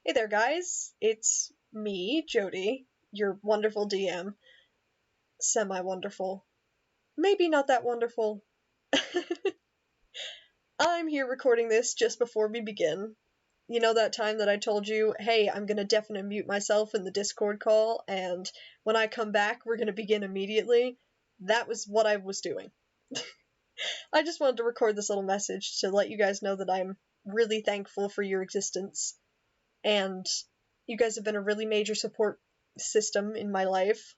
Hey there, guys. It's me, Jody, your wonderful DM. Semi-wonderful. Maybe not that wonderful. I'm here recording this just before we begin. You know that time that I told you, hey, I'm gonna definitely mute myself in the Discord call, and when I come back, we're gonna begin immediately? That was what I was doing. I just wanted to record this little message to let you guys know that I'm really thankful for your existence, and you guys have been a really major support system in my life.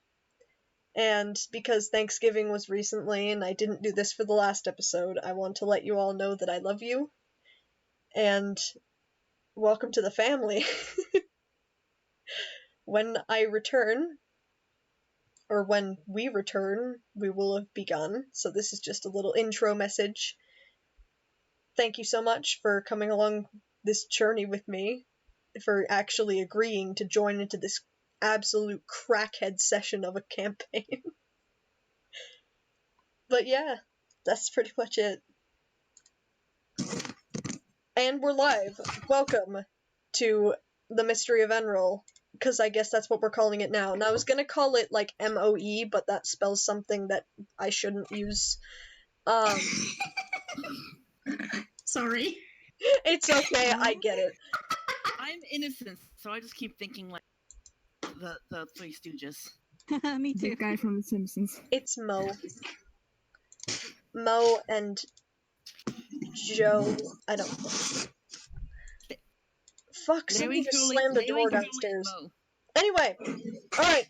And because Thanksgiving was recently and I didn't do this for the last episode, I want to let you all know that I love you. And welcome to the family. When I return, or when we return, we will have begun. So this is just a little intro message. Thank you so much for coming along this journey with me, for actually agreeing to join into this absolute crackhead session of a campaign. But yeah, that's pretty much it. And we're live. Welcome to the Mystery of Enril, because I guess that's what we're calling it now. And I was gonna call it like MOE, but that spells something that I shouldn't use. Sorry. It's okay, I get it. I'm innocent, so I just keep thinking like the Three Stooges. Me too. The guy from The Simpsons. It's Mo. Mo and Joe. I don't know. Fuck, somebody just slammed the door downstairs. Anyway, alright.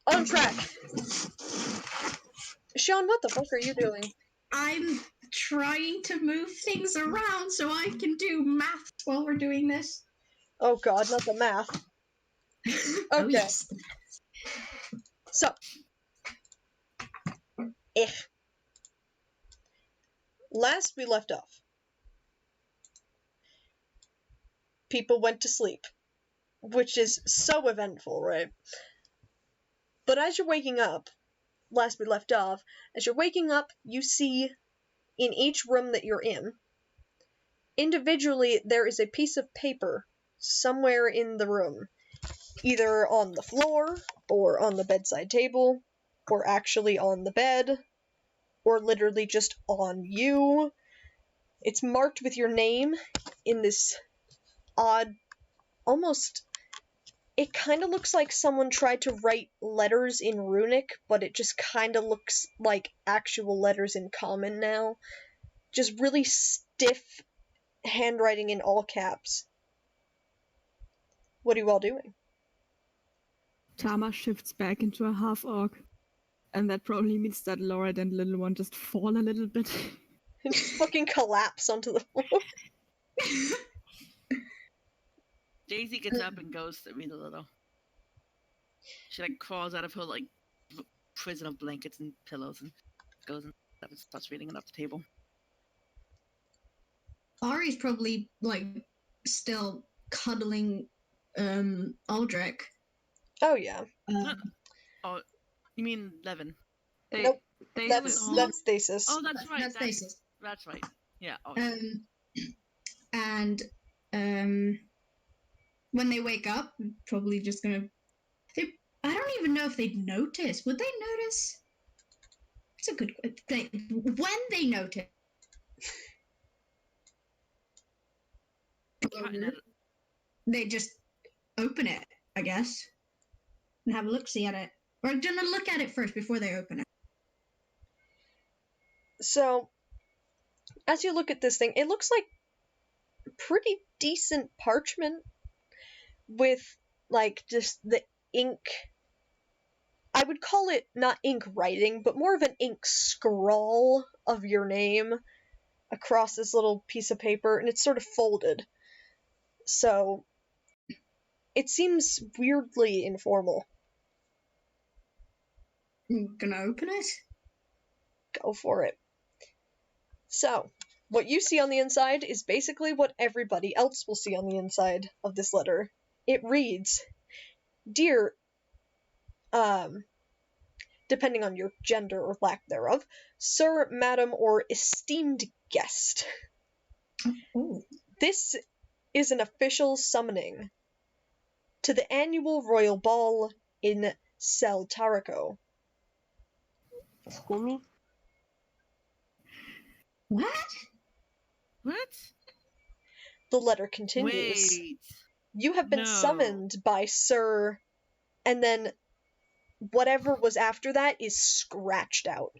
On track. Sean, what the fuck are you doing? I'm trying to move things around so I can do math while we're doing this. Oh god, not the math. Oh, Okay. yes. So. Last we left off, people went to sleep, which is so eventful, right? But as you're waking up, last we left off, as you're waking up, you see in each room that you're in, individually there is a piece of paper somewhere in the room, either on the floor, or on the bedside table, or actually on the bed, or literally just on you. It's marked with your name in this odd, almost, it kind of looks like someone tried to write letters in runic, but it just kind of looks like actual letters in common now. Just really stiff handwriting in all caps. What are you all doing? Tama shifts back into a half-orc. And that probably means that Laura and the little one just fall a little bit. And just fucking collapse onto the floor. Daisy gets up and goes to read a little. She like crawls out of her like prison of blankets and pillows and goes and starts reading it off the table. Ari's probably, like, still cuddling, Aldrich. Oh yeah. Oh, you mean Levin? Nope. That's Thesis. Oh, that's right. That's Thesis. That's right. Yeah. Oh, And, when they wake up, probably just gonna... I don't even know if they'd notice. Would they notice? It's a good... when they notice... They just open it, I guess, and have a look-see at it. Or gonna look at it first before they open it. So, as you look at this thing, it looks like pretty decent parchment with, like, just the ink. I would call it not ink writing, but more of an ink scrawl of your name across this little piece of paper, and it's sort of folded. So, it seems weirdly informal. I'm gonna open it? Go for it. So, what you see on the inside is basically what everybody else will see on the inside of this letter. It reads, Dear, depending on your gender or lack thereof, Sir, Madam, or esteemed guest. Oh. This is an official summoning to the annual royal ball in Sel Taraco. School me? What? What? The letter continues. Wait. You have been No. summoned by Sir, and then whatever was after that is scratched out.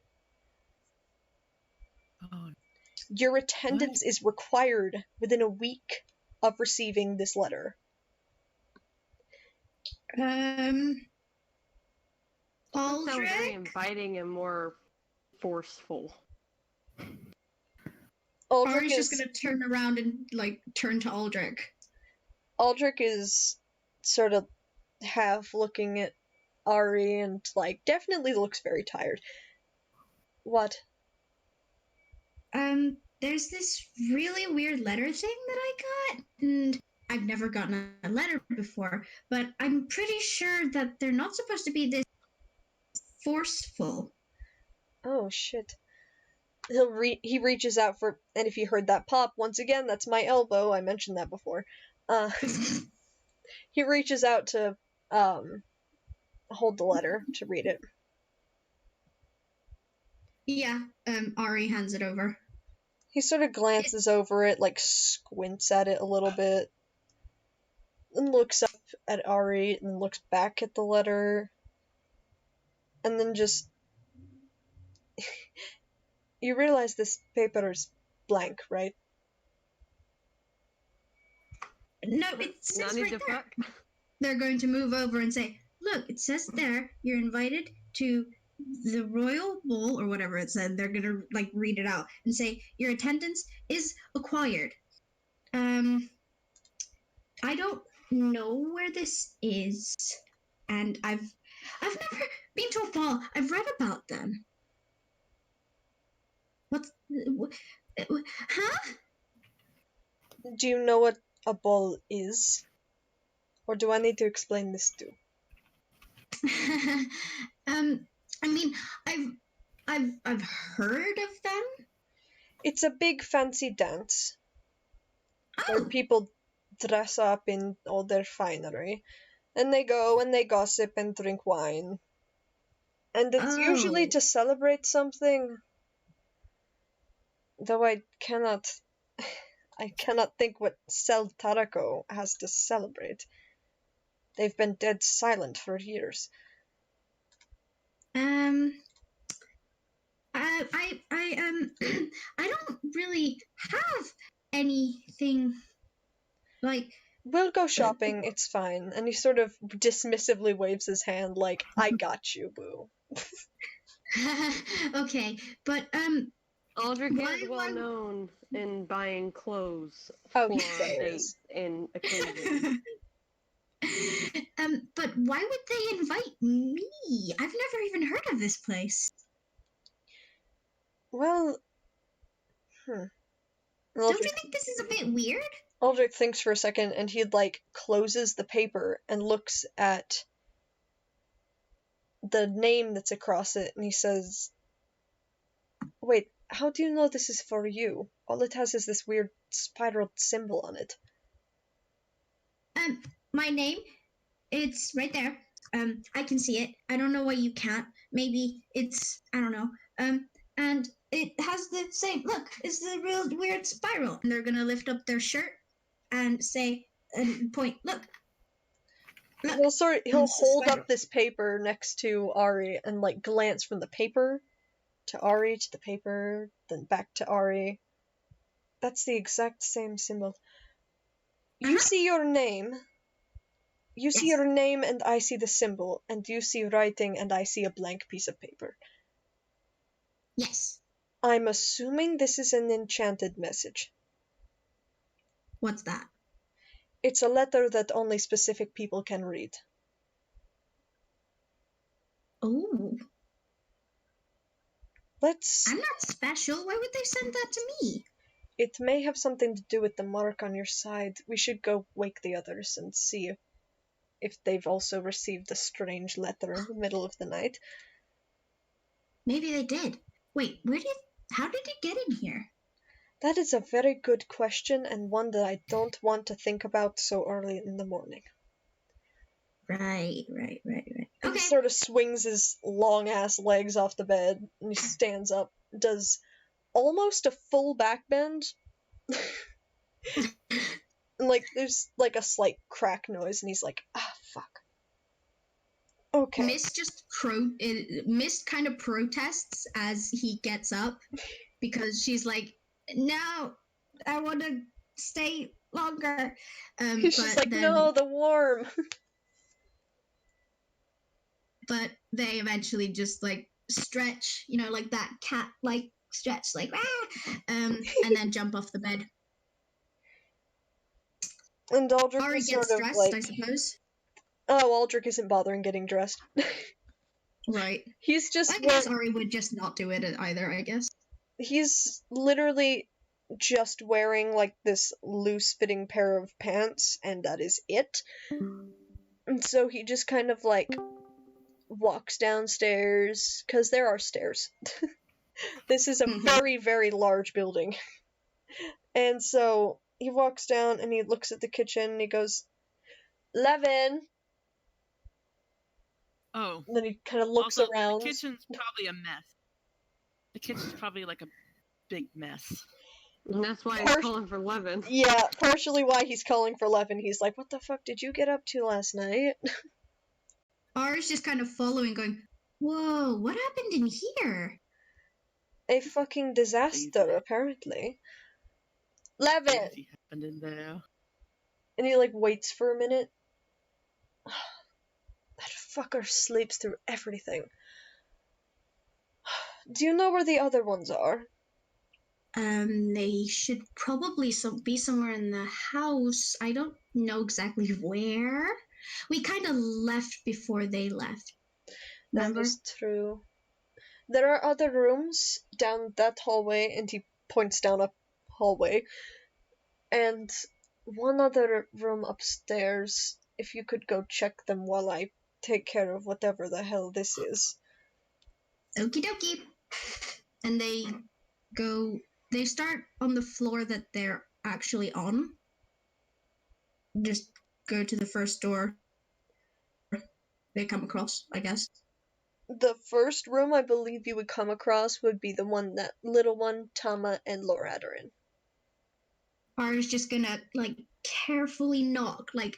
Oh, Your attendance is required within a week of receiving this letter. That sounds very Aldrich? inviting and more forceful. Ari's just gonna turn around and, like, turn to Aldrich. Aldrich is sort of half looking at Ari and, like, definitely looks very tired. What? There's this really weird letter thing that I got, and I've never gotten a letter before, but I'm pretty sure that they're not supposed to be this forceful. Oh, shit. He reaches out for, and if you heard that pop, once again, that's my elbow, I mentioned that before. He reaches out to, hold the letter, to read it. Yeah, Ari hands it over. He sort of glances over it, like, squints at it a little bit, and looks up at Ari, and looks back at the letter, and then just... You realize this paper is blank, right? No, it says Nani right the there. fuck? They're going to move over and say, look, it says there, you're invited to the Royal Bowl, or whatever it said. They're going to, like, read it out and say, your attendance is acquired. I don't know where this is, and I've never been to a ball. I've read about them. Huh? Do you know what a ball is? Or do I need to explain this too? I mean, I've heard of them. It's a big fancy dance where Oh, people dress up in all their finery, and they go and they gossip and drink wine. And it's usually to celebrate something, though I cannot think what Sel Taraco has to celebrate. They've been dead silent for years. I don't really have anything like. We'll go shopping, it's fine. And he sort of dismissively waves his hand like, I got you, boo. Okay, but Aldrich Why- is well known in buying clothes Oh, for so dates and occasions. but why would they invite me? I've never even heard of this place. Well, Don't you think this is a bit weird? Aldrich thinks for a second, and he, like, closes the paper and looks at the name that's across it, and he says, wait, how do you know this is for you? All it has is this weird spiral symbol on it. My name, it's right there. I can see it. I don't know why you can't. Maybe it's, I don't know. And it has the same, look, it's the real weird spiral. And they're gonna lift up their shirt and say, and point, look. He'll hold up this paper next to Ari and, like, glance from the paper to Ari to the paper, then back to Ari. That's the exact same symbol. You see your name. You see your name and I see the symbol, and you see writing and I see a blank piece of paper. Yes. I'm assuming this is an enchanted message. What's that? It's a letter that only specific people can read. Oh. Let's... I'm not special. Why would they send that to me? It may have something to do with the mark on your side. We should go wake the others and see if they've also received a strange letter in the middle of the night. Maybe they did. Wait, how did it get in here? That is a very good question, and one that I don't want to think about so early in the morning. Right. He Okay. sort of swings his long-ass legs off the bed, and he stands up, does almost a full back bend. And, like, there's, like, a slight crack noise, and he's like, ah, fuck. Okay. Mist kind of protests as he gets up because she's like, no, I want to stay longer. He's just like, no, the warm. But they eventually just like stretch, like that cat like stretch, like and then jump off the bed. And Aldrich Ari is gets sort of dressed, like, I suppose. oh, Aldrich isn't bothering getting dressed. Right. He's just I guess Ari would just not do it either, I guess. He's literally just wearing like this loose-fitting pair of pants, and that is it. And so he just kind of like walks downstairs, because there are stairs. This is a very, very large building. And so he walks down and he looks at the kitchen and he goes, Levin! Oh. And then he kind of looks Also, around. the kitchen's probably a mess. The kitchen's probably like a big mess. And that's why he's calling for Levin. Yeah, partially why he's calling for Levin. He's like, what the fuck did you get up to last night? Ari's just kind of following, going, whoa, what happened in here? A fucking disaster, apparently. Levin! What happened in there? And he, like, waits for a minute. That fucker sleeps through everything. Do you know where the other ones are? They should probably be somewhere in the house. I don't know exactly where. We kind of left before they left. Remember? That is true. There are other rooms down that hallway, and he points down a hallway. And one other room upstairs, if you could go check them while I take care of whatever the hell this is. Okie dokie. And they start on the floor that they're actually on. Just go to the first door they come across, I guess. The first room I believe you would come across would be the one that little one, Tama, and Lorad are in. Ari's just gonna, like, carefully knock. Like,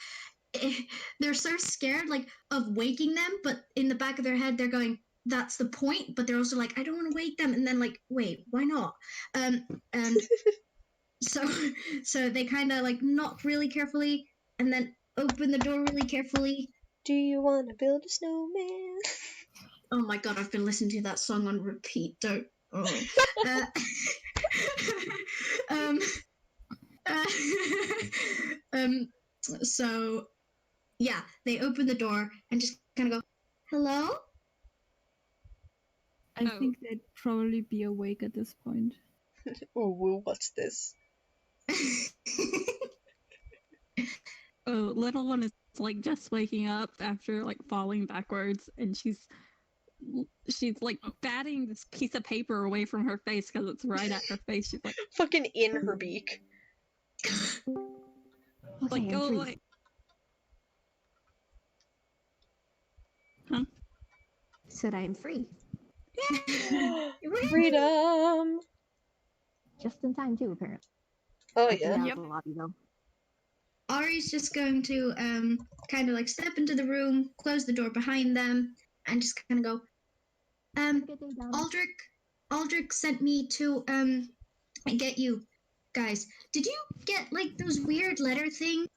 they're so scared, like, of waking them, but in the back of their head, they're going, that's the point, but they're also like, I don't want to wake them, and then, like, wait, why not? And so they kind of, like, knock really carefully, and then open the door really carefully. Do you want to build a snowman? Oh my god, I've been listening to that song on repeat. Don't. Oh. So, yeah, they open the door and just kind of go, hello? I think they'd probably be awake at this point. Ooh, what's this? Oh, little one is like just waking up after like falling backwards, and she's like batting this piece of paper away from her face because it's right at her face. She's like fucking in her beak. Like, go away. Huh? Said I am free. Freedom! Just in time too, apparently. Oh Get yeah. out of the lobby though. Ari's just going to kind of like step into the room, close the door behind them, and just kind of go, Aldrich sent me to get you guys. Did you get like those weird letter things?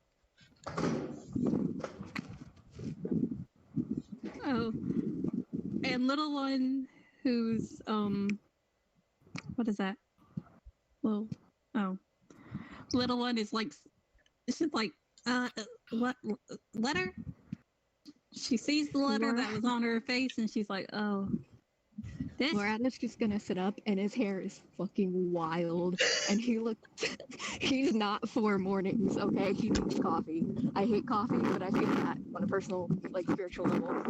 Oh, and little one who's what is that? Well, oh, little one is like, she's like, what letter? She sees the letter that was on her face, and she's like, oh. This? Lorada's just gonna sit up, and his hair is fucking wild, and he's not for mornings, okay? He needs coffee. I hate coffee, but I hate that on a personal, like, spiritual level.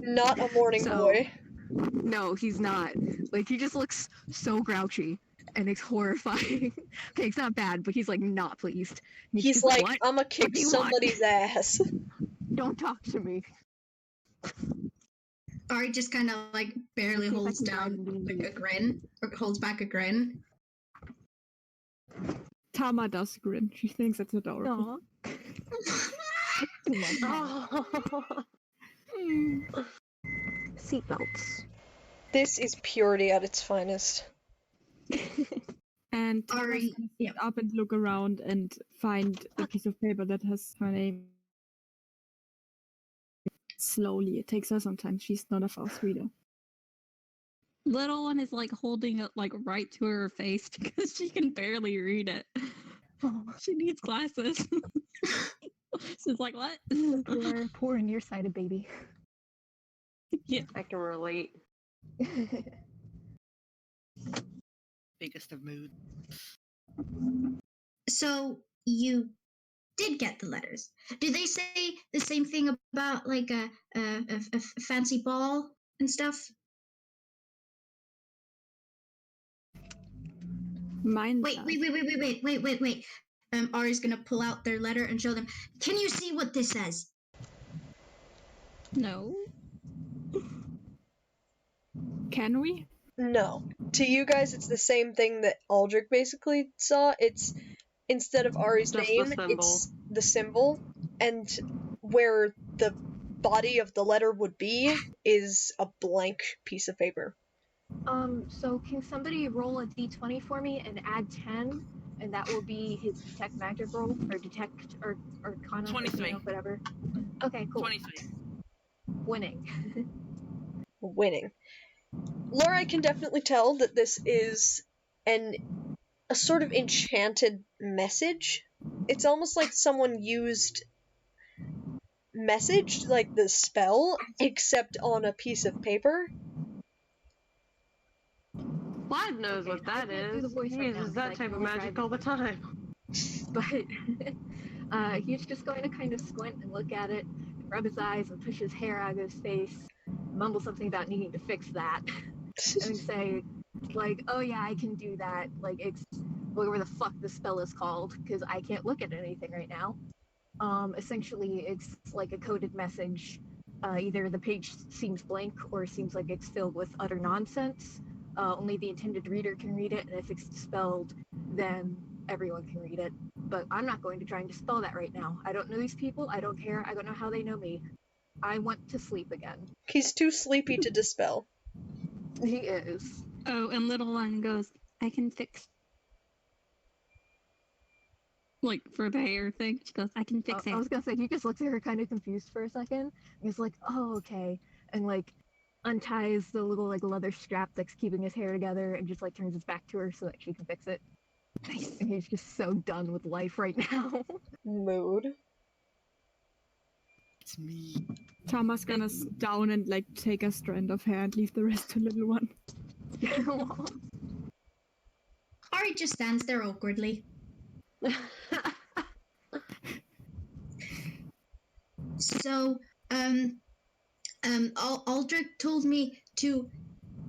Not a morning boy. No, he's not. Like, he just looks so grouchy. and it's horrifying. Okay, it's not bad, but he's like not pleased. He's just like, "What? I'ma What kick do you want? somebody's ass. Don't talk to me." Ari just kind of like barely See if I holds can drive down him to like a grin, or holds back a grin. Tama does grin. She thinks it's adorable. Aw. Too much. Oh. Seatbelts. This is purity at its finest. And Tama's Ari, gonna yeah. sit up and look around and find a piece of paper that has her name. Slowly, it takes her some time. She's not a fast reader. Little one is like holding it like right to her face because she can barely read it. She needs glasses. She's like, what? You're poor and nearsighted, baby. Yeah. I can relate. Biggest of mood. So you did get the letters. Do they say the same thing about like a fancy ball and stuff? Mine Wait. does. Ari's gonna pull out their letter and show them. Can you see what this says? No. Can we? No. To you guys, it's the same thing that Aldrich basically saw. It's, instead of Ari's Just the name, symbol. it's the symbol, and where the body of the letter would be is a blank piece of paper. So can somebody roll a d20 for me and add 10, and that will be his detect magic roll or detect or arcana, 23. whatever. Okay, cool. 23. Winning. Winning. Laura can definitely tell that this is a sort of enchanted message. It's almost like someone used message, like the spell, except on a piece of paper. Vlad knows Okay, what I that can't do the is. voice He right now uses 'cause I that can type of only magic drive all the time. But he's just going to kind of squint and look at it, rub his eyes and push his hair out of his face, mumble something about needing to fix that, and then say, like, "Oh yeah, I can do that. Like, it's whatever the fuck the spell is called, because I can't look at anything right now." Essentially, it's like a coded message. Either the page seems blank or seems like it's filled with utter nonsense. Only the intended reader can read it, and if it's spelled, then everyone can read it. But I'm not going to try and dispel that right now. I don't know these people. I don't care. I don't know how they know me. I want to sleep again. He's too sleepy to dispel. He is. Oh, and little one goes, I can fix. Like for the hair thing, she goes, I can fix I it. was gonna say, he just looks at her kind of confused for a second. And he's like, "Oh, okay," and like unties the little like leather strap that's keeping his hair together, and just like turns his back to her so that she can fix it. Nice. And he's just so done with life right now. Mood. It's me. Tama's gonna sit down and like take a strand of hair and leave the rest to little one. Ari just stands there awkwardly. So, Aldrich told me to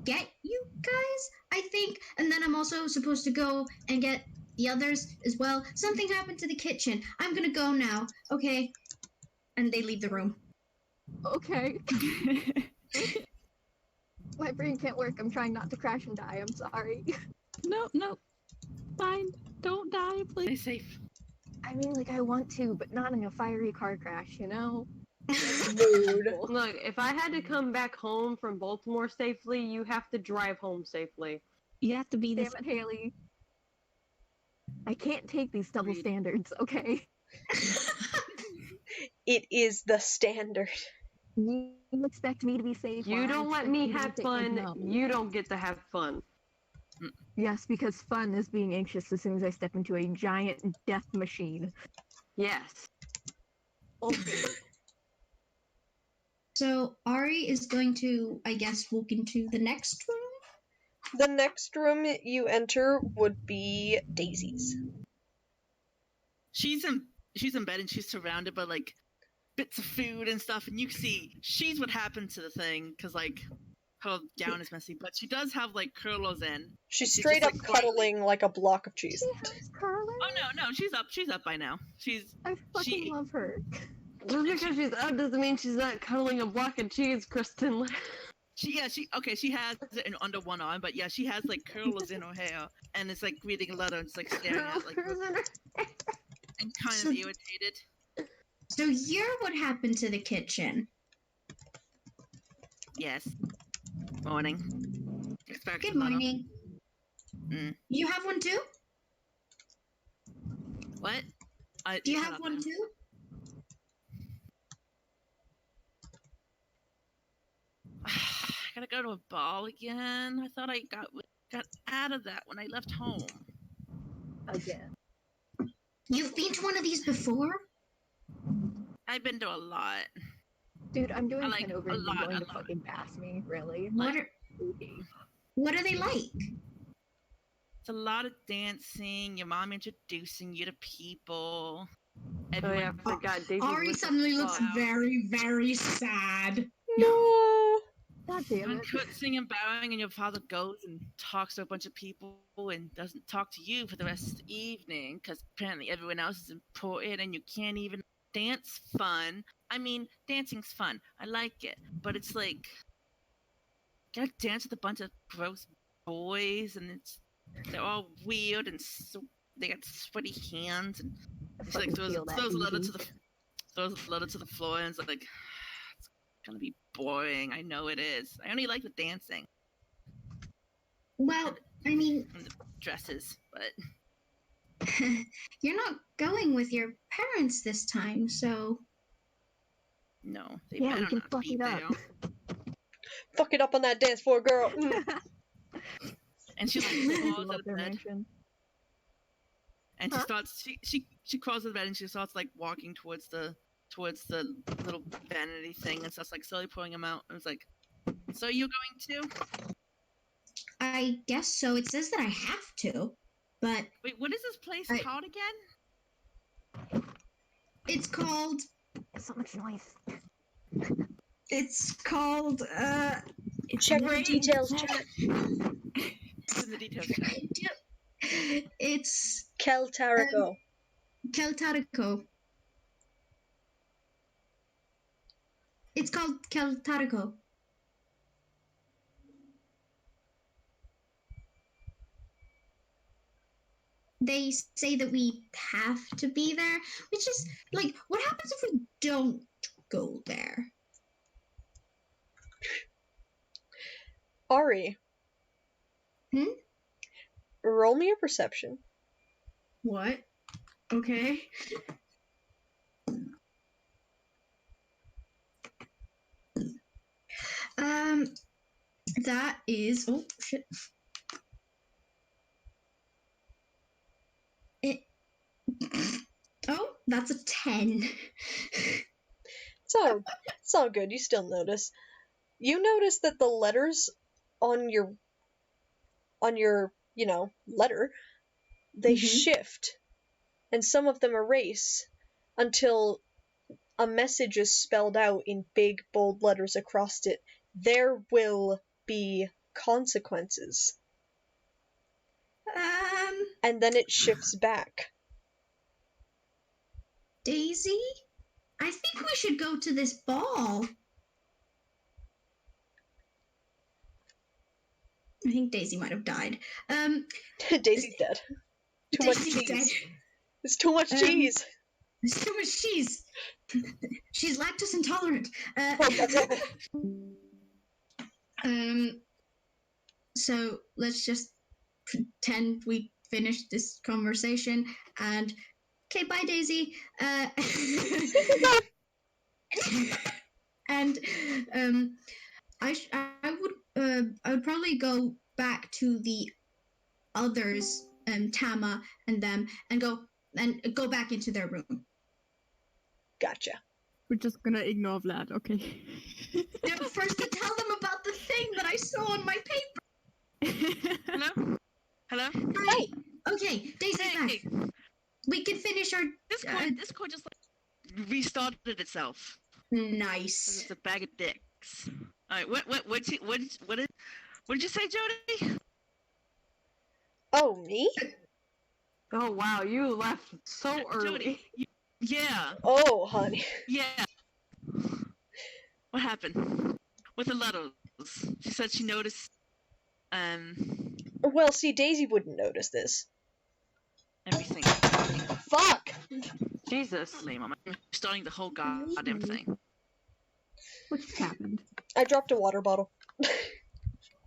get you guys, I think, and then I'm also supposed to go and get the others as well. Something happened to the kitchen. I'm gonna go now, okay? And they leave the room. Okay. My brain can't work. I'm trying not to crash and die. I'm sorry. No. Fine. Don't die, Stay please. safe. I mean, like, I want to, but not in a fiery car crash, you know? Mood. Look, if I had to come back home from Baltimore safely, you have to drive home safely. You have to be Damn this. it, Haley. I can't take these double Agreed. standards, okay? It is the standard. You expect me to be safe. You while I don't let expect me you to have take, like, fun, no. you don't get to have fun. Yes, because fun is being anxious as soon as I step into a giant death machine. Yes. Okay. So Ari is going to, I guess, walk into the next room. The next room you enter would be Daisy's. She's in bed and she's surrounded by like bits of food and stuff, and you see she's what happened to the thing because like her gown is messy, but she does have like curlers in. She's She's straight just, up like, quietly- cuddling like a block of cheese. She has curlers. Oh no, she's up by now. I fucking she- love her. Just because she's up doesn't mean she's not cuddling a block of cheese, Kristen. She has it in under one arm, but yeah, she has like curlers in her hair, and it's like reading a letter and it's like staring at like Curlers in her- and kind So- of irritated. So you're what happened to the kitchen. Yes. Morning. Expect Good a letter. morning. Mm. You have one too? What? Do you shut have up one now. too? I gotta go to a ball again. I thought I got out of that when I left home. Again. You've been to one of these before? I've been to a lot. Dude, I'm doing I like 10 over a and lot, you're going a to lot. fucking pass me, really? What are they like? It's a lot of dancing, your mom introducing you to people. Oh Everyone, yeah, I forgot. Daisy's Ari with the suddenly looks fuck. very, very sad. No. God damn everyone it. curtsying and bowing, and your father goes and talks to a bunch of people and doesn't talk to you for the rest of the evening because apparently everyone else is important and you can't even dance fun. I mean, dancing's fun. I like it, but it's like you gotta dance with a bunch of gross boys, and they're all weird and so they got sweaty hands, and I it's like fucking feel that, throws a letter Daisy. to the floor, and it's like it's gonna be boring. I know it is. I only like the dancing Well, I mean, and the dresses, but you're not going with your parents this time, so no, they Yeah, we better can not fuck be it up. there. Fuck it up on that dance floor, girl. Mm. And she like crawls out Love of their bed, mansion. and she Huh? starts she crawls out of bed and she starts like walking towards the little vanity thing and starts like slowly pulling him out. And it's like, so you're going to? I guess so. It says that I have to, but Wait, what is this place I- called again? it's called So much noise. it's called Check the details, chat. It's in the details. Chat. it's Keltarico. Keltarico. It's called Keltarico. They say that we have to be there, which is like, what happens if we don't go there? Ari. Hmm? Roll me a perception. What? Okay. That is, oh shit. Oh, that's a 10. It's all good. You still notice. You notice that the letters on your letter, they Mhm. shift, and some of them erase until a message is spelled out in big bold letters across it. There will be consequences. And then it shifts back. Daisy? I think we should go to this ball. I think Daisy might have died. Daisy's dead. Too much Daisy's cheese. dead. It's too much cheese. There's too much cheese. She's lactose intolerant. So let's just pretend we finished this conversation and okay, bye Daisy. And I would probably go back to the others, Tama and them, and go back into their room. Gotcha. We're just gonna ignore Vlad, okay? No, first to tell them about the thing that I saw on my paper. Hello? Hello? Hi. Okay, Daisy's Hey, back. We can finish our Discord just like restarted itself. 'Cause nice. it's a bag of dicks. All right, what did you say, Jody? Oh, me? Oh wow, you left so early. Jody, yeah, Oh, honey. yeah. What happened with the letters? She said she noticed Well, see, Daisy wouldn't notice this. everything. Fuck! Jesus. Lame, I'm starting the whole goddamn thing. What just happened? I dropped a water bottle.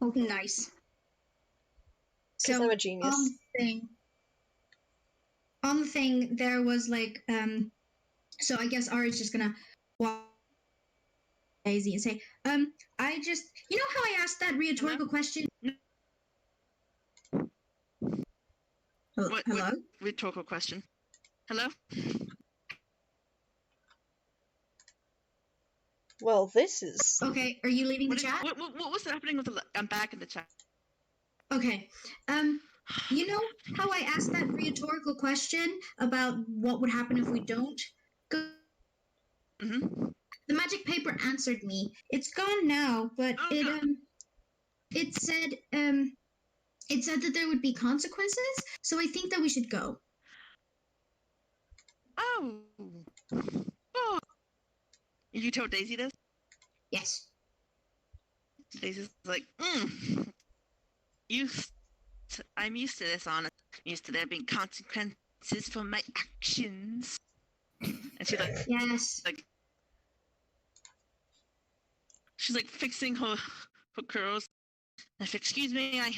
Okay. Nice. Because So I'm a genius. on the thing there was like so I guess Ari's just gonna walk Daisy and say, I just you know how I asked that rhetorical question? What Hello? rhetorical question? Hello? Well, this is... Okay, are you leaving the What, chat? what was happening with the? I'm back in the chat. Okay. You know how I asked that rhetorical question about what would happen if we don't go? Mm-hmm. The magic paper answered me. It's gone now, but Oh, it God. it said that there would be consequences, so I think that we should go. Oh. Oh. You told Daisy this? Yes. Daisy's like, I'm used to this, honest. I'm used to there being consequences for my actions. And she Yes. she's like fixing her curls. If excuse me, I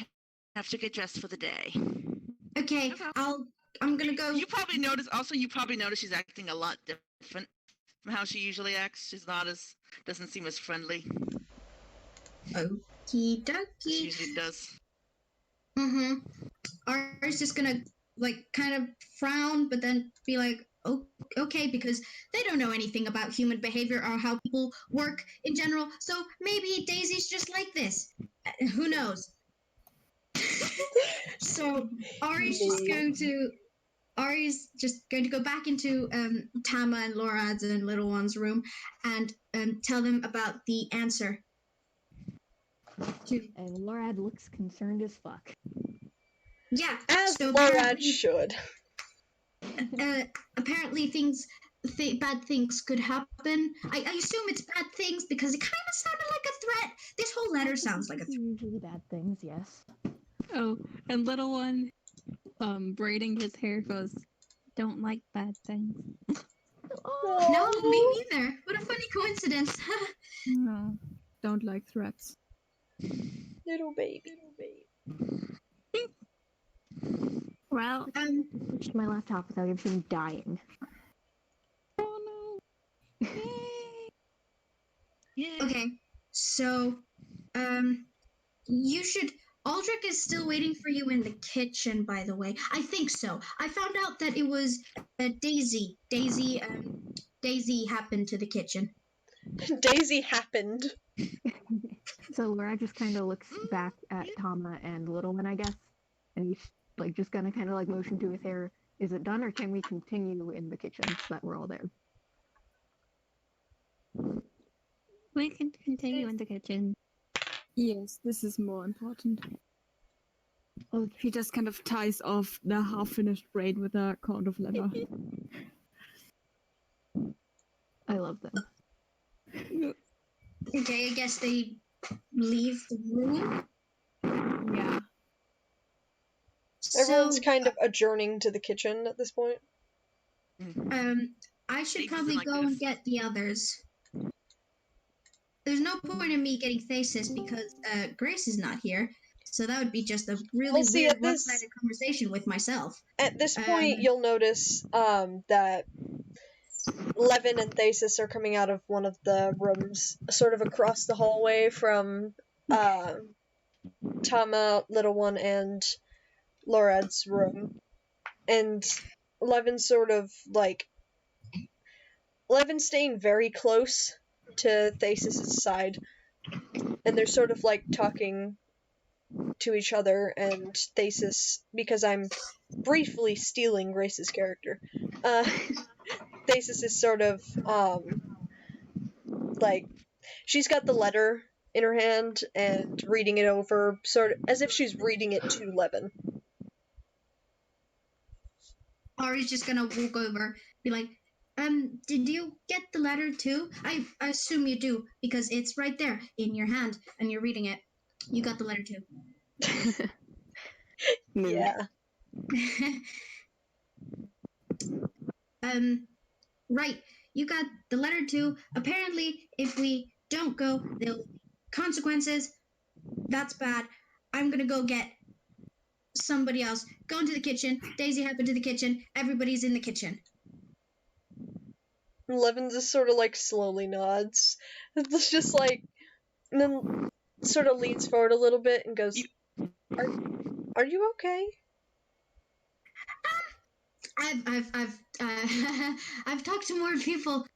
have to get dressed for the day. Okay, I'm gonna go. You probably notice. Also, you probably notice she's acting a lot different from how she usually acts. She's not as doesn't seem as friendly Okie as she dokie. usually does. Mm-hmm. Ari's just gonna like kind of frown, but then be like, "Oh, okay," because they don't know anything about human behavior or how people work in general. So maybe Daisy's just like this. Who knows? So Ari's just going to go back into Tama and Laurad's and Little One's room and tell them about the answer. And Lorad looks concerned as fuck. Yeah, As so Lorad should. Apparently bad things could happen. I assume it's bad things because it kind of sounded like a threat. This whole letter sounds like a threat. Usually bad things, yes. Oh, and little one, braiding his hair goes, don't like bad things. No, me neither. What a funny coincidence. No, don't like threats. Little baby. Well, Switched my laptop without even dying. oh no. Yeah. Okay, so you should. Aldrich is still waiting for you in the kitchen, by the way. I think so. I found out that it was Daisy. Daisy happened to the kitchen. Daisy happened. So Laura just kind of looks back at Tama and Little One, I guess, and he's like just gonna kind of like motion to his hair. Is it done, or can we continue in the kitchen so that we're all there? We can continue in the kitchen. Yes, this is more important. Okay. He just kind of ties off the half-finished braid with a cord of leather. I love them. Okay, I guess they leave the room. Yeah. Everyone's So, kind of adjourning to the kitchen at this point. I should Daisy probably like go this. and get the others. There's no point in me getting Thesis because Grace is not here. So that would be just a really Well, see, weird at this- one-sided conversation with myself. At this point, you'll notice that Levin and Thesis are coming out of one of the rooms, sort of across the hallway from Tama, Little One, and Lorad's room. And Levin's sort of like... Levin's staying very close to Thesis' side. And they're sort of like talking to each other, and Thesis, because I'm briefly stealing Grace's character, Thesis is sort of like, she's got the letter in her hand and reading it over, sort of as if she's reading it to Levin. Ari's just gonna walk over, be like, did you get the letter too? I assume you do, because it's right there in your hand and you're reading it. You got the letter too. Mood. Yeah. Right. You got the letter too. Apparently, if we don't go, there'll be consequences. That's bad. I'm gonna go get somebody else. Go into the kitchen. Daisy, hop into the kitchen. Everybody's in the kitchen. Levin just sort of like slowly nods. It's just like, and then sort of leans forward a little bit and goes, "Are you okay?" I've talked to more people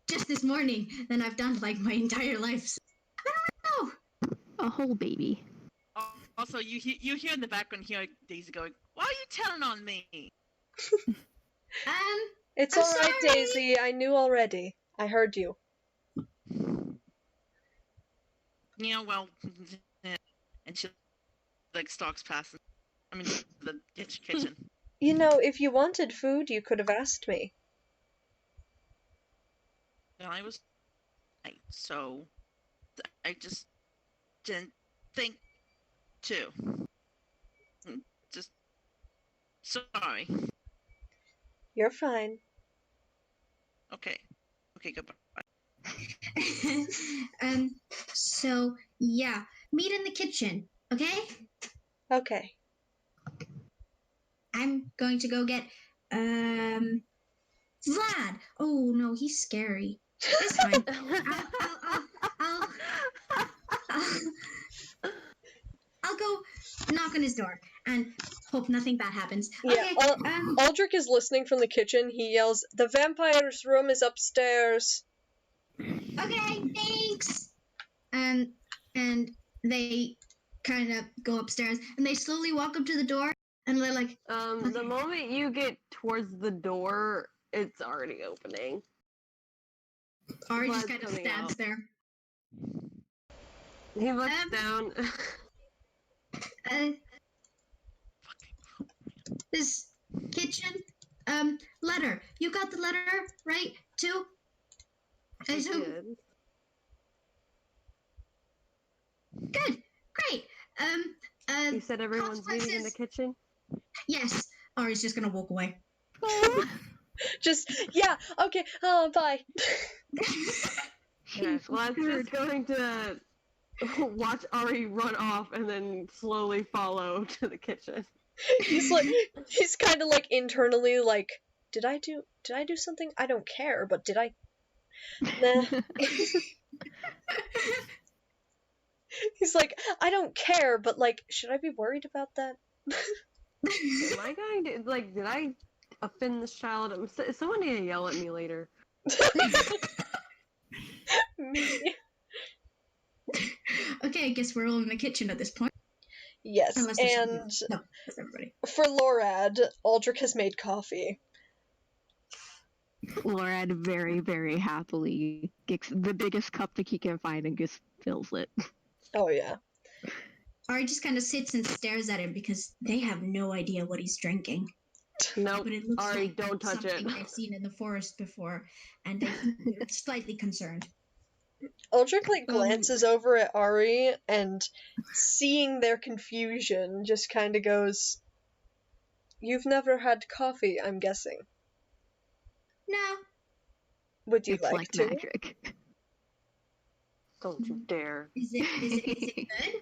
just this morning than I've done like my entire life. So I don't know. A whole baby. Also, you hear in the background here Daisy going, "Why are you telling on me?" It's I'm alright, sorry. Daisy. I knew already. I heard you. Yeah, well, and she like stalks past. I mean, the kitchen. You know, if you wanted food, you could have asked me. And I was, so I just didn't think to. Just sorry. You're fine. Okay, goodbye. So yeah, meet in the kitchen, okay? Okay. I'm going to go get Vlad. Oh no, he's scary. It's fine. I'll go knock on his door and hope nothing bad happens. Yeah, Okay. Aldrich is listening from the kitchen. He yells, "The vampire's room is upstairs." Okay, thanks. And they kind of go upstairs and they slowly walk up to the door and they're like, The moment you get towards the door, it's already opening. Ari just Vlad's kind of coming stands out. there. He looks down. This kitchen letter. You got the letter right too? I assume. Good, great. You said everyone's meeting in the kitchen? Yes. Ari's just gonna walk away. Just, yeah, okay, bye. Okay, Vlad's just going to watch Ari run off and then slowly follow to the kitchen. He's kind of like internally like, did I do something? I don't care, but did I? Nah. He's like, I don't care, but like, should I be worried about that? Am I going to, like, did I offend this child? Someone need to yell at me later. Me. Okay, I guess we're all in the kitchen at this point. Yes, Unless there's and no, that's everybody. for Lorad, Aldrich has made coffee. Lorad very, very happily gets the biggest cup that he can find and just fills it. Oh yeah. Ari just kind of sits and stares at him because they have no idea what he's drinking. Nope. But it looks Ari, like don't touch it. something they've seen in the forest before, and they're slightly concerned. Aldrich like glances over at Ari and, seeing their confusion, just kind of goes, "You've never had coffee, I'm guessing. No. Would you It's like like to?" magic. Don't you dare. Is it good?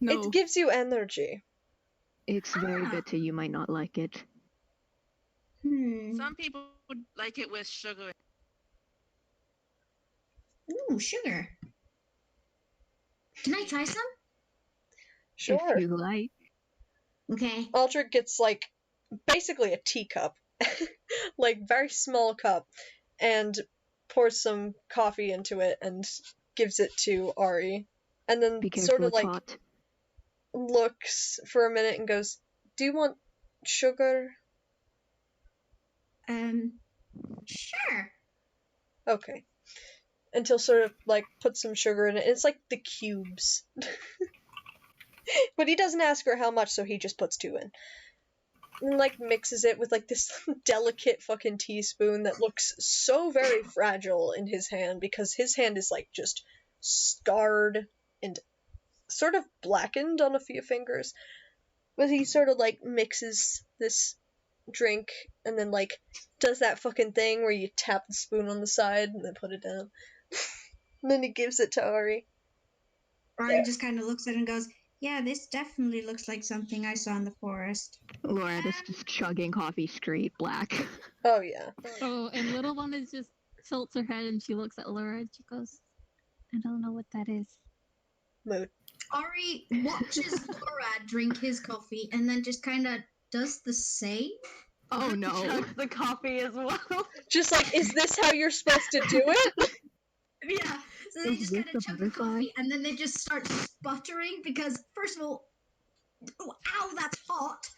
No. It gives you energy. It's very bitter. You might not like it. Some people would like it with sugar. Ooh, sugar. Can I try some? Sure. If you like. Okay. Aldrich gets like basically a teacup, like very small cup, and pours some coffee into it and gives it to Ari, and then Be careful, sort of it's like hot. looks for a minute and goes, "Do you want sugar?" Sure. Okay. and he'll sort of, like, put some sugar in it. It's like the cubes. But he doesn't ask her how much, so he just puts 2 in. And, like, mixes it with, like, this delicate fucking teaspoon that looks so very fragile in his hand, because his hand is, like, just scarred and sort of blackened on a few fingers. But he sort of, like, mixes this drink and then, like, does that fucking thing where you tap the spoon on the side and then put it down. And then he gives it to Ari. Ari just kind of looks at it and goes, yeah, this definitely looks like something I saw in the forest. Laura is just chugging coffee straight black. Oh, yeah. Oh, and little one is just tilts her head and she looks at Laura and she goes, I don't know what that is. Mood. Ari watches Laura drink his coffee and then just kind of does the same. Oh no. Chugs the coffee as well. Just like, is this how you're supposed to do it? Yeah. So they Is just this kind the of chug the butterfly? coffee and then they just start sputtering because, first of all, oh, ow, that's hot.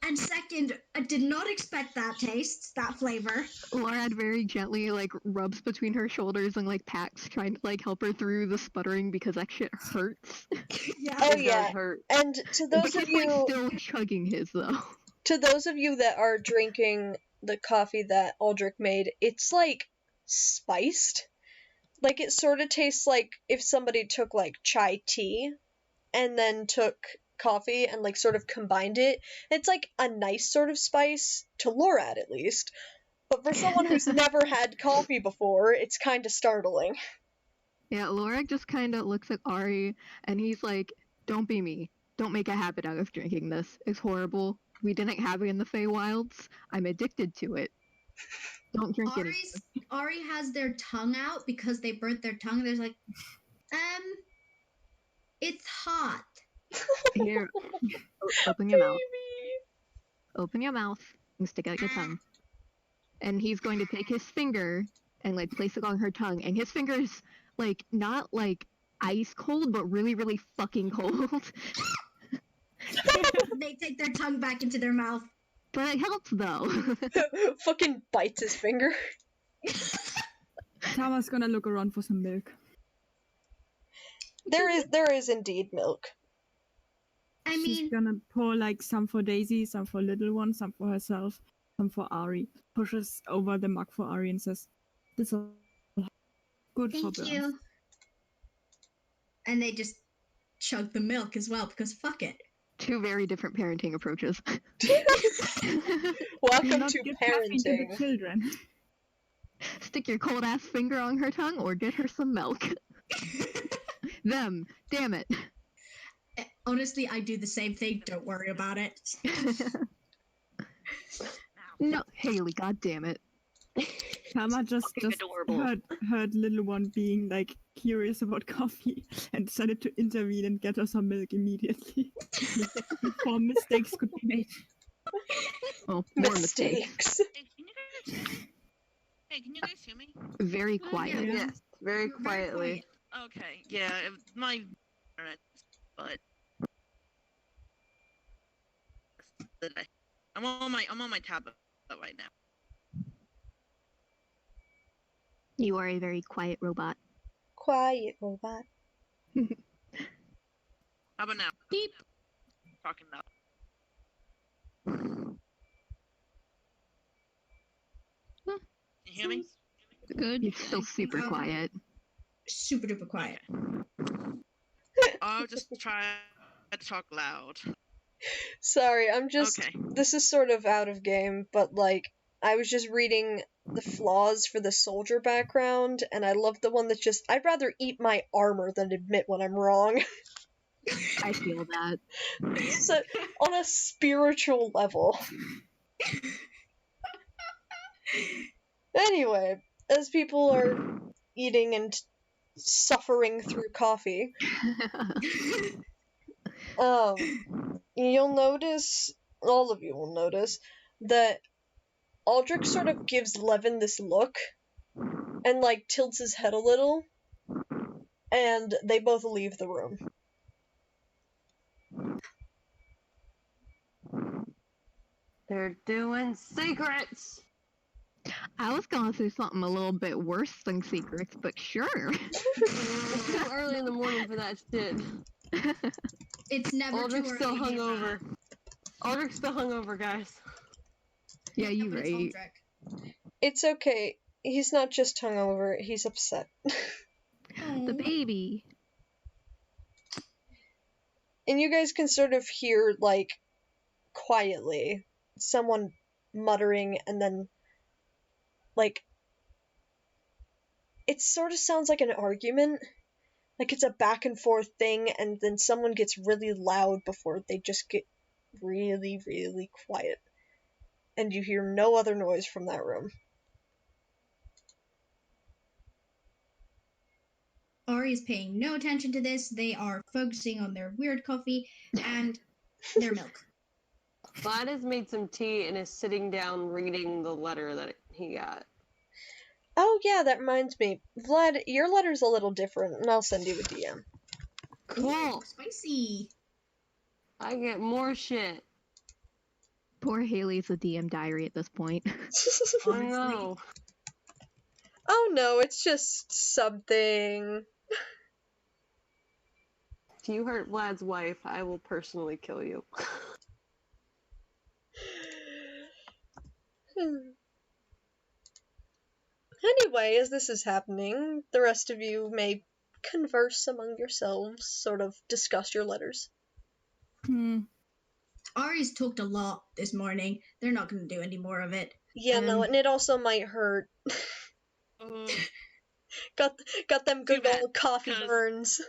And second, I did not expect that taste, that flavor. Laura very gently like rubs between her shoulders and like pats, trying to like help her through the sputtering because that shit hurts. Yeah. Oh, It yeah. does hurt. And to those But of he's like you, still chugging his though. to those of you that are drinking the coffee that Aldrich made, it's like spiced. Like it sort of tastes like if somebody took like chai tea and then took coffee and like sort of combined it. It's like a nice sort of spice to Lorad at least. But for someone who's never had coffee before, it's kind of startling. Yeah, Laura just kind of looks at Ari and he's like, "Don't be me. Don't make a habit out of drinking this. It's horrible. We didn't have it in the Feywilds. I'm addicted to it. Don't drink it." Ari has their tongue out because they burnt their tongue. There's like, it's hot. Here, open your mouth. Open your mouth and stick out your tongue. And he's going to take his finger and like place it on her tongue. And his finger's like not like ice cold, but really, really fucking cold. They take their tongue back into their mouth. But it helps though. Fucking bites his finger. Tama's gonna look around for some milk. There is indeed milk. I She's mean, gonna pour like some for Daisy, some for little one, some for herself, some for Ari. Pushes over the mug for Ari and says, "This is good for thank burns." you. And they just chug the milk as well because fuck it. Two very different parenting approaches. Do Welcome not to give caffeine to the parenting. children. Stick your cold ass finger on her tongue or get her some milk. Them. Damn it. Honestly, I do the same thing. Don't worry about it. No, Haley, god damn it. Tama just heard little one being like curious about coffee and decided to intervene and get her some milk immediately before mistakes could be made. Oh, more mistakes. Mistakes. Hey, can you guys hear me? Very Oh, quiet. yeah. Yes, very quietly. Okay, yeah, my internet, but I'm on my tablet right now. You are a very quiet robot. Quiet robot. How about now? Beep. Talking about. Can you hear me? Good. You're still super quiet. Super duper quiet. I'll just try to talk loud. Sorry, I'm just. Okay. This is sort of out of game, but like, I was just reading the flaws for the soldier background, and I love the one that's just, I'd rather eat my armor than admit when I'm wrong. I feel that. So, on a spiritual level. Anyway, as people are eating and suffering through coffee, you'll notice, all of you will notice, that Aldrich sort of gives Levin this look, and like tilts his head a little, and they both leave the room. They're doing secrets. I was gonna say something a little bit worse than secrets, but sure. It's too early in the morning for that shit. It's never Aldrich's too still early to get hungover. Aldrich's still hungover, guys. Yeah, you but it's right. Aldrich. It's okay. He's not just hungover, he's upset. The baby. And you guys can sort of hear, like, quietly, someone muttering, and then, like, it sort of sounds like an argument. Like it's a back and forth thing, and then someone gets really loud before they just get really, really quiet. And you hear no other noise from that room. Ari is paying no attention to this. They are focusing on their weird coffee and their milk. Vlad has made some tea and is sitting down reading the letter that he got. Oh yeah, that reminds me. Vlad, your letter's a little different, and I'll send you a DM. Cool. Ooh, spicy. I get more shit. Poor Haley's a DM diary at this point. Oh no. Oh no, it's just something. If you hurt Vlad's wife, I will personally kill you. Anyway, as this is happening, the rest of you may converse among yourselves, sort of discuss your letters. Ari's talked a lot this morning. They're not going to do any more of it. Yeah, no, and it also might hurt. Got them good bad, old coffee 'cause- burns.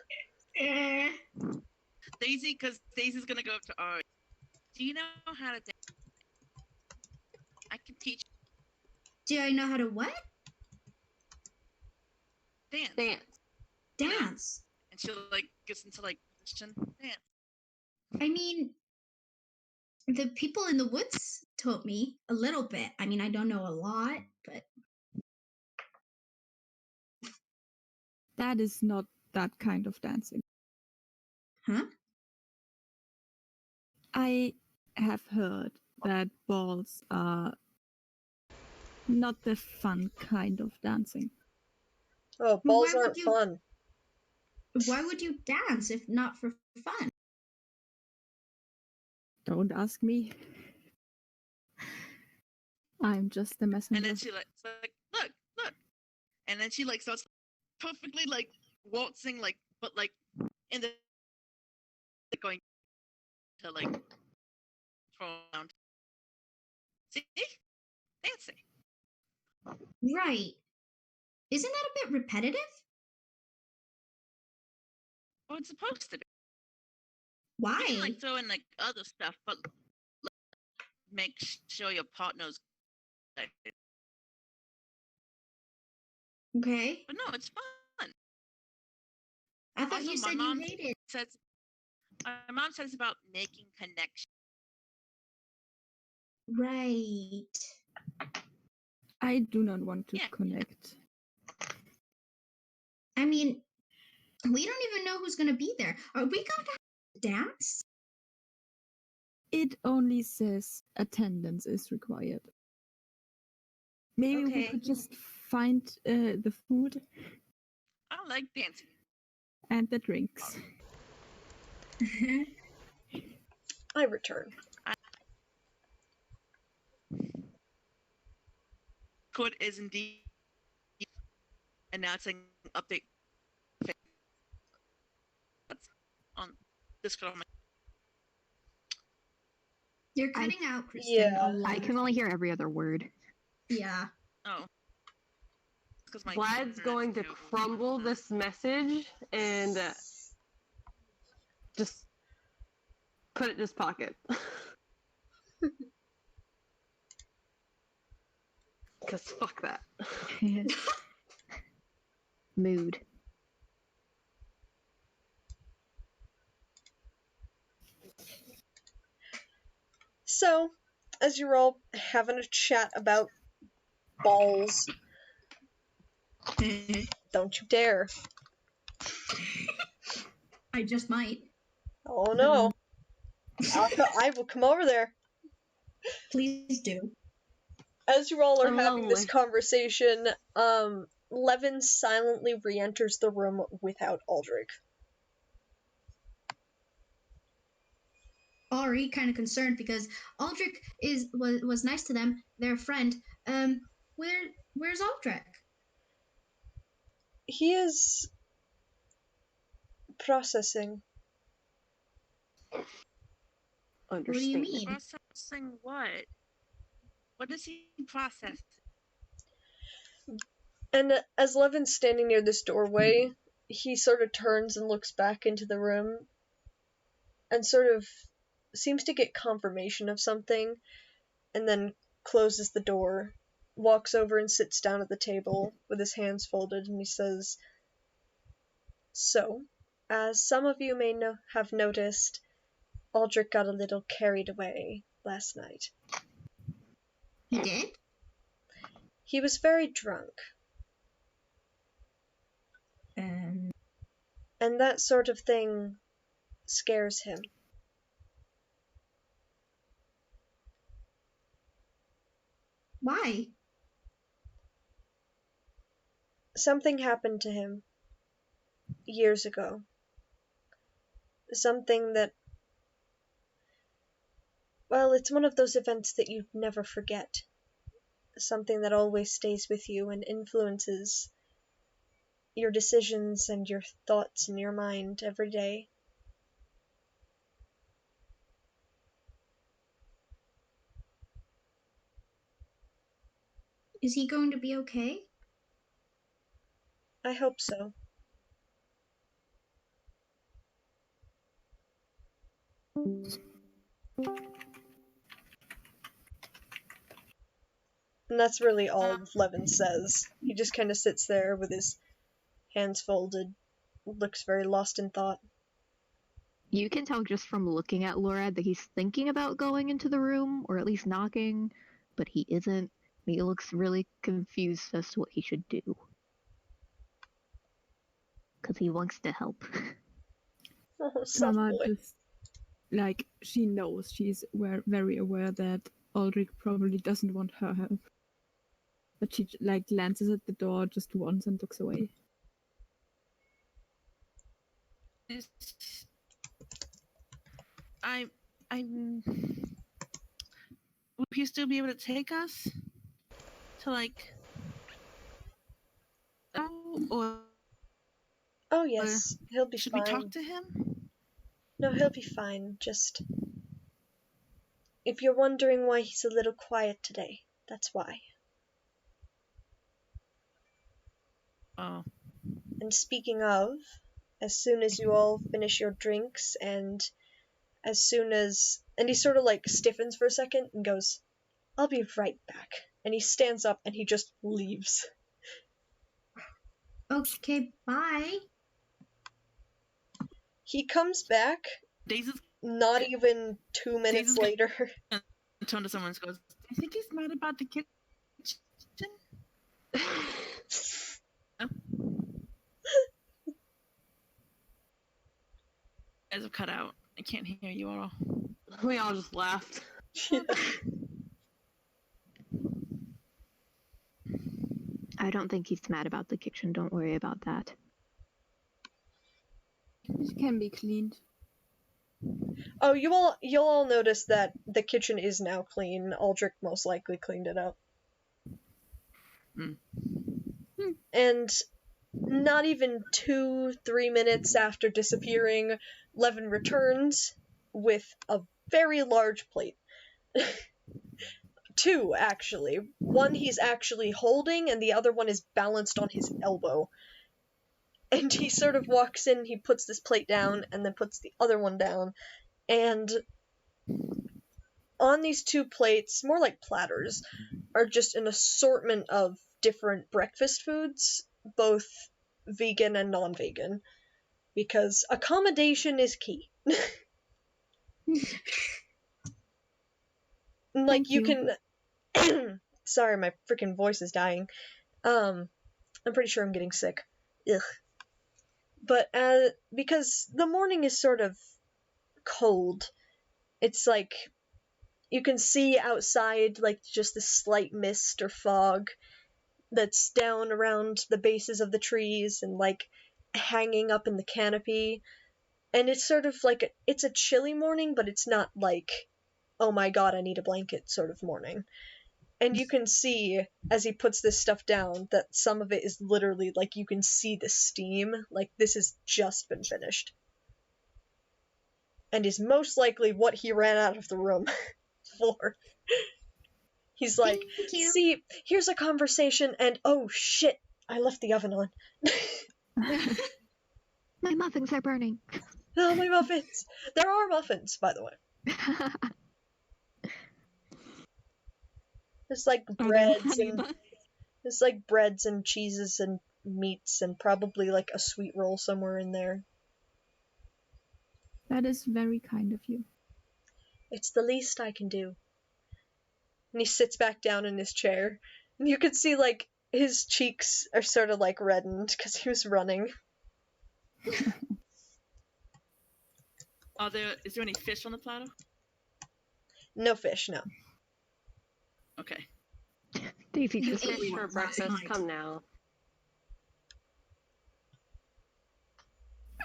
Daisy, because Daisy's gonna go up to Ari. Do you know how to dance? I can teach Do I know how to what? dance. Dance. And she'll gets into position dance. I mean, the people in the woods taught me a little bit. I mean, I don't know a lot, but That is not that kind of dancing. huh? I have heard that balls are not the fun kind of dancing. Oh, Well, balls why would aren't you- fun. Why would you dance if not for fun? Don't ask me. I'm just the messenger. And then she look, look. And then she starts perfectly waltzing but in the going to throw around. See? Dancing. Right. Isn't that a bit repetitive? Well, it's supposed to be. Why? You can throw in other stuff, but make sure your partner's Okay. But no, it's fun. I thought Also, you my said you mom hated. My mom says about making connections. Right. I do not want to Yeah. connect. I mean, we don't even know who's going to be there. Are we going to dance? It only says attendance is required. Maybe we Okay. could just find the food I like dancing. and the drinks. I return. Discord is indeed announcing update on Discord. You're cutting out, Kristen. Yeah. a lot. I can only hear every other word. Yeah. Oh. Because my Vlad's internet's going to too. crumble this message and just put it in his pocket. Because fuck that. Mood. So, as you're all having a chat about balls, don't you dare. I just might. Oh no. I will come over there. Please do. As you all are I'm having this lonely. conversation, Levin silently re-enters the room without Aldrich. Already kind of concerned because Aldrich was nice to them, their friend. Where's Aldrich? He is processing. What do you Understatement. mean? Processing what? What does he process? And as Levin's standing near this doorway, he sort of turns and looks back into the room and sort of seems to get confirmation of something, and then closes the door, walks over and sits down at the table with his hands folded, and he says, "So, as some of you may have noticed, Aldrich got a little carried away last night. He did? He was very drunk, Um, and that sort of thing scares him. why? Something happened to him years ago. Something that, well, it's one of those events that you never forget. Something that always stays with you and influences your decisions and your thoughts in your mind every day. Is he going to be okay? I hope so." And that's really all Levin says. He just kind of sits there with his hands folded, looks very lost in thought. You can tell just from looking at Laura that he's thinking about going into the room, or at least knocking, but he isn't. He looks really confused as to what he should do. Because he wants to help. Oh, soft Kama boy. just, like, she knows, she's very aware that Aldrich probably doesn't want her help. But she, like, glances at the door just once and looks away. I'm. Would he still be able to take us to like? Or Oh, yes, he'll be should fine. we talk to him? No, he'll be fine. Just, if you're wondering why he's a little quiet today, that's why. Oh, And speaking of, as soon as you all finish your drinks, and as soon as... And he sort of like stiffens for a second and goes, "I'll be right back." And he stands up and he just leaves. Okay, bye. He comes back Daisy's not even 2 minutes Daisy's later. gonna turn to someone and goes, "Do you think he's mad about the kitchen?" No? As a cut out, I can't hear you all. We all just laughed. Yeah. I don't think he's mad about the kitchen. Don't worry about that. It can be cleaned. Oh, you'll all notice that the kitchen is now clean. Aldrich most likely cleaned it up. And not even 2-3 minutes after disappearing, Levin returns with a very large plate. 2, actually. One he's actually holding, and the other one is balanced on his elbow. And he sort of walks in, he puts this plate down, and then puts the other one down. And on these 2 plates, more like platters, are just an assortment of different breakfast foods, both vegan and non-vegan, because accommodation is key. Like, Thank you you. can... Sorry, my freaking voice is dying. I'm pretty sure I'm getting sick. Ugh. But, because the morning is sort of cold, it's like You can see outside, like, just this slight mist or fog that's down around the bases of the trees and, like, hanging up in the canopy. And it's sort of like, it's a chilly morning, but it's not like, oh my god, I need a blanket sort of morning. And you can see, as he puts this stuff down, that some of it is literally, like, you can see the steam. Like, this has just been finished. And is most likely what he ran out of the room for. He's like, Thank you. see, here's a conversation, and oh shit, I left the oven on. My muffins are burning. Oh, my muffins! There are muffins, by the way. There's like breads and there's like breads and cheeses and meats and probably like a sweet roll somewhere in there. That is very kind of you. It's the least I can do. And he sits back down in his chair, and you can see like his cheeks are sort of like reddened because he was running. Is there any fish on the platter? No fish, no. Okay. Daisy You just ate Fish one for last breakfast, night. come now.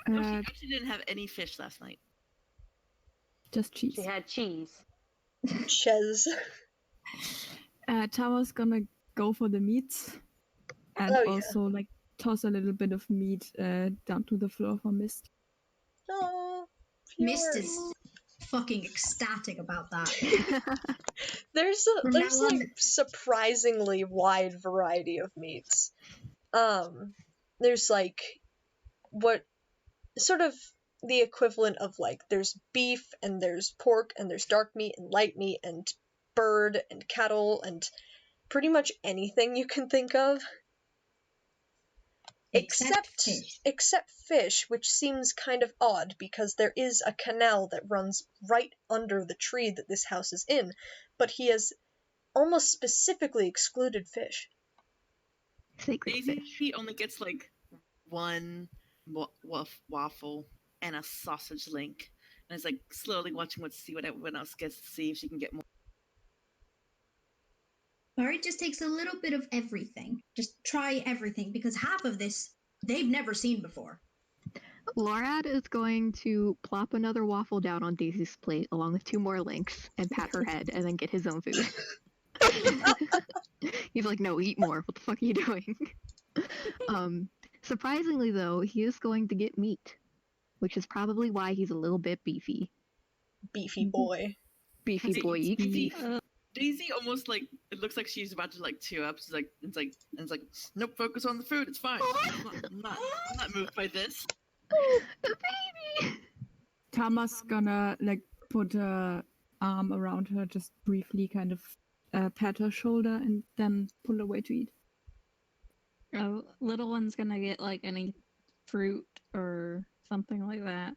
No, she actually didn't have any fish last night. Just cheese. She had cheese. Ches. Tawa's gonna go for the meats and Oh, yeah. also like toss a little bit of meat down to the floor for Mist. Oh, Mist is fucking ecstatic about that. There's From there's now on- like surprisingly wide variety of meats. There's like what sort of the equivalent of like there's beef and there's pork and there's dark meat and light meat and bird and cattle and pretty much anything you can think of. Except fish, which seems kind of odd because there is a canal that runs right under the tree that this house is in, but he has almost specifically excluded fish. Sacred Daisy fish. only gets like one waffle and a sausage link, and is like slowly watching see what everyone else gets to see if she can get more. Barry just takes a little bit of everything. Just try everything, because half of this they've never seen before. Laurad is going to plop another waffle down on Daisy's plate along with 2 more links and pat her head and then get his own food. He's like, no, eat more. What the fuck are you doing? Surprisingly, though, he is going to get meat, which is probably why he's a little bit beefy. Beefy boy. Beefy boy eats beef. Daisy almost like it looks like she's about to like tear up. She's like, it's like, nope, focus on the food. It's fine. I'm not moved by this. The baby. Tama's gonna like put a arm around her, just briefly, kind of pat her shoulder, and then pull away to eat. Oh, little one's gonna get like any fruit or something like that.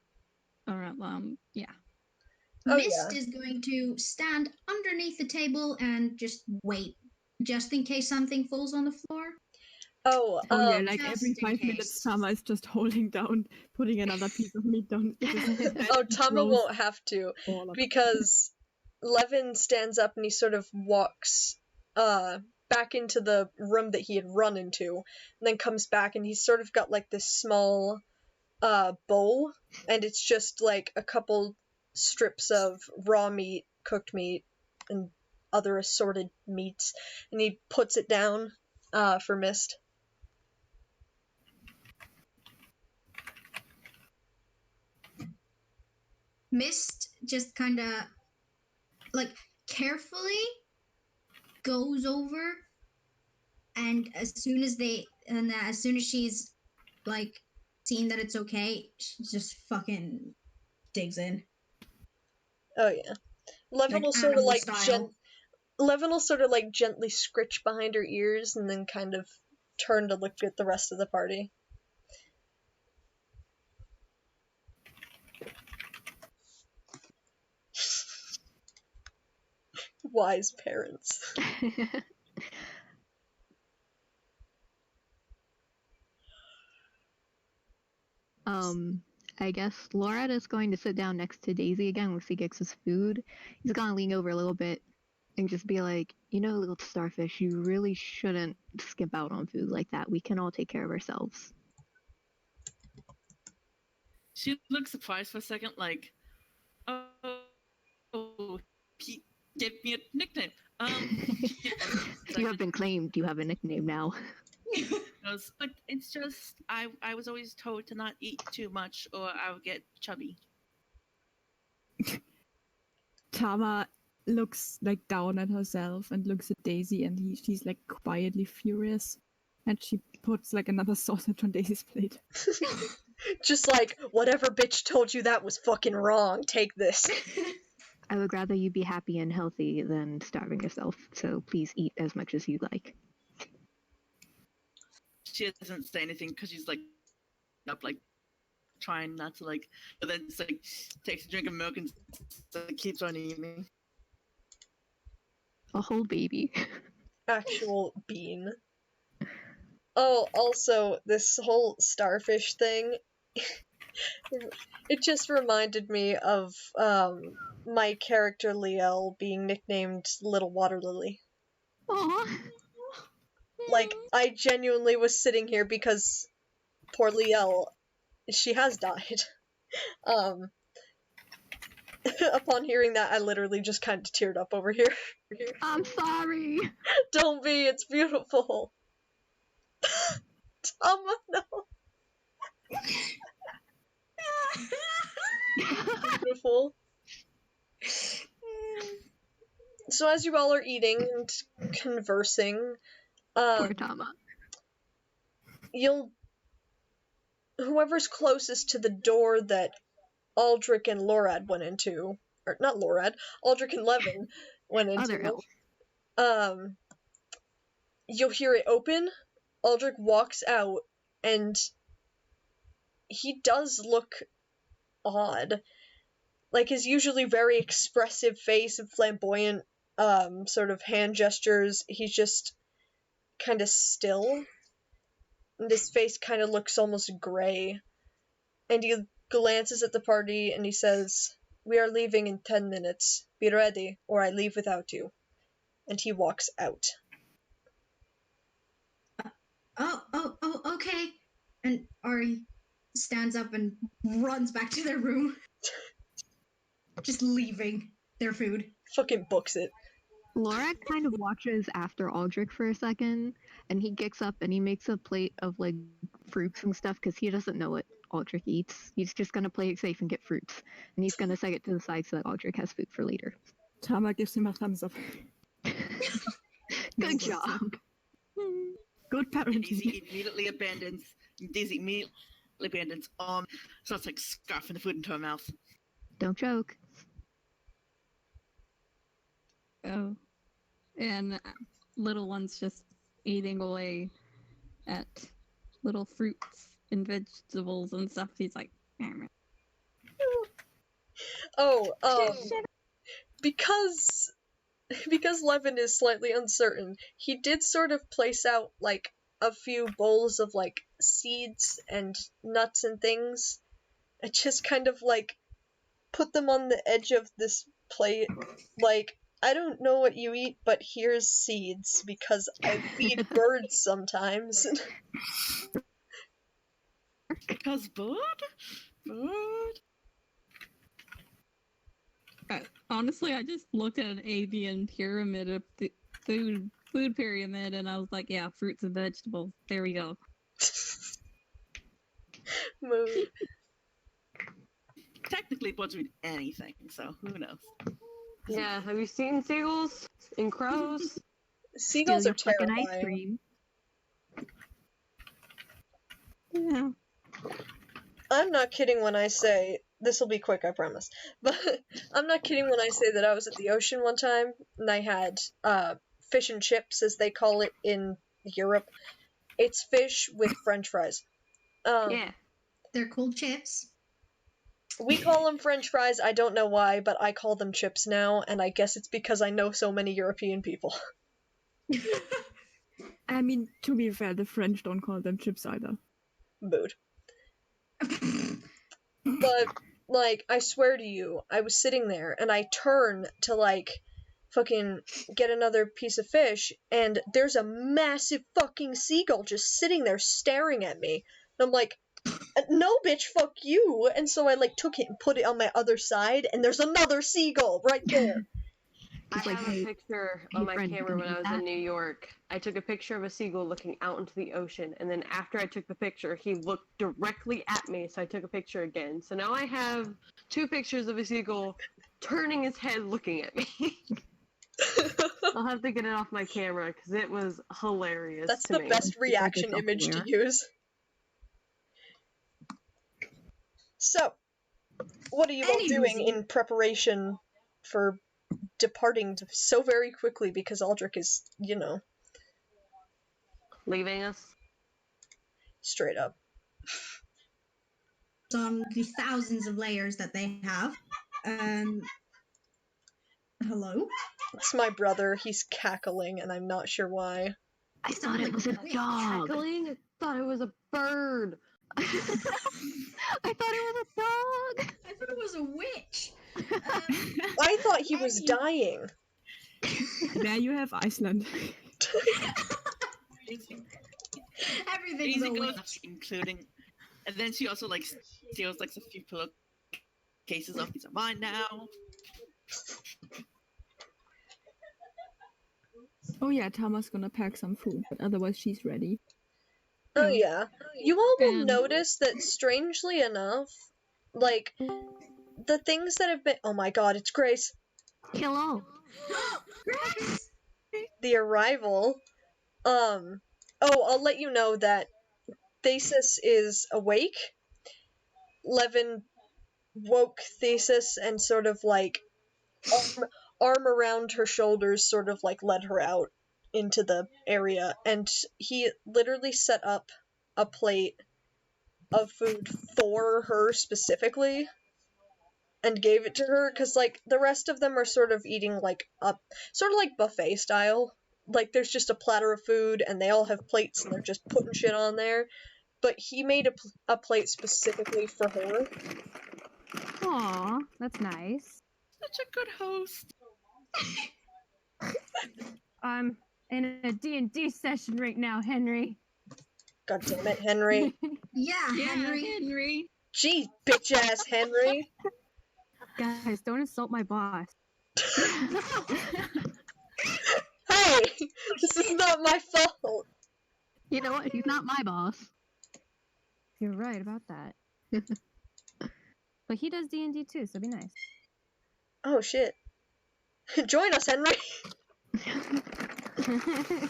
Or yeah. Oh, Mist yeah. is going to stand underneath the table and just wait, just in case something falls on the floor. Oh, Oh yeah, like just every in 5 case. minutes, Tama is just holding down, putting another piece of meat down. oh, Tama won't have to, because Levin stands up and he sort of walks back into the room that he had run into, and then comes back and he's sort of got like this small bowl, and it's just like a couple strips of raw meat, cooked meat, and other assorted meats, and he puts it down for Mist. Mist just kind of like carefully goes over, and as soon as she's like seen that it's okay, she just fucking digs in. Oh yeah, Levin Like will sort of animal like style. Levin will sort of like gently scritch behind her ears and then kind of turn to look at the rest of the party. Wise parents. I guess Laura is going to sit down next to Daisy again once he gets his food. He's gonna lean over a little bit and just be like, little starfish, you really shouldn't skip out on food like that. We can all take care of ourselves. She looks surprised for a second, like, oh, he gave me a nickname. You have been claimed. You have a nickname now. But it's just, I was always told to not eat too much or I would get chubby. Tama looks like down at herself and looks at Daisy, and she's like quietly furious, and she puts like another sausage on Daisy's plate. Just like, whatever bitch told you that was fucking wrong, take this. I would rather you be happy and healthy than starving yourself, so please eat as much as you like. She doesn't say anything because she's like up, like trying not to like, but then it's like takes a drink of milk and keeps on eating. A whole baby. Actual bean. Oh, also, this whole starfish thing, it just reminded me of my character Liel being nicknamed Little Water Lily. Aww. Like, I genuinely was sitting here because poor Liel, she has died. Upon hearing that, I literally just kind of teared up over here. I'm sorry. Don't be, it's beautiful. Tama, no. Beautiful. So as you all are eating and conversing, Poor Tama. whoever's closest to the door that Aldrich and Lorad went into, or not Lorad, Aldrich and Levin went into, you'll hear it open. Aldrich walks out, and he does look odd. Like, his usually very expressive face and flamboyant, sort of hand gestures, he's just kind of still. And his face kind of looks almost gray. And he glances at the party and he says, "We are leaving in 10 minutes. Be ready, or I leave without you." And he walks out. Oh, okay. And Ari stands up and runs back to their room. Just leaving their food. Fucking books it. Laura kind of watches after Aldrich for a second, and he gets up and he makes a plate of like fruits and stuff because he doesn't know what Aldrich eats. He's just gonna play it safe and get fruits, and he's gonna set it to the side so that Aldrich has food for later. Tama gives him a thumbs up. Good job. Good parenting. Daisy immediately abandons starts like scarfing the food into her mouth. Don't joke. Oh. And little one's just eating away at little fruits and vegetables and stuff. He's like, because Levin is slightly uncertain, he did sort of place out like a few bowls of like seeds and nuts and things, and just kind of like put them on the edge of this plate, like, I don't know what you eat, but here's seeds, because I feed birds sometimes. Because bird? honestly, I just looked at an avian pyramid of the food pyramid, and I was like, yeah, fruits and vegetables. There we go. Mood. Technically, birds eat anything, so who knows? Yeah, have you seen seagulls and crows? Seagulls Steal are your fucking ice terrifying. cream. Yeah. I'm not kidding when I say, this will be quick, I promise, but I'm not kidding when I say that I was at the ocean one time, and I had fish and chips, as they call it in Europe. It's fish with french fries. Yeah. They're called chips. We call them french fries, I don't know why, but I call them chips now, and I guess it's because I know so many European people. I mean, to be fair, the French don't call them chips either. Mood. But, like, I swear to you, I was sitting there, and I turn to, like, fucking get another piece of fish, and there's a massive fucking seagull just sitting there staring at me. And I'm like, no, bitch, fuck you. And so I, like, took it and put it on my other side, and there's another seagull right there. I like, have a hey, picture hey, on my friend, camera you when I gonna was eat in that? New York. I took a picture of a seagull looking out into the ocean, and then after I took the picture, he looked directly at me, so I took a picture again. So now I have 2 pictures of a seagull turning his head looking at me. I'll have to get it off my camera because it was hilarious That's to the me. best reaction image to use. So, what are you all doing in preparation for departing so very quickly because Aldrich is, Leaving us? straight up. On the thousands of layers that they have. Hello? It's my brother. He's cackling, and I'm not sure why. I thought it was a dog. Cackling? I thought it was a bird. I thought it was a dog. I thought it was a witch. I thought he was dying. There you have Iceland. Everything's Easy a goes, witch. including, and then she also like steals like a few pillowcases off these of mine now. Oh yeah, Tama's gonna pack some food, but otherwise she's ready. Oh yeah. You all will And- notice that strangely enough, like, the things that have been— oh my god, it's Grace. Hello. Grace! The arrival. Oh, I'll let you know that Thesis is awake. Levin woke Thesis and sort of like arm around her shoulders sort of like led her out into the area, and he literally set up a plate of food for her specifically and gave it to her, because like the rest of them are sort of eating like up sort of like buffet style, like there's just a platter of food and they all have plates and they're just putting shit on there, but he made a plate specifically for her. Aw, that's nice. Such a good host. I'm in a D&D session right now, Henry. God damn it, Henry. Yeah, Henry. Henry. Gee, bitch ass Henry. Guys, don't insult my boss. Hey, this is not my fault. You know what? He's not my boss. You're right about that. But he does D&D too, so be nice. Oh shit. Join us, Henry.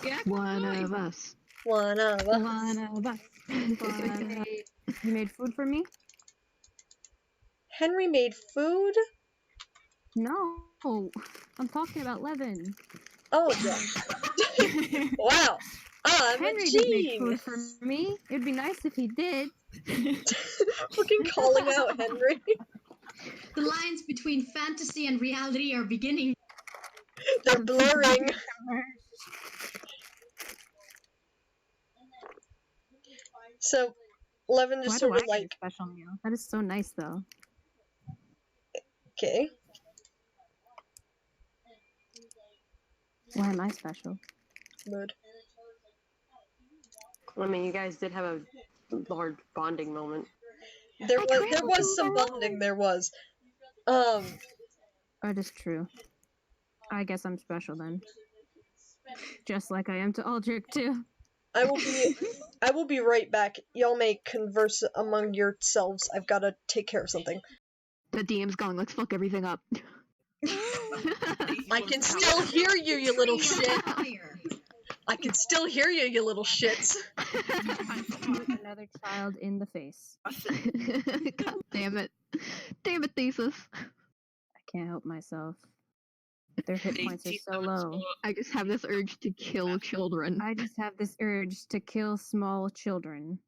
Yeah, One nice. of us. One of us. One of us. You made food for me? Henry made food? No. I'm talking about Levin. Oh, yeah. Wow. I'm Henry a didn't make food genius. for me. It'd be nice if he did. Fucking calling out Henry. The lines between fantasy and reality are beginning. They're blurring. So, Levin just Why do sort I of get a like, special meal? That is so nice, though. okay. Why am I special? Mood. I mean, you guys did have a large bonding moment. There was some bonding, there was. That is true. I guess I'm special then. Just like I am to Aldrich, too. I will be right back. Y'all may converse among yourselves. I've gotta take care of something. The DM's going, let's fuck everything up. I can still hear you, you little shit. I can still hear you, you little shits. Another child in the face. God damn it. Damn it, Thesis. I can't help myself. Their hit points are so low. I just have this urge to kill children. I just have this urge to kill small children.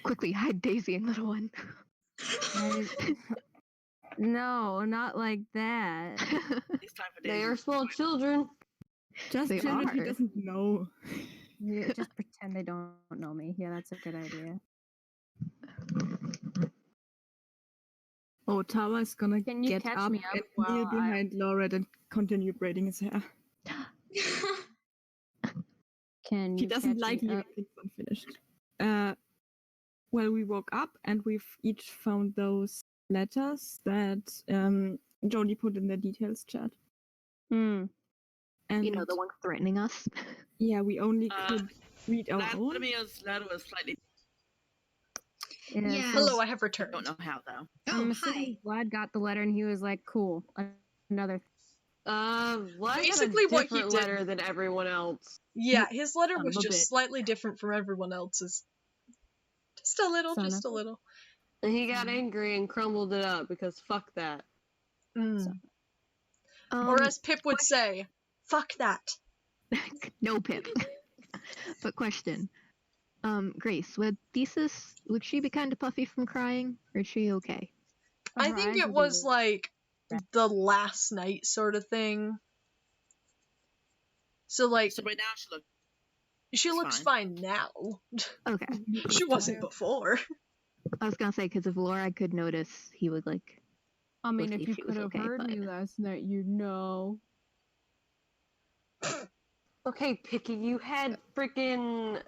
Quickly, hide Daisy and little one. No, not like that. It's time for They Daisy. are small children. Just They pretend he are. doesn't know. Yeah, just pretend they don't know me. Yeah, that's a good idea. Oh, Tara is gonna Can you get catch up me up and while kneel behind Laura and continue braiding his hair. Can He you doesn't catch like me leaving up? things unfinished. Well, we woke up and we've each found those letters that Jodie put in the details chat. Hmm. And You know, the one threatening us. yeah, we only could read our own. Vladimir's letter was slightly. Yeah. Hello, I have I returned. don't know how though. Oh, I'm hi. assuming Vlad got the letter and he was like, "Cool, another." Vlad Basically got a what he different did- letter than everyone else. Yeah, his letter Son was of a just bitch. slightly different from everyone else's. Just a little, Son just a of- little. And he got angry and crumbled it up because fuck that. Mm. Um, Or as Pip would say, fuck that. no Pip. But question. Grace, would she be kind of puffy from crying, or is she okay? I Her think eyes it would was be- like the last night sort of thing. So like, So right now she looks fine now. Okay. She wasn't before. I was gonna say, because if Laura could notice, he would like. I mean, We'll see if if you she was could have okay, heard but- me last night, you'd know. Okay, Picky, you had freaking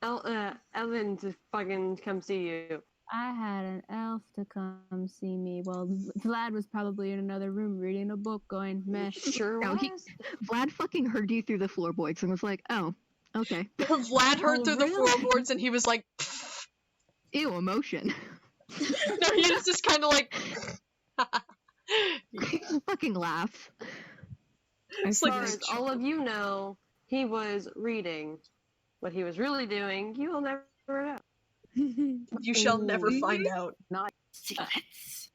Ellen to fucking come see you. I had an elf to come see me. Well, Vlad was probably in another room reading a book, going meh. Sure No, was. Vlad fucking heard you through the floorboards and was like, "Oh, okay." Vlad heard Oh, through the really? floorboards and he was like, Ew, emotion. no, he was just kind of like, Fucking laugh. it's As like far this as all of you know, he was reading. What he was really doing, you will never know. you shall never find out. secrets.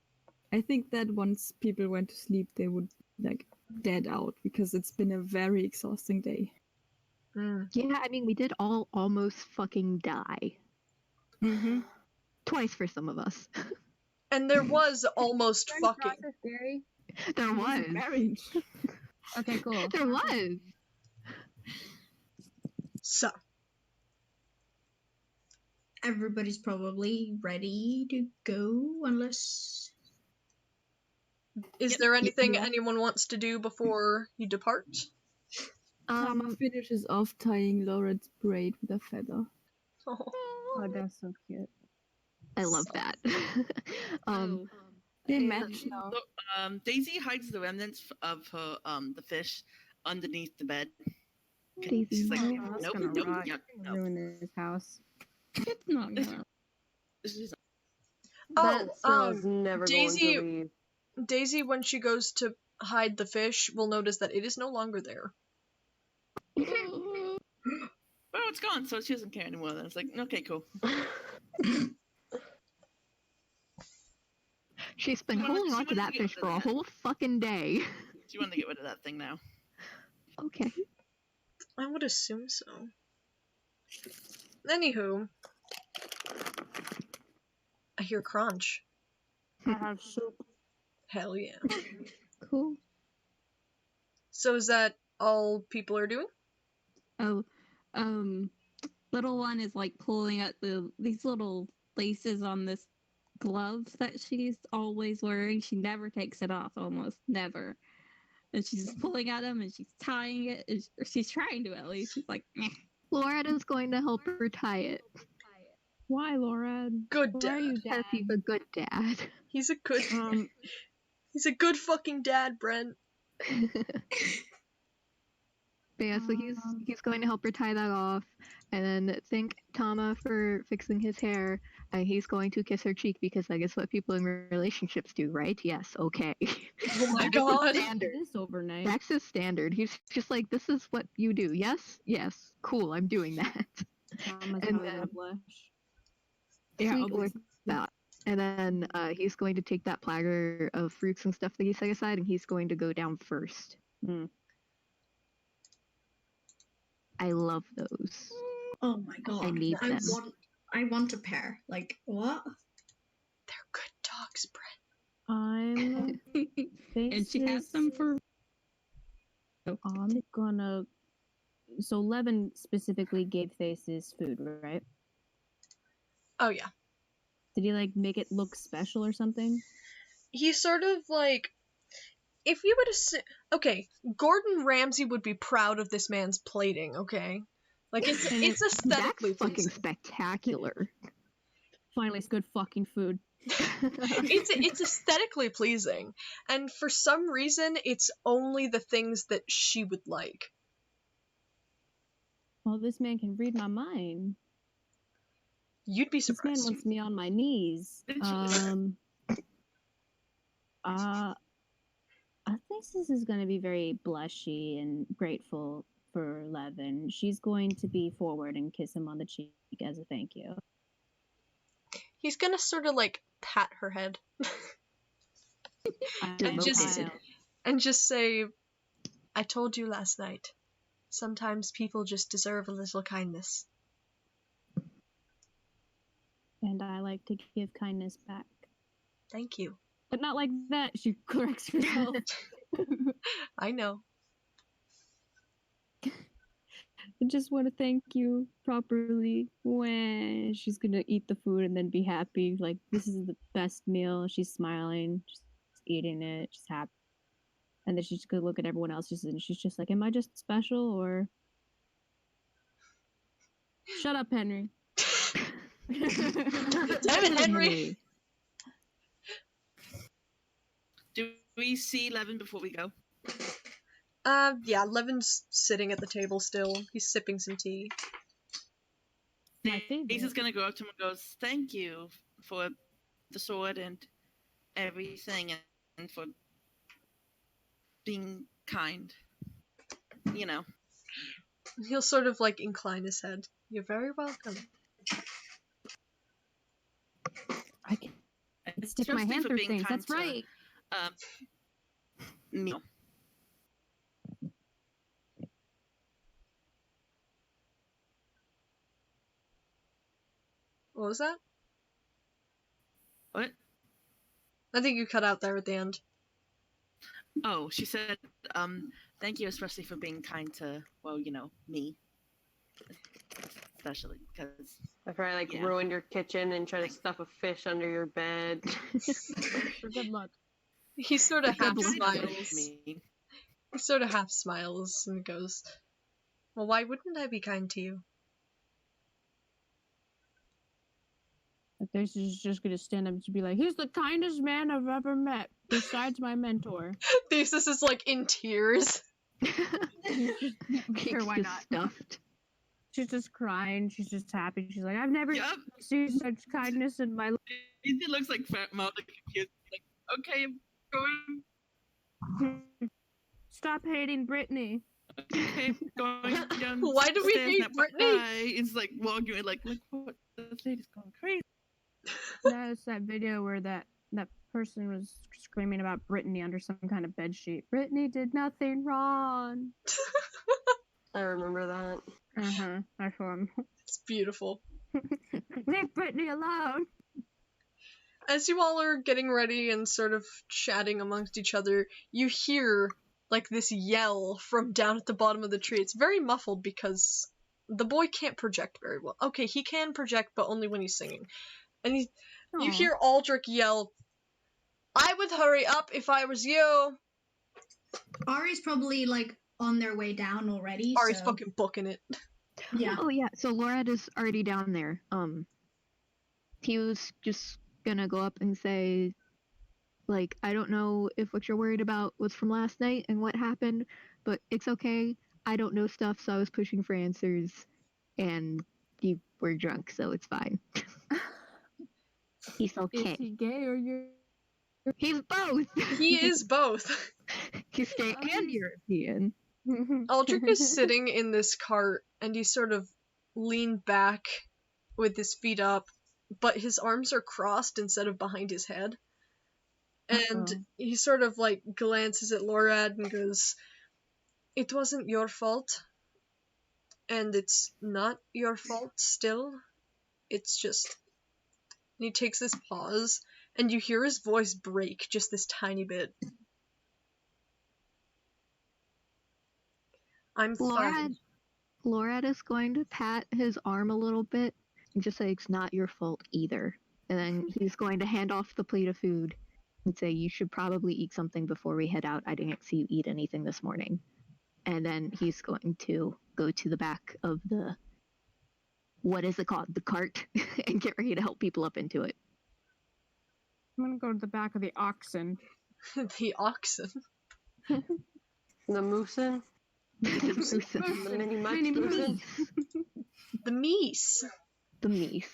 I think that once people went to sleep, they would like dead out because it's been a very exhausting day. Mm. Yeah, I mean, we did all almost fucking die. Mm-hmm. Twice for some of us. And there was almost fucking. Process, Gary? There was. Marriage. Okay, cool. There was. So, Everybody's probably ready to go, unless. is Yep. there anything Yeah. anyone wants to do before you depart? Tama finishes off tying Laura's braid with a feather. Oh. Oh, that's so cute. I love that. They and- match now. So, Daisy hides the remnants of her the fish underneath the bed. Daisy, She's like, no. Oh, that's nope, gonna nope, rot. yeah, It's gonna no. ruin his house. It's not gonna. This is Oh, That cell is never Daisy- going to leave. Daisy, when she goes to hide the fish, will notice that it is no longer there. well, it's gone, so she doesn't care anymore. Then it's like, okay, cool. She's been She wanted- holding she on to wanted that to get fish rid for of a that. whole fucking day. She wanted to get rid of that thing now. Okay. I would assume so. Anywho, I hear crunch. I have soup. Hell yeah. Cool. So is that all people are doing? Oh, little one is like pulling at these little laces on this glove that she's always wearing. She never takes it off, almost never. And she's pulling at them and she's tying it. Or she's trying to at least. She's like, meh. Lorada's going to help her tie it. Why, Laura? Good Why are dad. you Because dad? he's a good dad. He's a good. Um, He's a good fucking dad, Brent. But yeah, so he's going to help her tie that off, and then thank Tama for fixing his hair. And he's going to kiss her cheek because I guess what people in relationships do, right? Yes, okay. Oh my That is god. standard. this overnight. That's his standard. He's just like, this is what you do. Yes, yes, cool. I'm doing that. Mama's and really then- gonna blush. Yeah, Sweet or obviously. that. And then he's going to take that platter of fruits and stuff that he set aside, and he's going to go down first. Hmm. I love those. Oh my god. I need them. I want a pair. Like, what? They're good dogs, Brent. I'm. And she has some for. I'm gonna. So Levin specifically gave Faces food, right? Oh yeah. Did he like make it look special or something? He sort of like, if you were to say, okay, Gordon Ramsay would be proud of this man's plating, okay? Like, it's aesthetically That's fucking pleasing. spectacular. Finally, it's good fucking food. It's aesthetically pleasing, and for some reason, it's only the things that she would like. Well, this man can read my mind. You'd be This man surprised. wants me on my knees. I think this is going to be very blushy and grateful for Levin. She's going to be forward and kiss him on the cheek as a thank you. He's gonna sort of like pat her head and just say, "I told you last night. Sometimes people just deserve a little kindness." And I like to give kindness back. Thank you. But not like that, she corrects herself. I know. I just want to thank you properly. When she's gonna eat the food and then be happy, like this is the best meal. She's smiling, she's eating it, she's happy, and then she's gonna look at everyone else. And she's just like, "Am I just special or?" Shut up, Henry. Damn it, Henry. Do we see Levin before we go? Yeah, Levin's sitting at the table still. He's sipping some tea. Ace is gonna go up to him and goes, "Thank you for the sword and everything, and for being kind." You know. He'll sort of like incline his head. You're very welcome. I can stick my hand through things. That's right. Meal. What was that? What? I think you cut out there at the end. Oh, she said, thank you especially for being kind to, well, you know, me. Especially because... After I ruined your kitchen and try to stuff a fish under your bed. Good luck. He sort of half smiles. Me. He sort of half smiles and goes, "Well, why wouldn't I be kind to you?" This is just gonna stand up and be like, "He's the kindest man I've ever met, besides my mentor." Thesis is like in tears. Sure, why not? Stuffed. She's just crying. She's just happy. She's like, "I've never seen such kindness in my life." It looks like fat mouth confused. Like, okay, I'm going. Stop hating Brittany. Okay, going down. Why do we hate Brittany? It's like walking like what? This lady's going crazy. Notice that video where that person was screaming about Brittany under some kind of bedsheet. Brittany did nothing wrong. I remember that. That's one. It's beautiful. Leave Brittany alone. As you all are getting ready and sort of chatting amongst each other, you hear like this yell from down at the bottom of the tree. It's very muffled because the boy can't project very well. Okay, he can project, but only when he's singing. And you hear Aldrich yell, "I would hurry up if I was you." Ari's probably like on their way down already. Ari's fucking booking it. Yeah. Oh yeah, so Laura is already down there. He was just gonna go up and say, like, "I don't know if what you're worried about was from last night and what happened, but it's okay. I don't know stuff, so I was pushing for answers, and you were drunk, so it's fine." He's okay. Is he gay or you? He's both. He is both. He's gay and European. Aldrich is sitting in this cart, and he's sort of leaned back with his feet up, but his arms are crossed instead of behind his head. And he sort of like glances at Lorad and goes, "It wasn't your fault. And it's not your fault still. It's just..." And he takes this pause, and you hear his voice break just this tiny bit. "I'm fine." Lorad is going to pat his arm a little bit and just say, "It's not your fault either." and then he's going to hand off the plate of food and say, "You should probably eat something before we head out. I didn't see you eat anything this morning." And then he's going to go to the back of the, what is it called? The cart, and get ready to help people up into it. I'm gonna go to the back of the oxen. The oxen. The moosin? The moose. The mini much Mini moosin? The meese. The meese.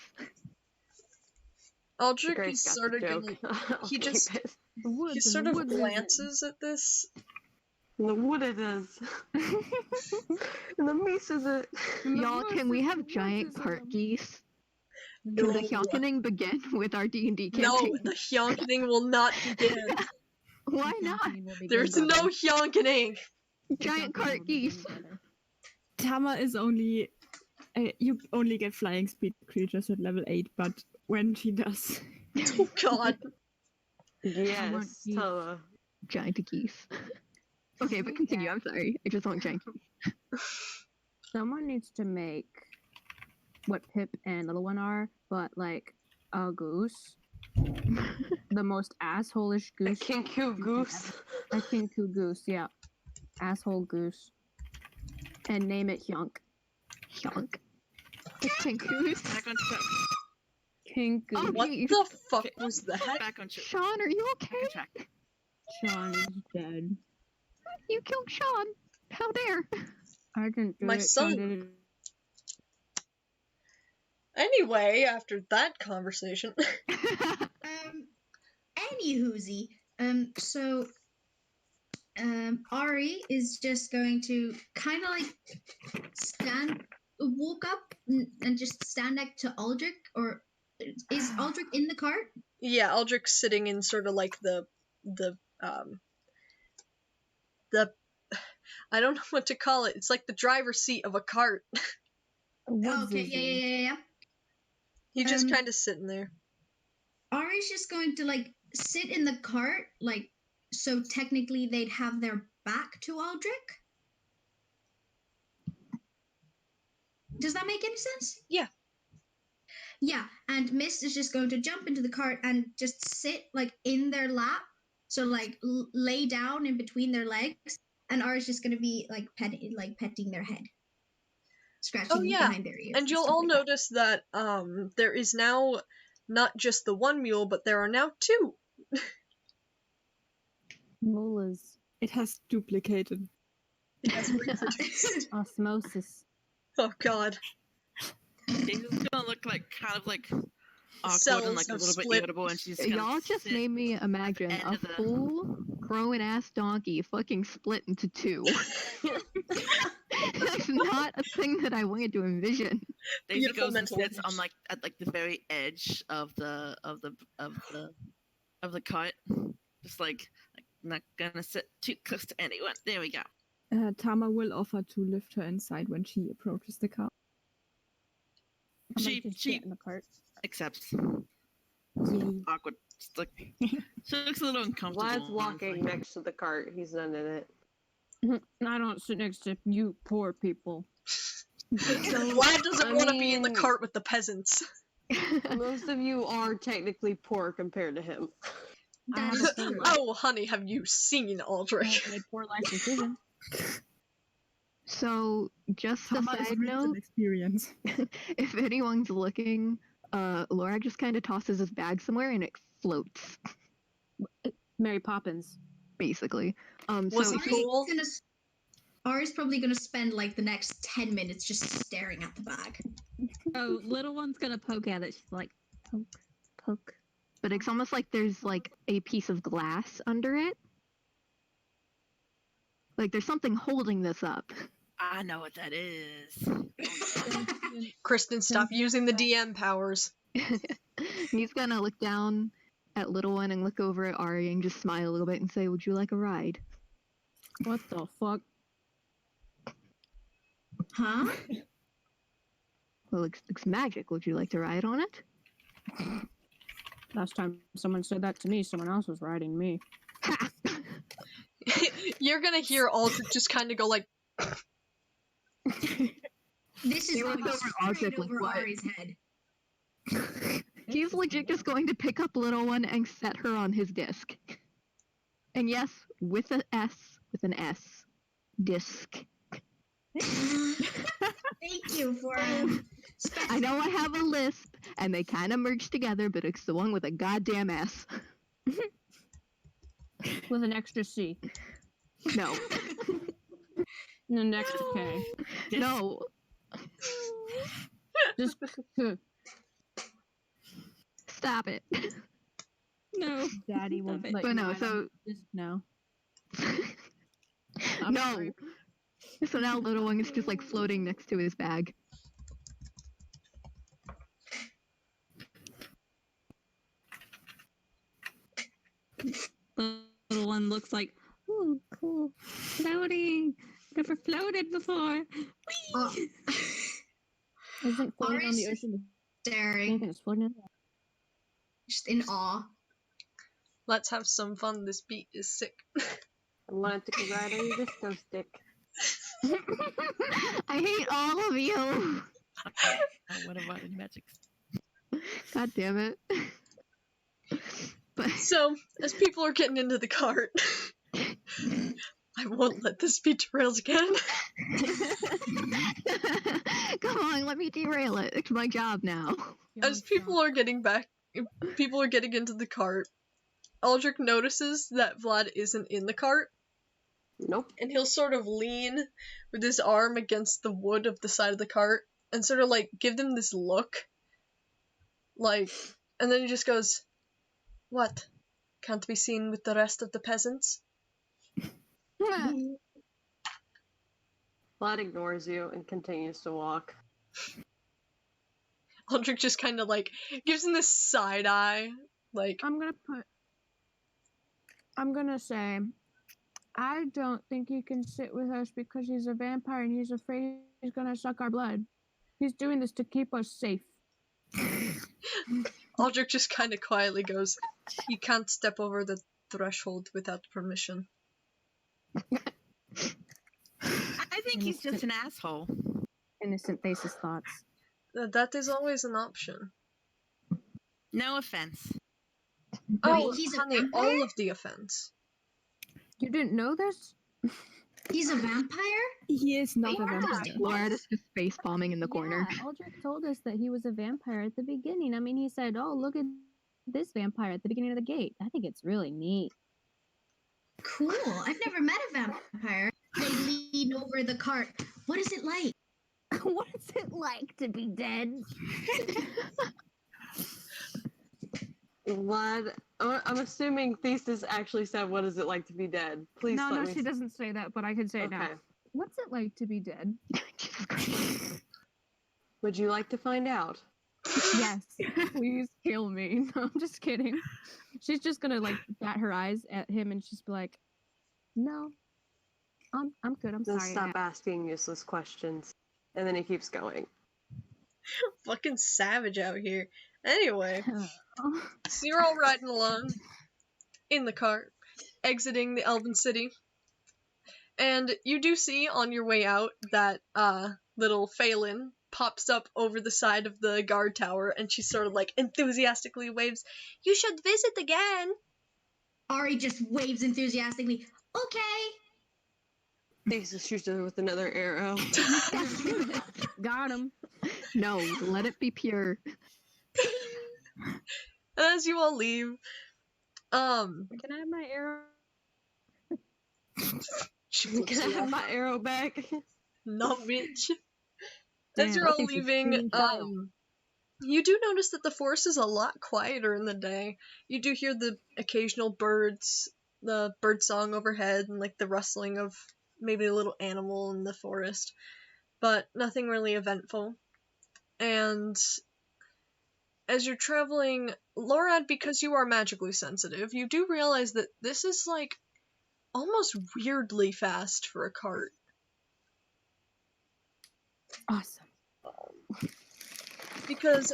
Aldrich Grace is got sort the of joke. gonna, I'll he keep just- it. The woods. he and sort the of woods is- glances at this. And the wood it is. And the meese is it. And the Y'all, moose can we is- have the woods giant is cart them. geese? No, Can the hyonkening begin with our D&D no, campaign? the hyonkening will not begin. Why The not? campaign will begin, There's no brother. hyonkening. The Giant campaign cart will begin, geese. brother. Tama is only. You only get flying speed creatures at level 8, but when she does. Oh god. Yes, geese. Tama. Giant geese. Okay, but continue. Yeah. I'm sorry. I just want giant geese. Someone needs to make what Pip and Little One are, but like a goose. The most asshole-ish A goose. kinku goose. A kinku goose, yeah. Asshole goose. And name it Hyunk. Hyonk. King goose. Back on track. Kinku. Oh, What geez. the fuck was that? Back on track. Sean, are you Back okay? on track. Sean is dead. You killed Sean. How dare? I didn't do My it. son. Sean did it. Anyway, after that conversation. Anywhoozy, so Ari is just going to kind of like walk up and just stand next to Aldrich, or is Aldrich in the cart? Yeah, Aldrich's sitting in sort of like the I don't know what to call it. It's like the driver's seat of a cart. Woods Okay, is yeah. He's just Um, kind of sitting there. Ari's just going to like sit in the cart, like, so technically they'd have their back to Aldrich. Does that make any sense? Yeah. Yeah, and Mist is just going to jump into the cart and just sit like in their lap, so like lay down in between their legs, and Ari's just going to be like petting their head, scratching Oh, yeah. behind their ears. And you'll stuff all like that. notice that there is now not just the one mule, but there are now two. mullahs. It has duplicated. It has reproduced. Osmosis. Oh god. She's just gonna look like kind of like awkward Cells and like a have little bit split. irritable, and she's gonna Y'all just sit made me imagine end a of the- full grown ass donkey fucking split into two. That's not a thing that I wanted to envision. Daisy Beautiful goes and mental sits image. on like at like the very edge of the cart, just like not gonna sit too close to anyone. There we go. Tama will offer to lift her inside when she approaches the car. I'm She- gonna just she- get in the cart. Accepts. Yay. Awkward. Just like she looks a little uncomfortable. Vlad's and walking like, next to the cart. He's not in it. I don't sit next to you poor people. Vlad doesn't I want to be in the mean- cart with the peasants. Most of you are technically poor compared to him. I That have is a poor true. life. Oh, honey, have you seen I Aldrich? have made poor life decisions. So, just a Tama is side rich in note, experience. if anyone's looking, Laura just kind of tosses his bag somewhere and it floats, Mary Poppins. basically. Was So it he, cool? Ari's probably gonna spend like the next 10 minutes just staring at the bag. Oh, little one's gonna poke at it. She's like, poke. but it's almost like there's like a piece of glass under it. Like there's something holding this up. I know what that is. Kristen, stop using the DM powers. He's gonna look down at little one and look over at Ari and just smile a little bit and say, "Would you like a ride?" What the fuck? Huh? Well, it's magic. Would you like to ride on it? Last time someone said that to me, someone else was riding me. You're gonna hear Aldrich just kind of go like, This is He going looks over straight Aldrich like, over "What?" Ari's head. He's legit just going to pick up little one and set her on his disc. And yes, with an S. Disc. Thank you for I know I have a lisp, and they kind of merge together, but it's the one with a goddamn S. With an extra C. No. And an extra K. No. Just Stop it. no. Daddy will Stop it. let But you no, know. so Just no. no. sorry. So now little one is just like floating next to his bag. Little one looks like, ooh, cool, floating. Never floated before. Oh. Isn't floating on the Ari's ocean staring, it's floating in the just in awe. Let's have some fun. This beat is sick. I wanted to ride on your disco stick. I hate all of you. Oh, what about the magics? God damn it. But So, as people are getting into the cart, I won't let this be derailed again. come on, let me derail it. It's my job now. As people are getting into the cart, Aldrich notices that Vlad isn't in the cart, Nope. and he'll sort of lean with his arm against the wood of the side of the cart and sort of like give them this look. Like, and then he just goes, "What? Can't be seen with the rest of the peasants?" Vlad ignores you and continues to walk. Aldrich just kind of like gives him this side eye, like, I'm gonna say, I don't think he can sit with us because he's a vampire and he's afraid he's gonna suck our blood. He's doing this to keep us safe. Aldrich just kind of quietly goes, "You can't step over the threshold without permission." I think he's just an asshole. Innocent faces thoughts. That is always an option. No offense. Oh, he's a honey, vampire? all of the offense. You didn't know this? He's a vampire? He is not a Yeah. vampire. Lord is just face palming in the corner. Yeah, Aldrich told us that he was a vampire at the beginning. I mean, he said, "Oh, look at this vampire at the beginning of the gate." I think it's really neat. Cool. I've never met a vampire. They lean over the cart. What is it like? What is it like to be dead? Vlad, I'm assuming Thesis actually said, "What is it like to be dead?" Please No, let no, me. she doesn't say that, but I can say it now. Okay. What's it like to be dead? Would you like to find out? Yes, please kill me. No, I'm just kidding. She's just gonna like bat her eyes at him and just be like, "No, I'm good. I'm Then sorry." stop asking useless questions. And then he keeps going. Fucking savage out here. Anyway, Oh. so you're all riding along in the cart, exiting the Elven City. And you do see on your way out that little Phelan pops up over the side of the guard tower, and she sort of like enthusiastically waves, "You should visit again!" Ari just waves enthusiastically. Okay. Thesis shoots her with another arrow. Got him. No, let it be pure. As you all leave, Can I have my arrow? she Can flips I you have off. my arrow back? No, bitch. Damn, As you're I all think she's leaving, screaming child. you do notice that the forest is a lot quieter in the day. You do hear the occasional birds, the bird song overhead, and like the rustling of maybe a little animal in the forest, but nothing really eventful. And as you're traveling, Lorad, because you are magically sensitive, you do realize that this is like almost weirdly fast for a cart. Awesome. Because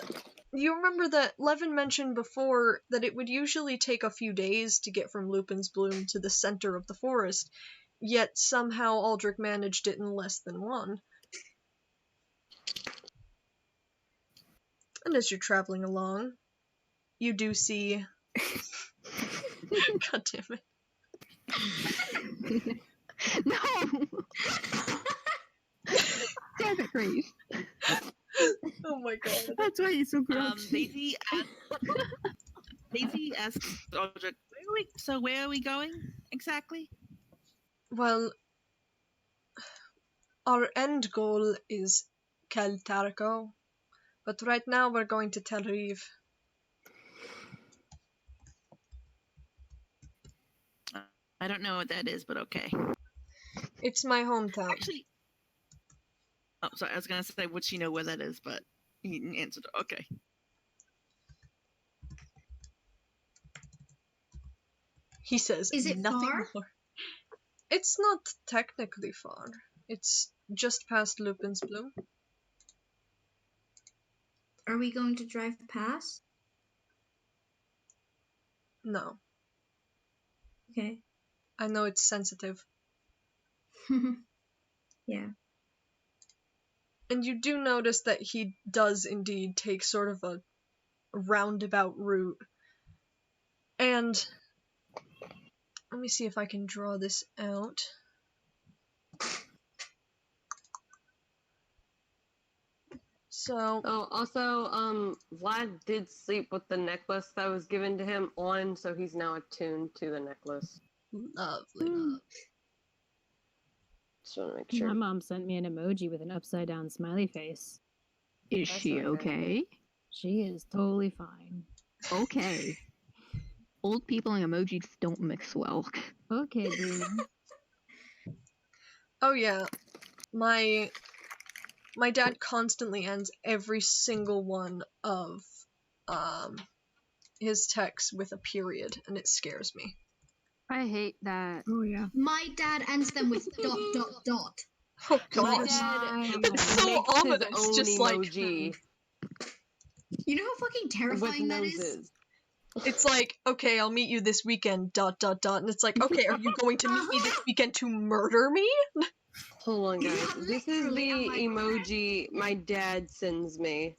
you remember that Levin mentioned before that it would usually take a few days to get from Lupin's Bloom to the center of the forest, yet somehow Aldrich managed it in less than one. And as you're traveling along, you do see... God damn it. No! Damn it, Grace. Oh my god. That's why he's so grouchy. Daisy asks Aldrich, where are we going exactly? Well, our end goal is Kel Tarko, but right now we're going to Tel Aviv. I don't know what that is, but okay. It's my hometown. Actually, oh, sorry, I was gonna say, would she know where that is, but you answered. Okay. He says Is it nothing far? more. It's not technically far. It's just past Lupin's Bloom. Are we going to drive past? No. Okay. I know it's sensitive. Yeah. And you do notice that he does indeed take sort of a roundabout route. And let me see if I can draw this out. So, Oh, also, Vlad did sleep with the necklace that was given to him on, so he's now attuned to the necklace. lovely. Just want to make sure. My mom sent me an emoji with an upside down smiley face. Is That's she not good. okay? She is totally fine. Okay. Old people and emojis don't mix well. Okay, Dreamer. Oh yeah, my dad constantly ends every single one of his texts with a period, and it scares me. I hate that. Oh yeah. My dad ends them with ... Oh My god, dad it's so makes his ominous. own Just like emoji You know how fucking with terrifying that is? noses. it's like, okay, I'll meet you this weekend. ... And it's like, okay, are you going to meet me this weekend to murder me? Hold on, guys. This is the Literally, I'm like, emoji my dad sends me.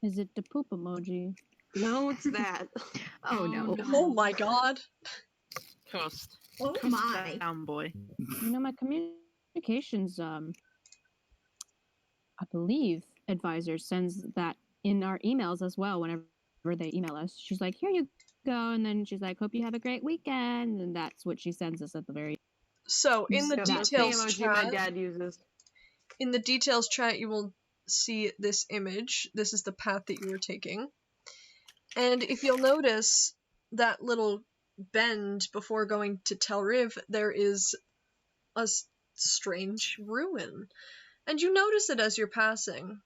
Is it the poop emoji? No, it's that. Oh no. Oh my god. Cost. Oh my. Down, boy. You know, my communications, I believe, advisor sends that in our emails as well whenever they email us. She's like, here you go. And then she's like, hope you have a great weekend. And that's what she sends us at the very So in the Yep, that's the details emoji my chat, dad uses. in the details chat, you will see this image. This is the path that you were taking. And if you'll notice that little bend before going to Tel Riv, there is a strange ruin. And you notice it as you're passing.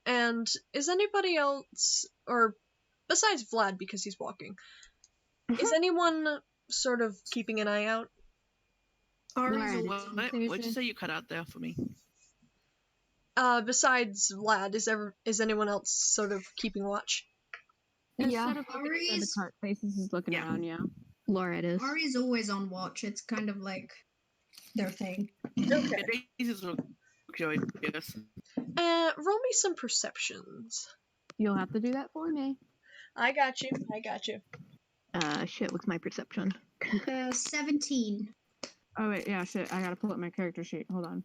And is anybody else, or besides Vlad because he's walking, is anyone sort of keeping an eye out? Ari's Right. always What? on What'd you station. say you cut out there for me? Besides Vlad, is anyone else sort of keeping watch? Yeah. Instead of looking inside the Ari's- cart, Faces is looking Yeah. around, yeah. Laura it is. Ari's always on watch. It's kind of like their thing. Okay. Daisy's real curious. Roll me some perceptions. You'll have to do that for me. I got you. Shit, what's my perception? 17. Oh, wait, yeah, shit. I gotta pull up my character sheet. Hold on.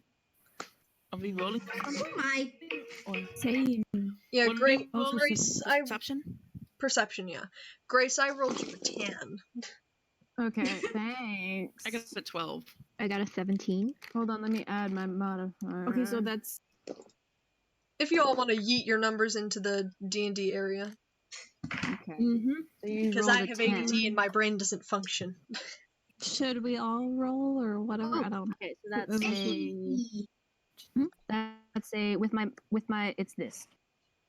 Are we rolling? Oh my. Same. Yeah, When great. we roll Grace, I perception? perception. Yeah, Grace, I rolled you a 10. Okay, thanks. I got a 12. I got a 17. Hold on, let me add my modifier. Okay, so that's If you all want to yeet your numbers into the D&D area, Okay. mm-hmm. So you because rolled I a have 10. ADD and my brain doesn't function. Should we all roll or whatever? Oh. I don't know. Okay, so that's Okay. a... That's a... With my... It's this.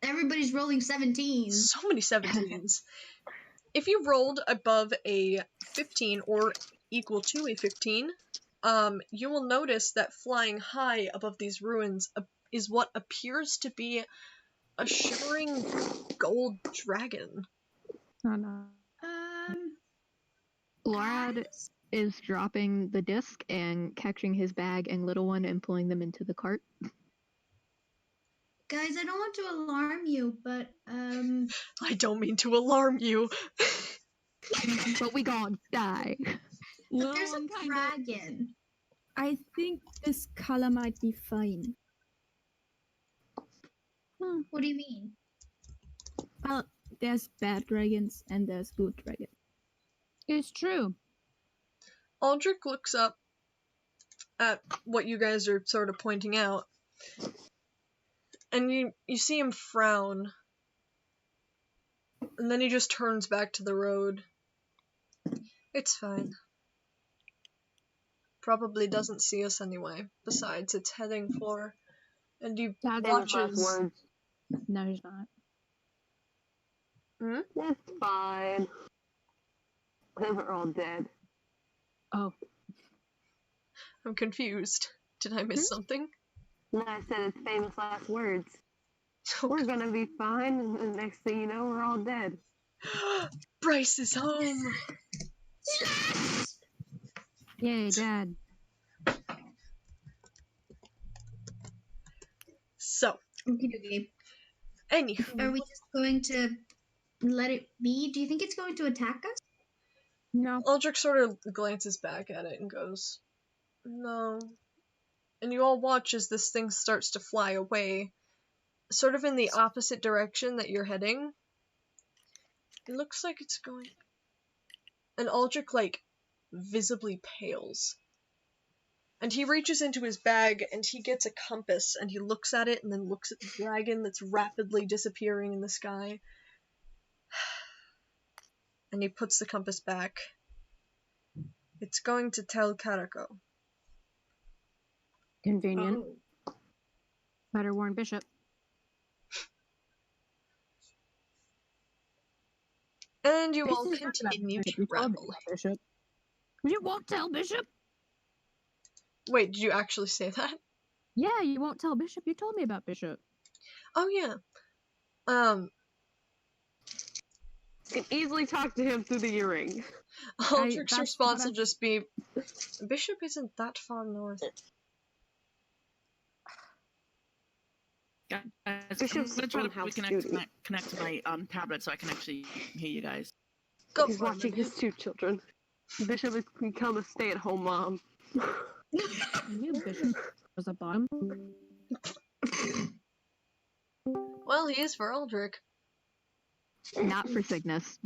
Everybody's rolling 17s. So many 17s. If you rolled above a 15 or equal to a 15, you will notice that flying high above these ruins is what appears to be a shimmering gold dragon. Oh, no. Laura is dropping the disc and catching his bag and little one and pulling them into the cart. Guys, I don't want to alarm you, but I don't mean to alarm you. But we gonna die. Little there's one a kinda dragon. I think this color might be fine. What do you mean? Well, there's bad dragons and there's good dragons. It's true. Aldrich looks up at what you guys are sort of pointing out, and you see him frown, and then he just turns back to the road. It's fine. Probably doesn't see us anyway. Besides, it's heading for, and he That's Famous last watches. words. No, he's not. It's fine. Then we're all dead. Oh, I'm confused. Did I miss something? And I said it's famous last words. We're gonna be fine, and the next thing you know, we're all dead. Bryce is home. yay, Dad. So, Okay. anywho, Are we just going to let it be? Do you think it's going to attack us? No. Aldrich sort of glances back at it and goes, "No." And you all watch as this thing starts to fly away, sort of in the opposite direction that you're heading. It looks like it's going. And Aldrich, like, visibly pales. And he reaches into his bag and he gets a compass and he looks at it and then looks at the dragon that's rapidly disappearing in the sky. And he puts the compass back. It's going to tell Karako. Convenient. Better warn Bishop. And you This all is not about continue Bishop. to You told me travel. about Bishop. You won't tell Bishop? Wait, did you actually say that? Yeah, you won't tell Bishop. You told me about Bishop. Oh yeah. You can easily talk to him through the earring. Aldrich's that's response what I- will just be, Bishop isn't that far north. Guys, I'm Bishop's gonna try to in-house reconnect duty. connect to my tablet so I can actually hear you guys. Go He's for it, watching Lydia. his two children. Bishop has become a stay-at-home mom. You Bishop was a bottom. Well, he is for Aldrich. Not for Cygnus.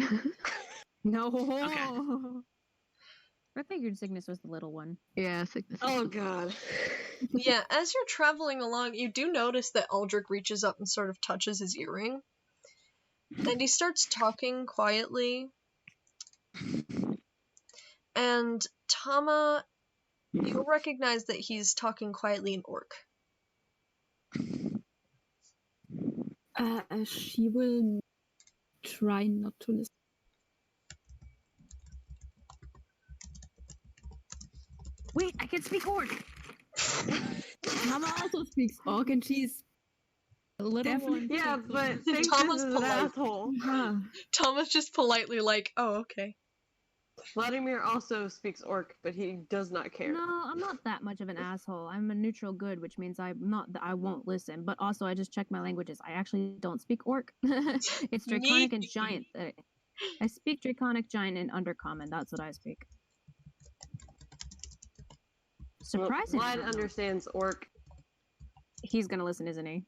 No. Okay. I figured Cygnus was the little one. Yeah, Cygnus. Oh god. Yeah, as you're traveling along, you do notice that Aldrich reaches up and sort of touches his earring. And he starts talking quietly. And Tama, you'll recognize that he's talking quietly in Orc. She will try not to listen. Wait, I can speak Orc. Mama also speaks Orc and she's the little Definitely. one. Yeah, takes but over. Cygnus Thomas is an polite. asshole. Tama's just politely like, oh, okay. Vladimir also speaks Orc, but he does not care. No, I'm not that much of an asshole. I'm a neutral good, which means I'm not. I won't listen. But also, I just checked my languages. I actually don't speak Orc. It's Draconic and Giant. I speak Draconic, Giant, and Undercommon. That's what I speak. Surprisingly, Vlad understands Orc. he's gonna listen, isn't he?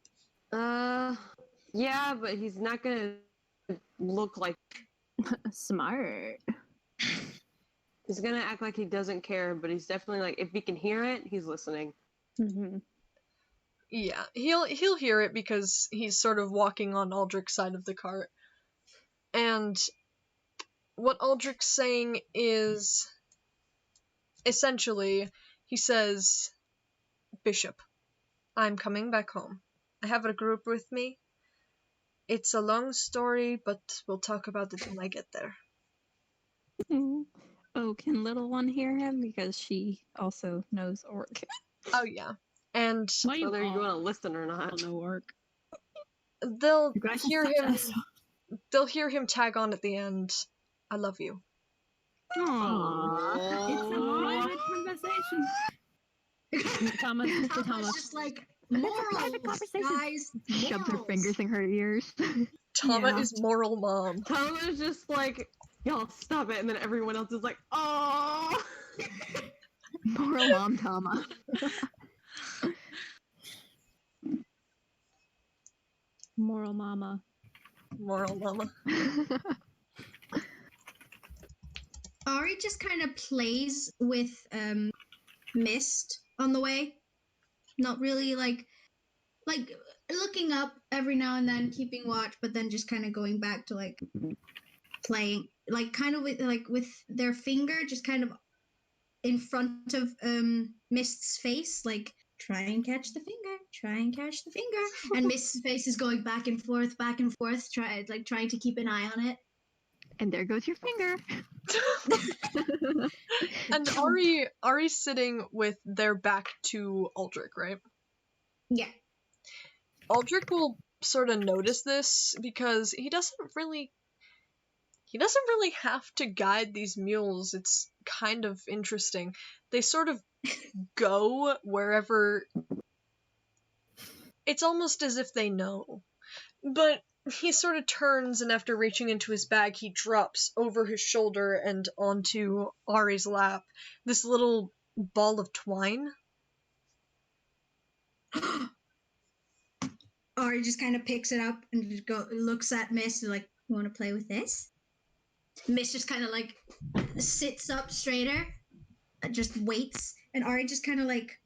Yeah, but he's not gonna look like. Smart. He's gonna act like he doesn't care, but he's definitely like, if he can hear it, he's listening. Mm-hmm. Yeah, he'll hear it because he's sort of walking on Aldrich's side of the cart. And what Aldrich's saying is, essentially, he says, Bishop, I'm coming back home. I have a group with me. It's a long story, but we'll talk about it when I get there. Oh, can little one hear him? Because she also knows Orc. Oh yeah. And Why you Whether you're all going to listen or not. don't know Orc? they'll You guys hear are such him assholes. they'll hear him tag on at the end, I love you. Aww. It's a private conversation. Thomas just like, Morals, conversation. guys. Shoved her Morals. fingers in her ears. Tama Yeah. is moral mom. Tama's just like, y'all stop it, and then everyone else is like, oh. Moral mom Tama. Moral mama. Moral mama. Ari just kind of plays with mist on the way. Not really like looking up every now and then, keeping watch, but then just kind of going back to like playing, like kind of with their finger just kind of in front of Mist's face, like try and catch the finger, and Mist's face is going back and forth, trying to keep an eye on it. And there goes your finger. And Ari's sitting with their back to Aldrich, right? Yeah. Aldrich will sort of notice this because he doesn't really have to guide these mules. It's kind of interesting. They sort of go wherever. It's almost as if they know. But he sort of turns, and after reaching into his bag, he drops over his shoulder and onto Ari's lap this little ball of twine. Ari just kind of picks it up and just looks at Mist and like, you want to play with this? Mist just kind of like sits up straighter, just waits, and Ari just kind of like,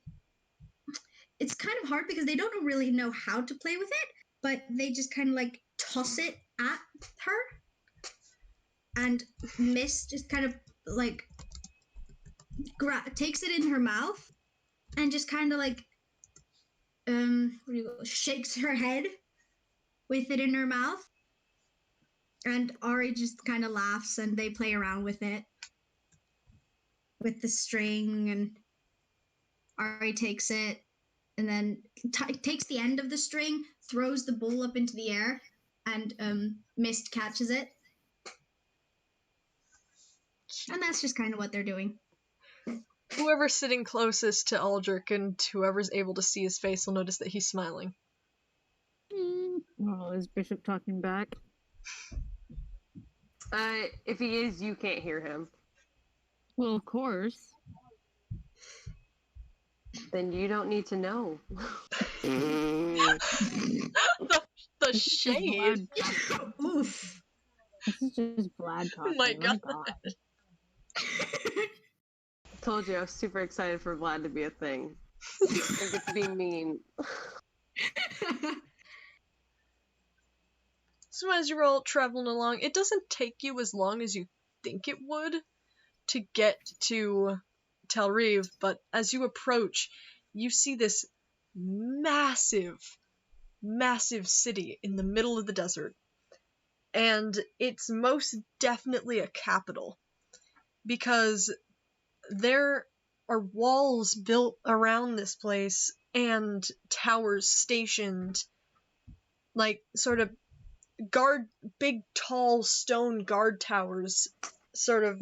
it's kind of hard because they don't really know how to play with it, but they just kind of like toss it at her, and Mist just kind of like takes it in her mouth and just kind of like shakes her head with it in her mouth, and Ari just kind of laughs and they play around with it, with the string, and Ari takes it and then takes the end of the string, throws the bull up into the air, and Mist catches it. And that's just kind of what they're doing. Whoever's sitting closest to Aldrich and whoever's able to see his face will notice that he's smiling. Oh, is Bishop talking back? If he is, you can't hear him. Well, of course. Then you don't need to know. The This is just shade. Vlad. Oof. This is just Vlad Oh talking. my My god. Told you I was super excited for Vlad to be a thing. I think it's being mean. So as you're all traveling along, it doesn't take you as long as you think it would to get to Tel Riv, but as you approach, you see this massive, massive city in the middle of the desert. And it's most definitely a capital, because there are walls built around this place and towers stationed, like sort of big tall stone guard towers sort of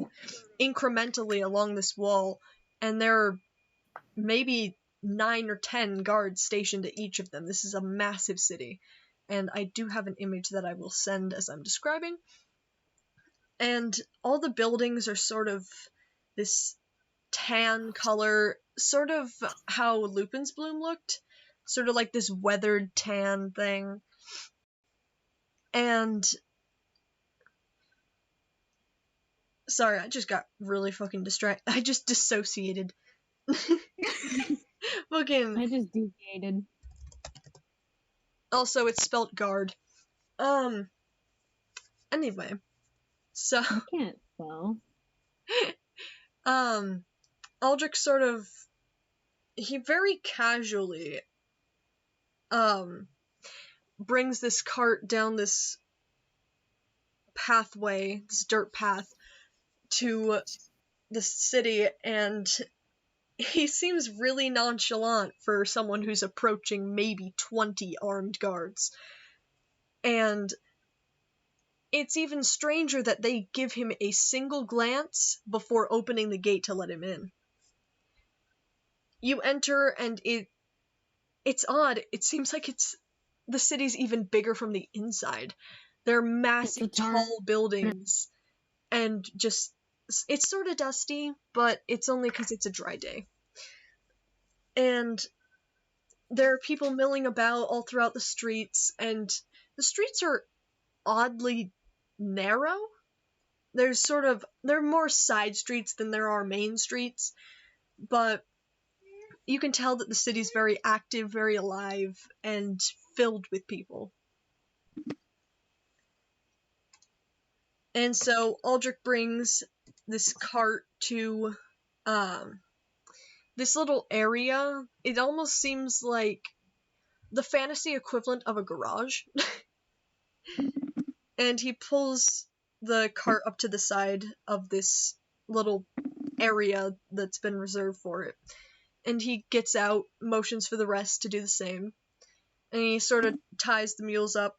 incrementally along this wall, and there are maybe 9 or 10 guards stationed at each of them. This is a massive city, and I do have an image that I will send as I'm describing. And all the buildings are sort of this tan color, sort of how Lupin's Bloom looked, sort of like this weathered tan thing. And sorry, I just got really fucking distracted. I just dissociated. Fucking. I just deviated. Also, it's spelt guard. Anyway, so I can't spell. Aldrich sort of, he very casually brings this cart down this pathway, this dirt path, to the city, and he seems really nonchalant for someone who's approaching maybe 20 armed guards. And it's even stranger that they give him a single glance before opening the gate to let him in. You enter, and It's odd. It seems like the city's even bigger from the inside. There are massive, tall buildings, and just it's sort of dusty, but it's only because it's a dry day. And there are people milling about all throughout the streets, and the streets are oddly narrow. There are more side streets than there are main streets, but you can tell that the city's very active, very alive, and filled with people. And so Aldrich brings this cart to this little area. It almost seems like the fantasy equivalent of a garage. And he pulls the cart up to the side of this little area that's been reserved for it. And he gets out, motions for the rest to do the same. And he sort of ties the mules up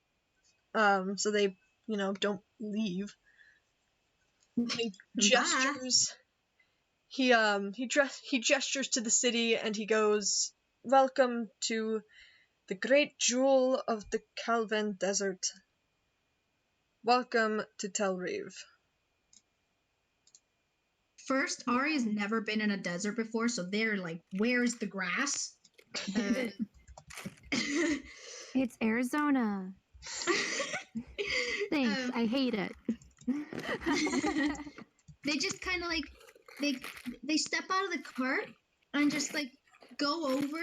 so they, don't leave. He gestures. He gestures to the city and he goes, "Welcome to the great jewel of the Calvin Desert. Welcome to Tel Riv." First, Ari has never been in a desert before, so they're like, "Where's the grass?" It's Arizona. Thanks. I hate it. They just kind of like they step out of the cart and just like go over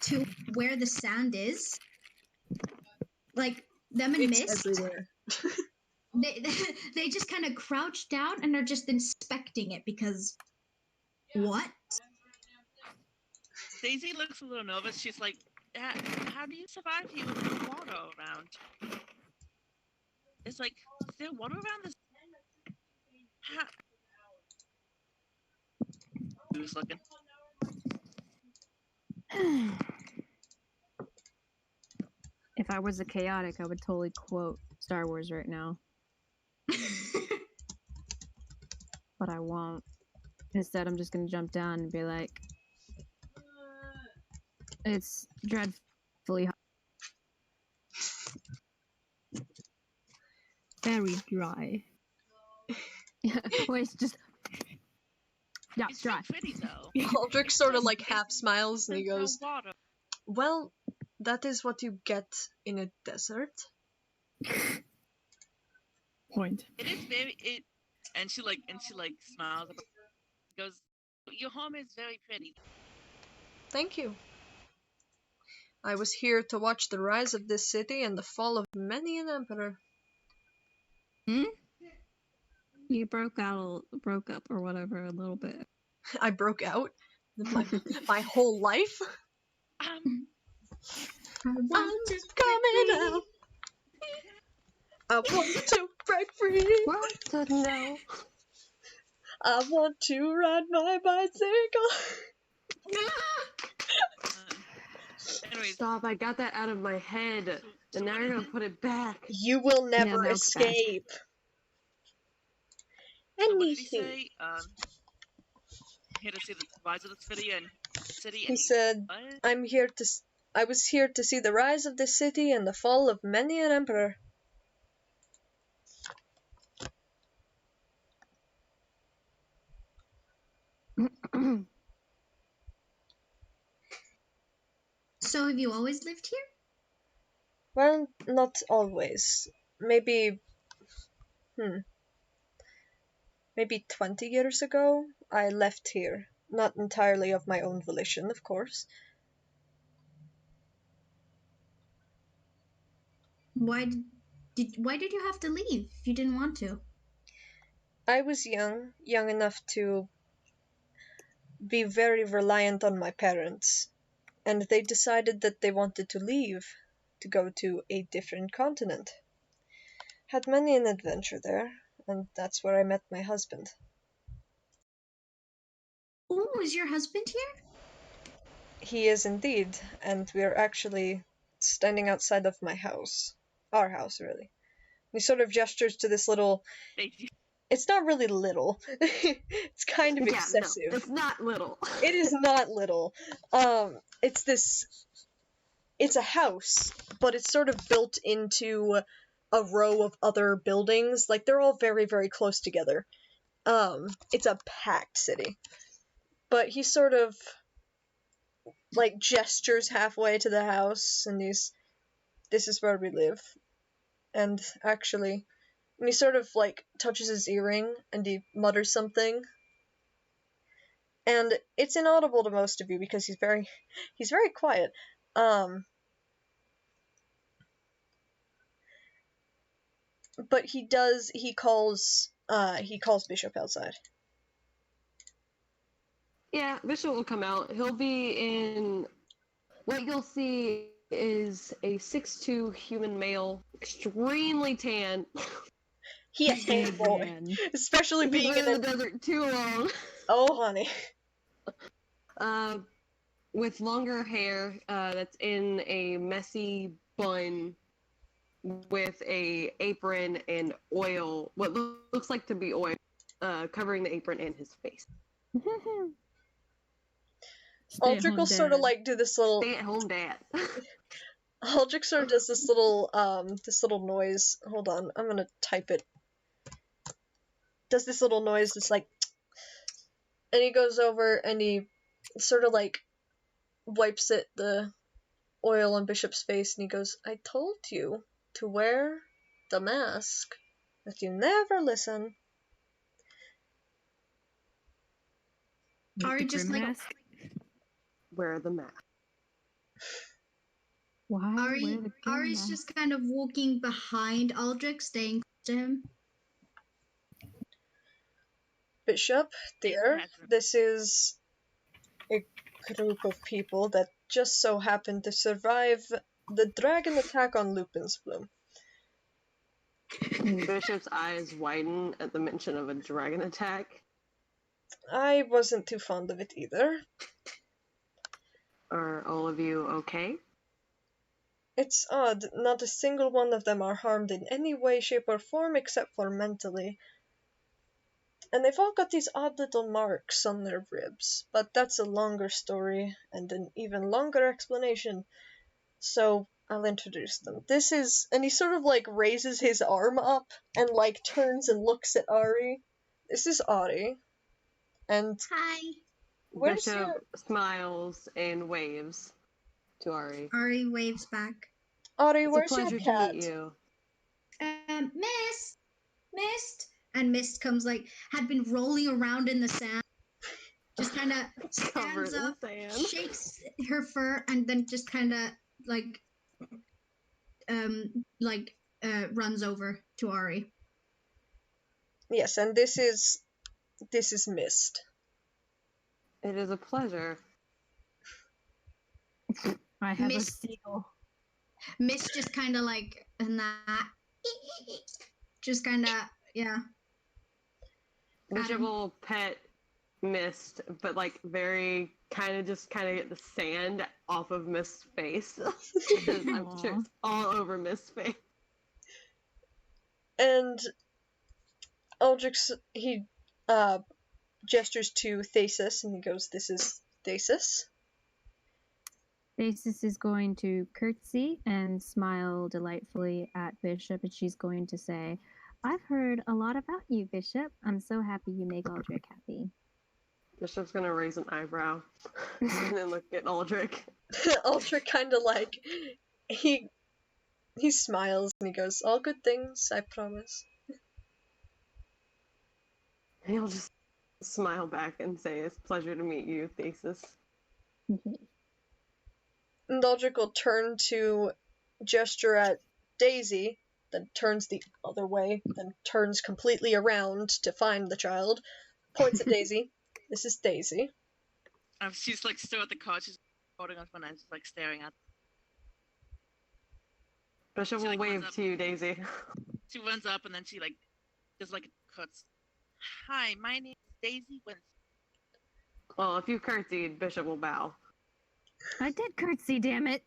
to where the sand is. Like them and Mist. Everywhere. They just kind of crouch down and are just inspecting it because what? Daisy looks a little nervous. She's like, how do you survive here with no water around? It's like, is there water around this? Who's looking? If I was a chaotic, I would totally quote Star Wars right now. But I won't. Instead, I'm just gonna jump down and be like, it's dreadfully hot. Very dry. Wait, it's just... Yeah, It's dry. so pretty though. Aldrich sort of like half smiles and he There's no goes, water. "Well, that is what you get in a desert." Point. It is very and she smiles. Goes, "Your home is very pretty." Thank you. I was here to watch the rise of this city and the fall of many an emperor. You broke up or whatever a little bit. I broke out my whole life. Um, I want to come out. I want to break free. Want to know? I want to ride my bicycle. anyways, Stop! I got that out of my head, and now you're gonna put it back. You will never no, escape. so what did he Anything. say? Here to see the rise of this city and city. He said, What? I was here to see the rise of this city and the fall of many an emperor. So have you always lived here? Well, not always. Maybe 20 years ago, I left here. Not entirely of my own volition, of course. Why did you have to leave if you didn't want to? I was young enough to be very reliant on my parents, and they decided that they wanted to leave to go to a different continent. Had many an adventure there, and that's where I met my husband. Oh, is your husband here? He is indeed, and we are actually standing outside of my house. Our house, really. He sort of gestures to this little... It's not really little. It's kind of excessive. No, it's not little. It is not little. It's this it's a house, but it's sort of built into a row of other buildings. Like, they're all very, very close together. It's a packed city. But he sort of, like, gestures halfway to the house, and this is where we live. And actually, and he sort of, like, touches his earring, and he mutters something. And it's inaudible to most of you because he's very quiet. But he calls Bishop outside. Yeah, Bishop will come out. He'll be in. What you'll see is a 6'2" human male, extremely tan. He a tan boy, Man. especially He's being been in in the desert too long. Oh, honey. With longer hair that's in a messy bun with a apron and oil, what looks like to be oil, covering the apron and his face. Aldrich will sort of like do this little. Stay-at-home dad. Aldrich sort of does this little noise. Hold on, I'm gonna type it. Does this little noise, just like, and he goes over and he sort of like wipes the oil on Bishop's face, and he goes, "I told you to wear the mask, but you never listen." Ari The just grim like mask? Wear the mask. Why wear Ari, the grim Ari's mask? just kind of walking behind Aldrich, staying close to him. Bishop, dear, this is a group of people that just so happened to survive the dragon attack on Lupin's Bloom. Bishop's eyes widen at the mention of a dragon attack. I wasn't too fond of it either. Are all of you okay? It's odd, not a single one of them are harmed in any way, shape, or form except for mentally. And they've all got these odd little marks on their ribs, but that's a longer story and an even longer explanation. So I'll introduce them. This is, and he sort of like raises his arm up and like turns and looks at Ari. This is Ari. And Hi. where's Bishop your... smiles and waves to Ari. Ari waves back. Ari, It's a where's your pleasure to cat? meet you. Mist, and Mist comes like had been rolling around in the sand, just kind of Covered stands in up, sand. shakes her fur, and then just kind of runs over to Ari. Yes, and this is Mist. It is a pleasure. I have a Mist- seagull. Mist just kind of like and that, just kind of Bishop Adam. will pet Mist, but like very kind of get the sand off of Mist's face. Because I'm sure it's all over Mist's face. And Aldrich, he gestures to Thesis and he goes, "This is Thesis." Thesis is going to curtsy and smile delightfully at Bishop, and she's going to say, "I've heard a lot about you, Bishop. I'm so happy you make Aldrich happy." Bishop's gonna raise an eyebrow and then look at Aldrich. Aldrich kind of like, he smiles and he goes, "All good things, I promise." He'll just smile back and say, "It's a pleasure to meet you, Thesis." And Aldrich will turn to gesture at Daisy, then turns the other way, then turns completely around to find the child, points at Daisy. "This is Daisy." She's like still at the cot. She's holding on to one end, just like staring at. Bishop She, will like, wave runs up. to you, Daisy. She runs up and then she like does like cuts. "Hi, my name is Daisy Winston." Well, if you curtsied, Bishop will bow. I did curtsy, damn it.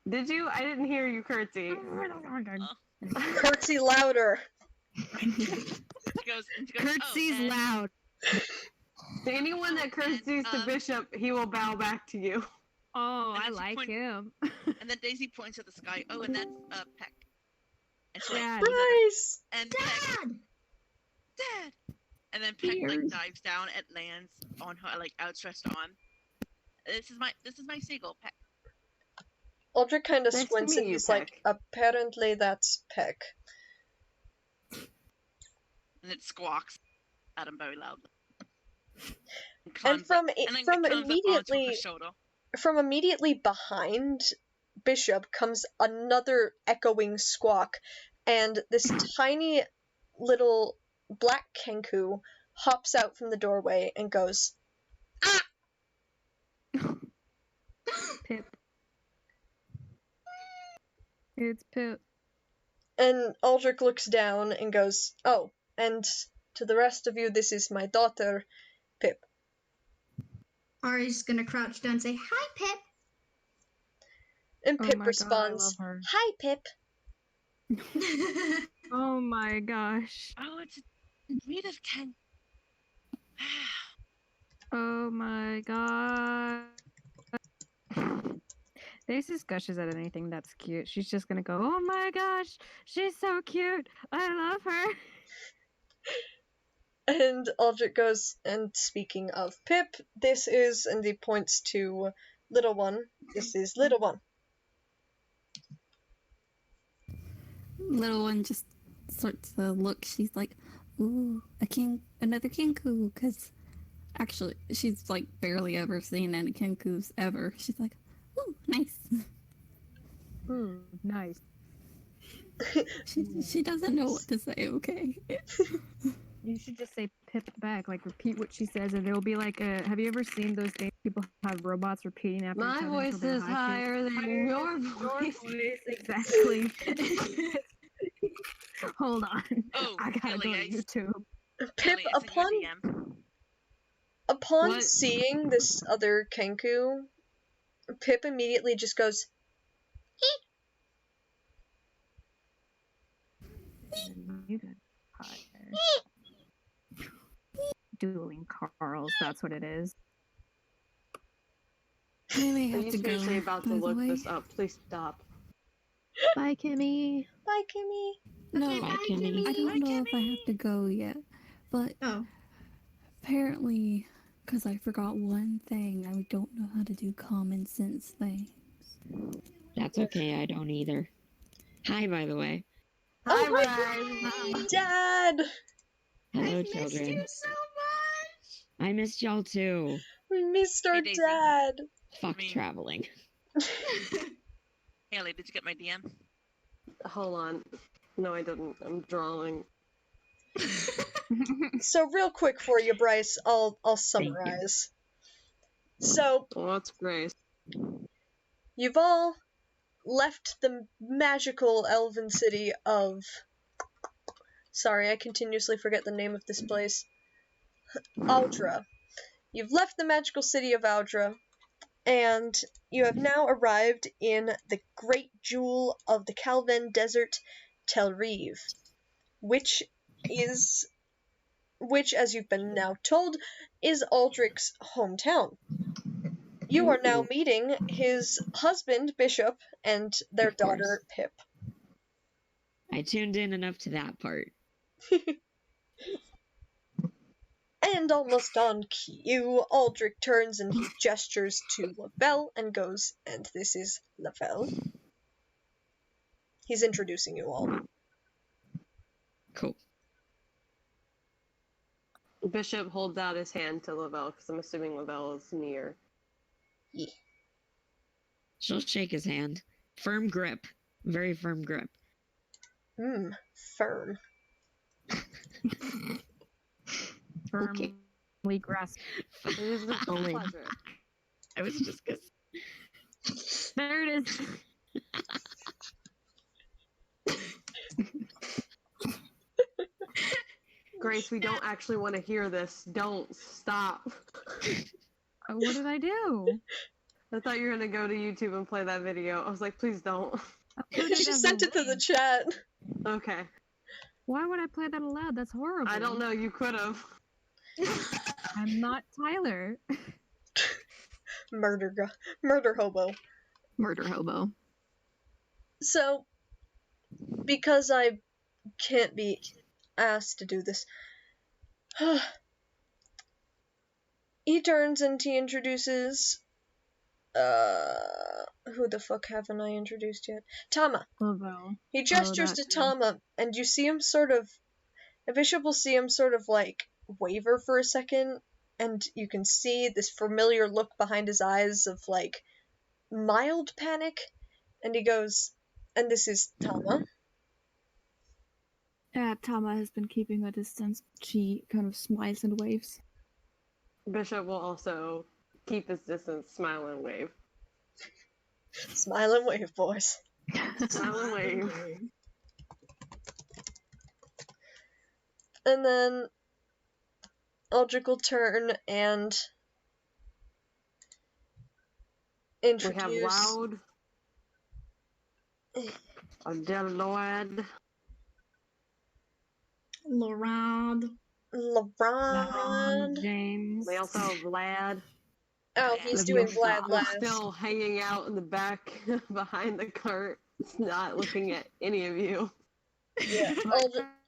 Did you? I didn't hear you curtsy. Curtsy louder. She goes, Curtsy's "Oh, and loud. To anyone that curtsies to and, Bishop, he will bow back to you. Oh, And I then she like point- him. And then Daisy points at the sky. Oh, and that's Peck. And she Dad. points at her- Bryce! and Peck, Dad! Dad. And then Peck like Cheers. dives down and lands on her like outstretched arm. This is my seagull, Peck. Aldrich kind of Nice to squints meet and you, he's like, Peck. apparently that's Peck. And it squawks at him very loudly. And from and then from it comes up onto her immediately shoulder. from immediately behind Bishop comes another echoing squawk, and this tiny little black kenku hops out from the doorway and goes, Pip. It's Pip. and Aldrich looks down and goes, oh, and to the rest of you, this is my daughter, Pip. Ari's gonna crouch down and say, "Hi, Pip." And Oh Pip my responds, God, I love her. hi, Pip. Oh my gosh. Oh, it's a breed of Ken. Oh my god. Daisy gushes at anything that's cute. She's just gonna go, oh my gosh, she's so cute. I love her. And Aldrich goes, and speaking of Pip, this is, and he points to Little One, this is Little One. Little one just starts to look. She's like, "Ooh, another kinku," because actually she's like barely ever seen any kinkus ever. She's like, "Ooh, nice." Nice. She doesn't know what to say. Okay. You should just say Pip back, like repeat what she says, and there'll be like a. Have you ever seen those things people have robots repeating after My each other voice until they're is high higher than your voice. Exactly. Hold on. Oh, I gotta go to Ellie, YouTube. Pip, Ellie, I sent you a DM. upon What? seeing this other kenku, Pip immediately just goes, You got higher. Dueling Carls, that's what it is. I may Are have you to go. seriously about to by the look way. this up? Please stop. Bye, Kimmy. bye, Kimmy. No, Okay, bye, Kimmy. I don't Bye, know if I Kimmy. have to go yet, but Oh. apparently, because I forgot one thing, I don't know how to do common sense things. That's okay, I don't either. Hi, by the way. Oh my Bye. god, Dad! Hello, I missed children. you so much. I missed y'all too. We missed our Hey, Daisy. dad. Fuck Me. traveling. Hey, Ellie, did you get my DM? Hold on. No, I didn't. I'm drawing. So real quick for you, Bryce, I'll you. summarize. So Oh, that's Grace. you've all left the magical elven city of. Sorry, I continuously forget the name of this place. Audra. You've left the magical city of Audra, and you have now arrived in the great jewel of the Calven Desert, Tel Rive, which, as you've been now told, is Aldrich's hometown. You are now meeting his husband, Bishop, and their Of course. daughter, Pip. I tuned in enough to that part. And almost on cue, Aldrich turns and he gestures to Lavelle and goes, and this is Lavelle. He's introducing you all. Cool. Bishop holds out his hand to Lavelle because I'm assuming Lavelle is near. Yeah. She'll shake his hand. Firm grip. Very firm grip. Firm. Firmly grasp. It is a Only. pleasure. I was just gonna There it is. Grace, we don't actually want to hear this. Don't stop. What did I do? I thought you were gonna go to YouTube and play that video. I was like, please don't. She sent it to the chat. Okay. Why would I play that aloud? That's horrible. I don't know. You could have. I'm not Tyler. Murder hobo. Murder hobo. So, because I can't be asked to do this, he turns and he introduces, who the fuck haven't I introduced yet? Tama. Lovo. He gestures to Tama, and you see him sort of, the bishop will see him sort of like waver for a second, and you can see this familiar look behind his eyes of like mild panic, and he goes, and this is Tama. Tama has been keeping a distance. She kind of smiles and waves. Bishop will also keep his distance, smile and wave. Smile and wave, boys. Smile and wave. And then Aldrich will turn and introduce. We have Loud. Adelard. Laurent. LeBron. James. We also have Vlad. Oh, he's doing Vlad Who's last. still hanging out in the back behind the cart, not looking at any of you. Yeah.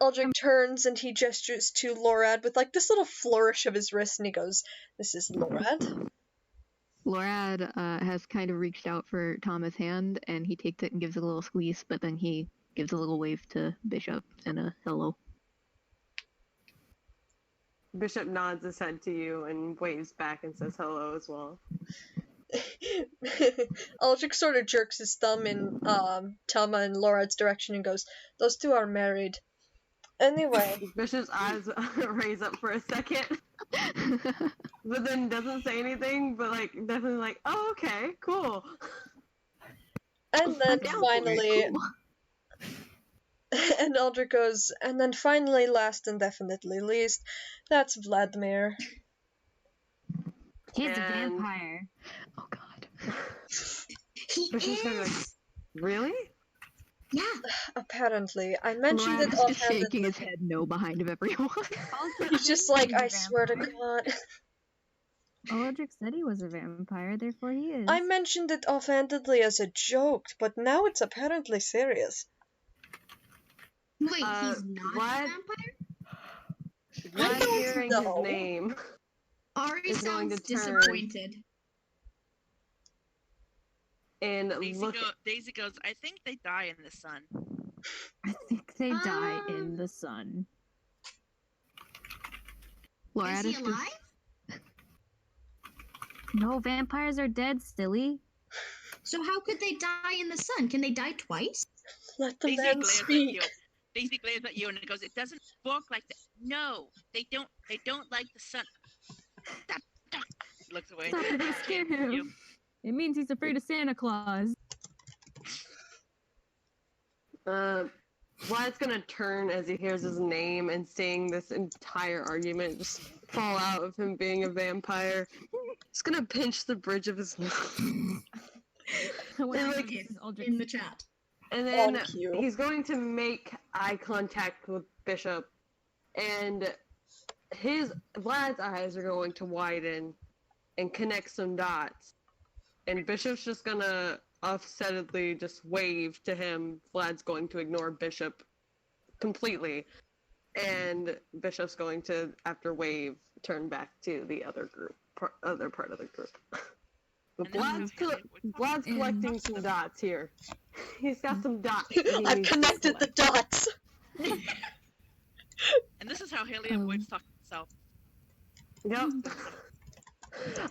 Aldrich turns and he gestures to Lorad with like this little flourish of his wrist, and he goes, "This is Lorad." Lorad has kind of reached out for Thomas' hand, and he takes it and gives it a little squeeze, but then he gives a little wave to Bishop and a hello. Bishop nods his head to you and waves back and says hello as well. Aldrich sort of jerks his thumb in Tama and Lorad's direction and goes, "Those two are married." Anyway. Bishop's eyes raise up for a second, but then doesn't say anything, but like definitely like, oh, okay, cool. And then finally, Cool. and Aldrich goes, and then finally, last and definitely least, that's Vladimir. He's a And- vampire. Oh god. He Bishop's gonna be like, is. really? Yeah. Apparently, I mentioned Lorad it is just shaking offhandedly. his head no behind of everyone. He's just like, I swear to God. Aldrich said he was a vampire, therefore he is. I mentioned it offhandedly as a joke, but now it's apparently serious. Wait, he's not what? a vampire? Vlad don't hearing know. his name. Ari Is going sounds to turn. disappointed. And look, Daisy goes, I think they die in the sun. I think they die in the sun. Lorad Is he alive? No, vampires are dead, silly. So how could they die in the sun? Can they die twice? Let the Daisy man glares at you. speak. Daisy glares at you and it goes, it doesn't work like that. No, they don't like the sun. Stop. He looks away. Stop it, they scare him. It means he's afraid of Santa Claus. Vlad's gonna turn as he hears his name and seeing this entire argument just fall out of him being a vampire. He's gonna pinch the bridge of his nose. Like in the chat. And then Thank you. he's going to make eye contact with Bishop, and Vlad's eyes are going to widen and connect some dots. And Bishop's just gonna offsetedly just wave to him. Vlad's going to ignore Bishop completely, and Bishop's going to, after wave, turn back to the other other part of the group. But Vlad's collecting some dots here. He's got some dots. that he I've needs to connected the collect. dots. And this is how Haley avoids talking to himself. Yep.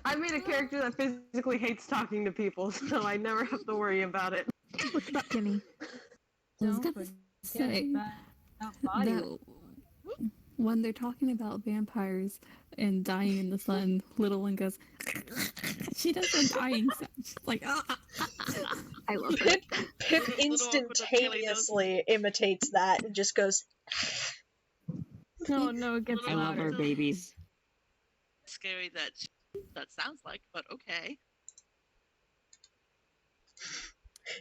I made a character that physically hates talking to people, so I never have to worry about it. What's up, Timmy? I was Don't gonna forget say body that when they're talking about vampires and dying in the sun, little one goes, she does a dying sound. She's like, I love it. Pip instantaneously imitates that and just goes, No, it gets I love louder. our babies. Scary that sounds like, but okay.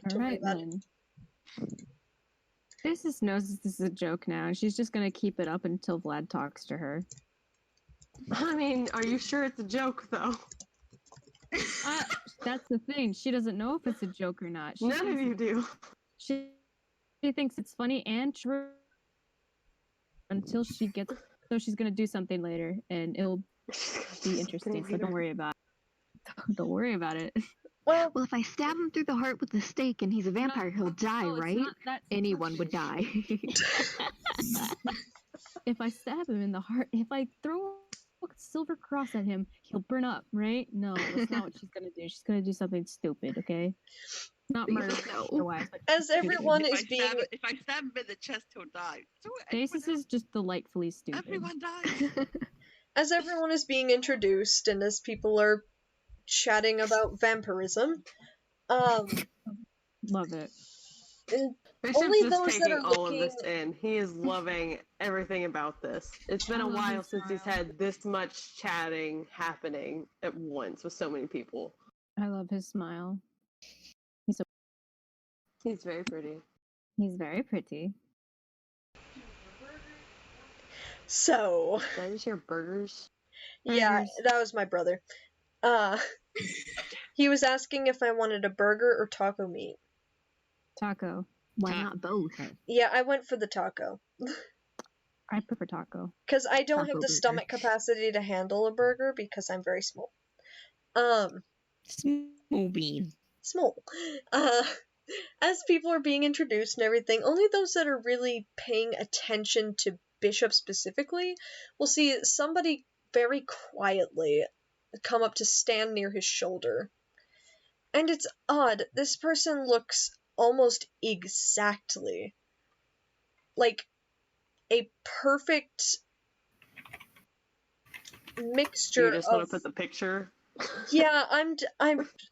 Don't worry Alright about it. then. Faces knows this is a joke now, and she's just gonna keep it up until Vlad talks to her. I mean, are you sure it's a joke, though? That's the thing. She doesn't know if it's a joke or not. None of you do. She thinks it's funny and true until she gets. So she's gonna do something later, and it'll be interesting. So don't worry about it. Don't worry about it. Well, Well, if I stab him through the heart with a stake and he's a vampire, he'll die, No, it's right? not that Anyone would die. If I stab him in the heart, if I throw a silver cross at him, he'll burn up, right? No, that's not what she's gonna do. She's gonna do something stupid, okay? Not murder, No. otherwise. But as everyone is being If I stab him in the chest, he'll die. So Stasis is just delightfully stupid. everyone dies. as everyone is being introduced and as people are chatting about vampirism, Love it. Bishop's Only just those that taking are all of this looking- in. He is loving everything about this. It's been I a love while his since he's smile. had this much chatting happening at once with so many people. I love his smile. He's very pretty. He's very pretty. so Did I just hear burgers? yeah, Burgers. that was my brother. He was asking if I wanted a burger or taco meat. Taco. Why not both? Yeah, I went for the taco. I prefer taco. Because I don't have Taco the burger. stomach capacity to handle a burger because I'm very small. Small bean. Small. As people are being introduced and everything, only those that are really paying attention to Bishop specifically will see somebody very quietly come up to stand near his shoulder. And it's odd, this person looks almost exactly like a perfect mixture You just want of to put the picture? yeah,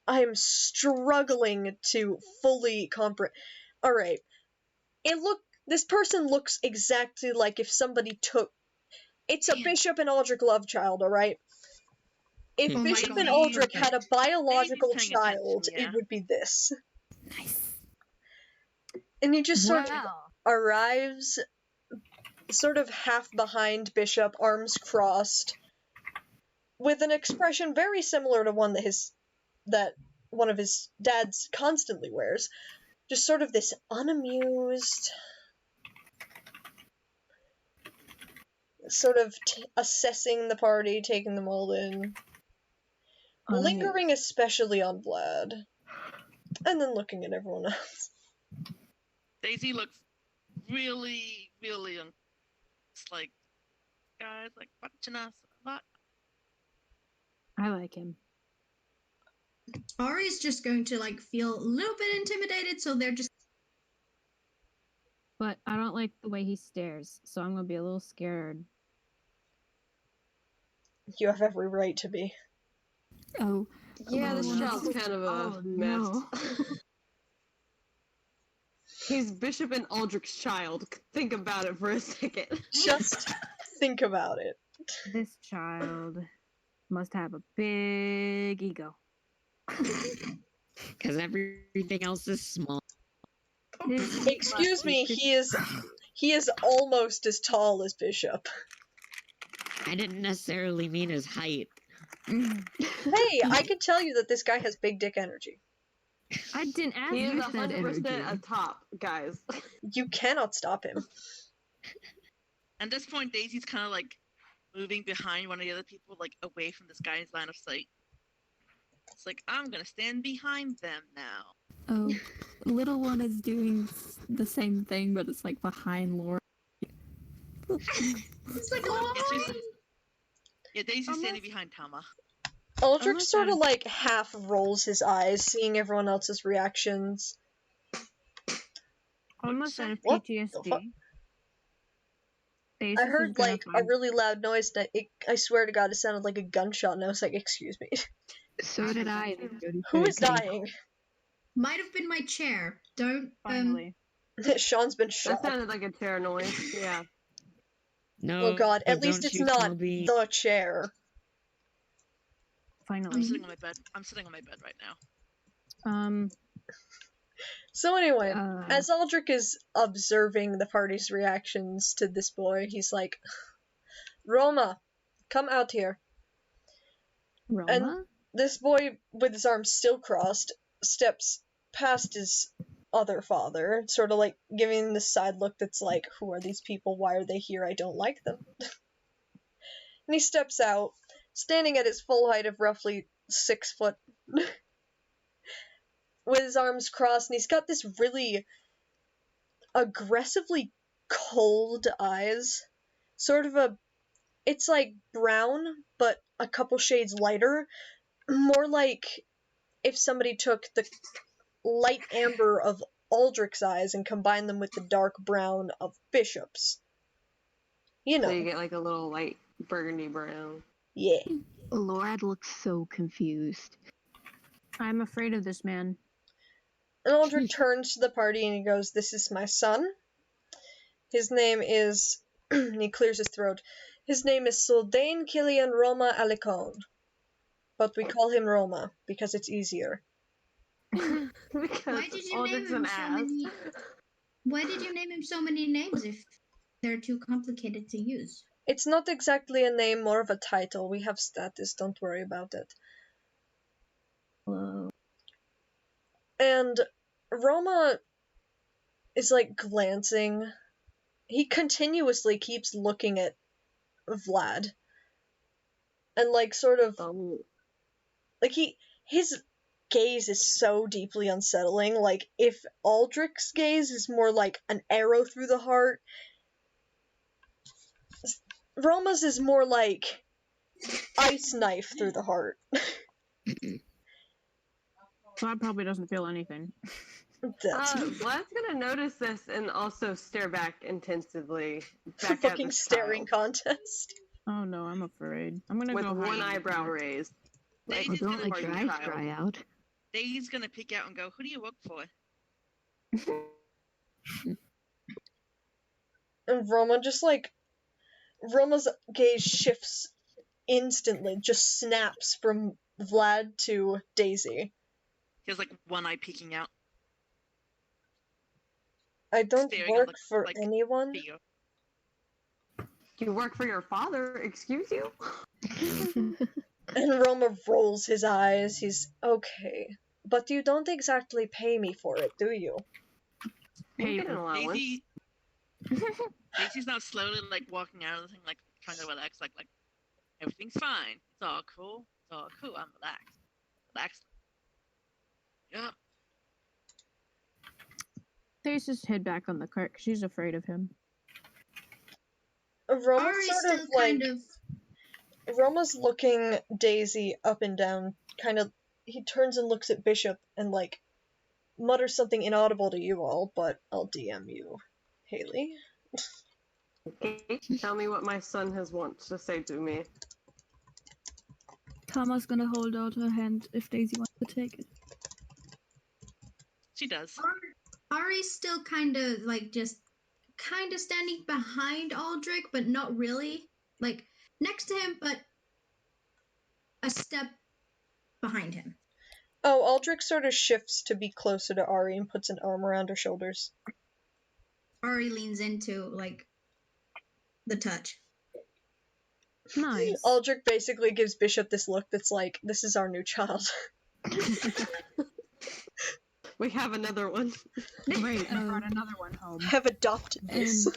I'm struggling to fully comprehend. All right, this person looks exactly like if somebody took. It's a Bishop and Aldrich love child, all right. If Oh my Bishop and God. Aldrich had a biological Daisy's paying child, attention, yeah. it would be this. Nice. And he just sort of Wow. arrives, sort of half behind Bishop, arms crossed, with an expression very similar to one that one of his dads constantly wears. Just sort of this unamused, sort of assessing the party, taking them all in, lingering especially on Vlad, and then looking at everyone else. Daisy looks really, really it's like, guys, like, watching us a lot. I like him. Ari's just going to like feel a little bit intimidated, so they're just But I don't like the way he stares, so I'm gonna be a little scared. You have every right to be. Oh, Yeah, this no. child's kind of a Oh, mess. no. He's Bishop and Aldrich's child. Think about it for a second. Just think about it. This child must have a big ego. Because everything else is small. Excuse me, he is almost as tall as Bishop. I didn't necessarily mean his height. Hey, I can tell you that this guy has big dick energy. I didn't ask He is you. 100% a top, guys. You cannot stop him. At this point, Daisy's kind of like moving behind one of the other people, like away from this guy's line of sight. It's like, I'm gonna stand behind them now. Oh, little one is doing the same thing, but it's like behind Laura. it's like Yeah, Daisy's standing behind Tama. Aldrich Almost sort out of of- like half rolls his eyes, seeing everyone else's reactions. Almost out of What the PTSD. fuck? Stasis I is heard gonna like a find- really loud noise that I swear to God, it sounded like a gunshot, and I was like, "Excuse me, so did I. who is dying?" might have been my chair. Don't Finally. Sean's been That shot. sounded like a chair noise. Yeah. No. Oh God! At least don't it's shoot not Toby. the chair. I'm Finally. sitting on my bed. I'm sitting on my bed right now. So anyway, Uh, as Aldrich is observing the party's reactions to this boy, he's like, "Roma, come out here." Roma? This boy, with his arms still crossed, steps past his other father, sort of like giving this side look that's like, who are these people? Why are they here? I don't like them. And he steps out, standing at his full height of roughly 6 foot, with his arms crossed, and he's got this really aggressively cold eyes. Sort of it's like brown, but a couple shades lighter. More like if somebody took the light amber of Aldrich's eyes and combined them with the dark brown of Bishop's. You know. So you get like a little light burgundy brown. Yeah. Lorad looks so confused. I'm afraid of this man. And Aldrich turns to the party and he goes, "This is my son. His name is..." he clears his throat. "His name is Suldane Killian Roma Alicone. But we call him Roma, because it's easier." Why did you name him so many? Why did you name him so many names if they're too complicated to use? It's not exactly a name, more of a title. We have status, don't worry about it. Whoa. And Roma is like glancing. He continuously keeps looking at Vlad. And like sort of like his gaze is so deeply unsettling. Like if Aldrich's gaze is more like an arrow through the heart, Roma's is more like ice knife through the heart. Vlad probably doesn't feel anything. Vlad's gonna notice this and also stare back intensively. Back fucking at this staring child. contest. Oh no, I'm afraid. I'm gonna With go one hide. eyebrow raised. Like, Oh, don't like your eyes dry out. Daisy's gonna peek out and go, "Who do you work for?" And Roma just like... Roma's gaze shifts instantly, just snaps from Vlad to Daisy. He has like one eye peeking out. I don't Staring work at, for like, anyone. Theo. You work for your father? Excuse you? And Roma rolls his eyes. He's okay. But you don't exactly pay me for it, do you? You get an allowance. Daisy, Daisy's now slowly like walking out of the thing, like trying to relax, like everything's fine. It's all cool. It's all cool. I'm relaxed. Relaxed. Yup. Daisy just hid back on the cart 'cause she's afraid of him. Roma's Ari's sort of still like... kind of. Roma's looking Daisy up and down, kind of... He turns and looks at Bishop and, like, mutters something inaudible to you all, but I'll DM you, Haley. Okay, tell me what my son has wants to say to me. Karma's gonna hold out her hand if Daisy wants to take it. She does. Ari's still kind of like just kind of standing behind Aldrich, but not really. Like next to him, but a step behind him. Oh, Aldrich sort of shifts to be closer to Ari and puts an arm around her shoulders. Ari leans into like the touch. Nice. Aldrich basically gives Bishop this look that's like, this is our new child. We have another one. Wait, I brought another one home. Have adopted this.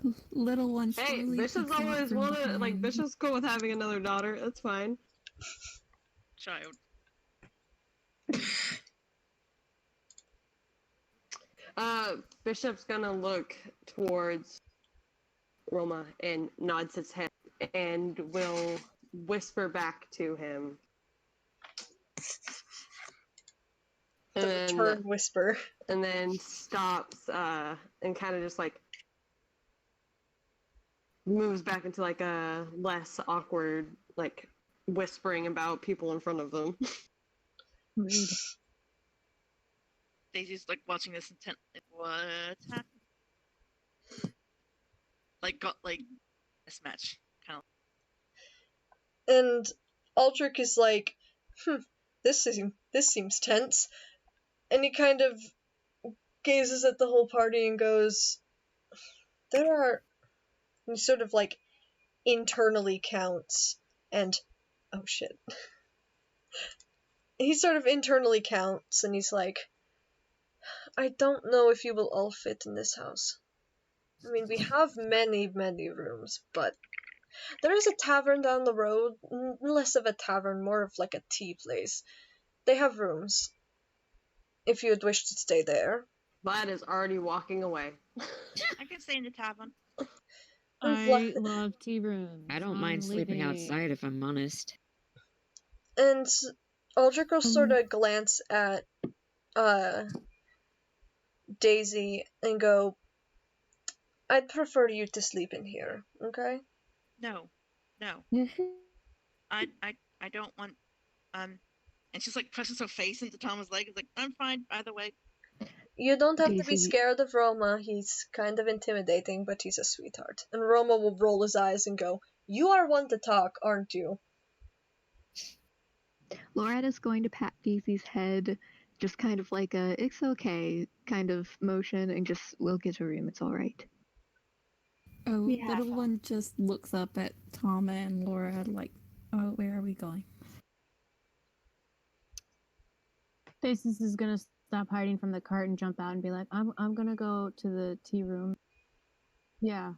And little one Hey, slowly Bishop's peeks out always from wanted, like, behind. Bishop's cool with having another daughter. That's fine. Child. Bishop's gonna look towards Roma and nods his head and will whisper back to him. The return whisper. And then stops and kind of just like moves back into like a less awkward like whispering about people in front of them. Rude. Daisy's like watching this intently. What's happening? Like got like this match kind of. And Aldrich is like, this seems tense. And he kind of gazes at the whole party and goes, and he sort of like internally counts, and oh shit. he sort of internally counts, and he's like, I don't know if you will all fit in this house. I mean, we have many, many rooms, but there is a tavern down the road. Less of a tavern, more of like a tea place. They have rooms, if you would wish to stay there. Vlad is already walking away. I can stay in the tavern. I love tea rooms. I don't I'm mind sleeping leaving. outside if I'm honest. And Aldrich will sort of glance at Daisy and go, I'd prefer you to sleep in here, okay? No. I don't want and she's like presses her face into Thomas' leg. It's like, I'm fine either way. You don't have to be Daisy- scared of Roma. He's kind of intimidating, but he's a sweetheart. And Roma will roll his eyes and go, You are one to talk, aren't you? Loretta's going to pat Daisy's head, just kind of like a "it's okay" kind of motion, and just we'll get a room. It's all right. Oh, We have little one just looks up at Tama and Laura like, oh, where are we going? Stasis is gonna stop hiding from the cart and jump out and be like, I'm gonna go to the tea room. Yeah.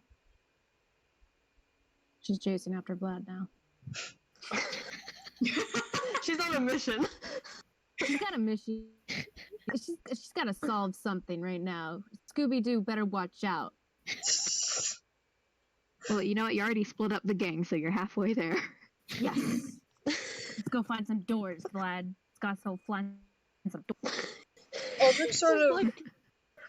She's chasing after Vlad now. She's on a mission. She's got a mission. She's got to solve something right now. Scooby-Doo better watch out. Well, you know what? You already split up the gang, so you're halfway there. Yes. Let's go find some doors, Vlad. Let's go find some doors. Aldrich sort of... Like,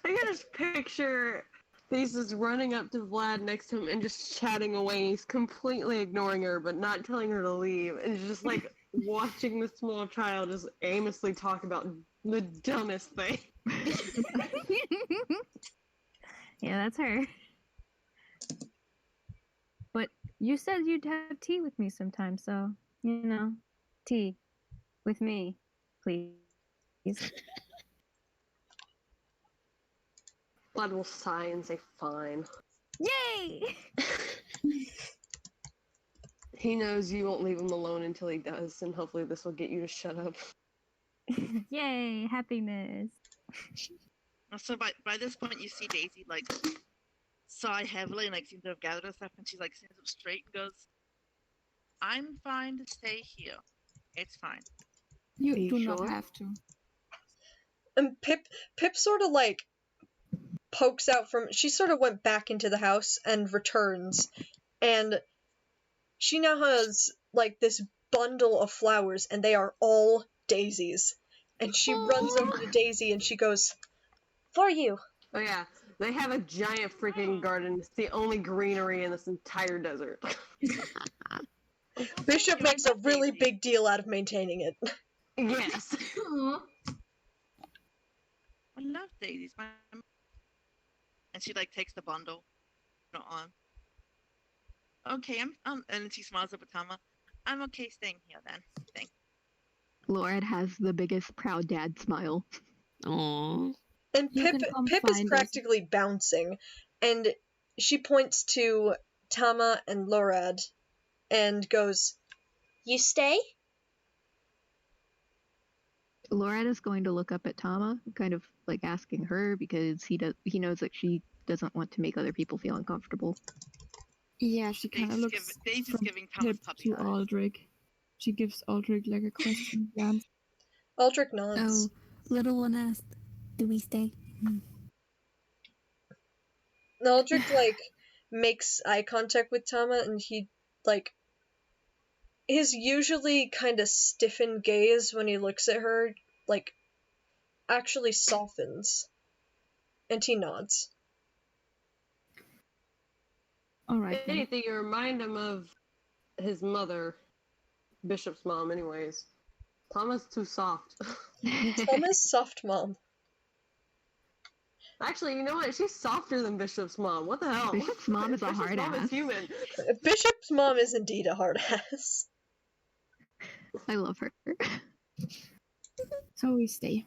I can just picture Thesis running up to Vlad next to him and just chatting away. He's completely ignoring her, but not telling her to leave. And just like watching the small child just aimlessly talk about the dumbest thing. Yeah, that's her. But you said you'd have tea with me sometime, so, you know, tea with me, please. Vlad will sigh and say, fine. Yay! He knows you won't leave him alone until he does, and hopefully this will get you to shut up. Yay, happiness. So by this point, you see Daisy like sigh heavily and like seems to have gathered herself, and she like stands up straight and goes, "I'm fine to stay here. It's fine." You you do sure? not have to. And Pip sort of like pokes out from... She sort of went back into the house and returns, and she now has like this bundle of flowers, and they are all daisies. And she runs over to Daisy and she goes, For you. Oh yeah, they have a giant freaking garden. It's the only greenery in this entire desert. Bishop makes a really big deal out of maintaining it. Yes. Aw. I love daisies. And she like takes the bundle on. Okay, and she smiles up at Tama. I'm okay staying here then. Thanks. Loretta has the biggest proud dad smile. Aww. And You Pip can come is find us. practically bouncing, and she points to Tama and Lorad and goes, You stay? Loretta's going to look up at Tama, kind of like asking her because he knows that she doesn't want to make other people feel uncomfortable. Yeah, she kind of looks Daisy's from giving Tama's Pip puppy to eyes. Aldrich. She gives Aldrich like a question glance. Aldrich nods. Oh, little one asked, "Do we stay?" And Aldrich, like, makes eye contact with Tama, and he, like, his usually kind of stiffened gaze when he looks at her, like, actually softens. And he nods. All right. If Then. anything, you remind him of his mother, Bishop's mom, anyways. Tama's too soft. Tama's soft mom. Actually, you know what? She's softer than Bishop's mom. What the hell? Bishop's mom is a Bishop's hard mom ass. is human. Bishop's mom is indeed a hard ass. I love her. So we stay.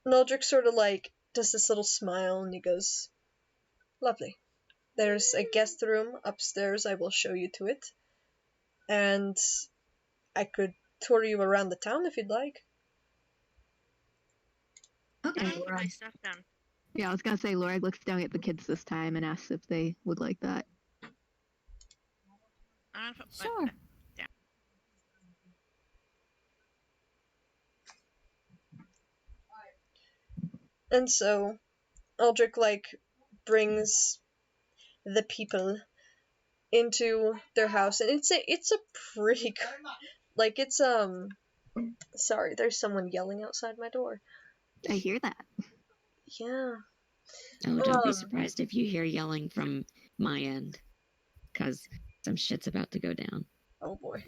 And Aldrich sort of, like, does this little smile, and he goes, Lovely. There's a guest room upstairs. I will show you to it. And I could tour you around the town if you'd like. Okay. I'll put my stuff down. Yeah, I was gonna say, Laura looks down at the kids this time and asks if they would like that. I'll put my Sure. stuff down. And so, Aldrich, like, brings the people into their house, and it's a pretty, like, it's, sorry, there's someone yelling outside my door. I hear that. Yeah. Oh, don't be surprised if you hear yelling from my end, because some shit's about to go down. Oh boy.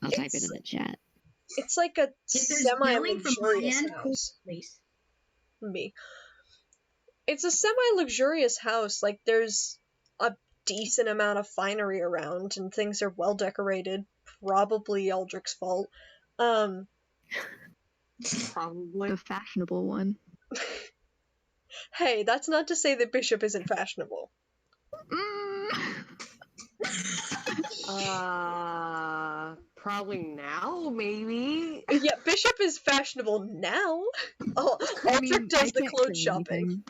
I'll type it in the chat. It's like a If there's yelling from my semi-luxurious end, cool, house. please. Me. It's a semi-luxurious house. Like, there's a decent amount of finery around, and things are well decorated. Probably Aldrich's fault. Probably. The fashionable one. Hey, that's not to say that Bishop isn't fashionable. Probably now, maybe. Yeah, Bishop is fashionable now. Oh, Aldrich does the clothes shopping.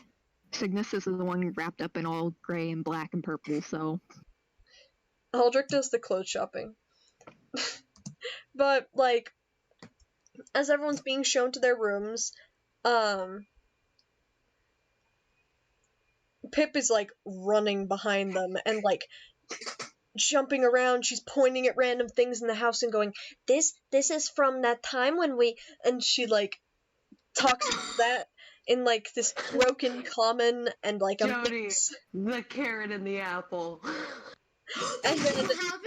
Cygnus is the one wrapped up in all gray and black and purple, so... Aldrich does the clothes shopping. But, like, as everyone's being shown to their rooms, Pip is, like, running behind them and, like, jumping around. She's pointing at random things in the house and going, this is from that time when we... And she, like, talks about that in, like, this broken common and, like, a Jody, mix. the carrot and the apple. And then What happened?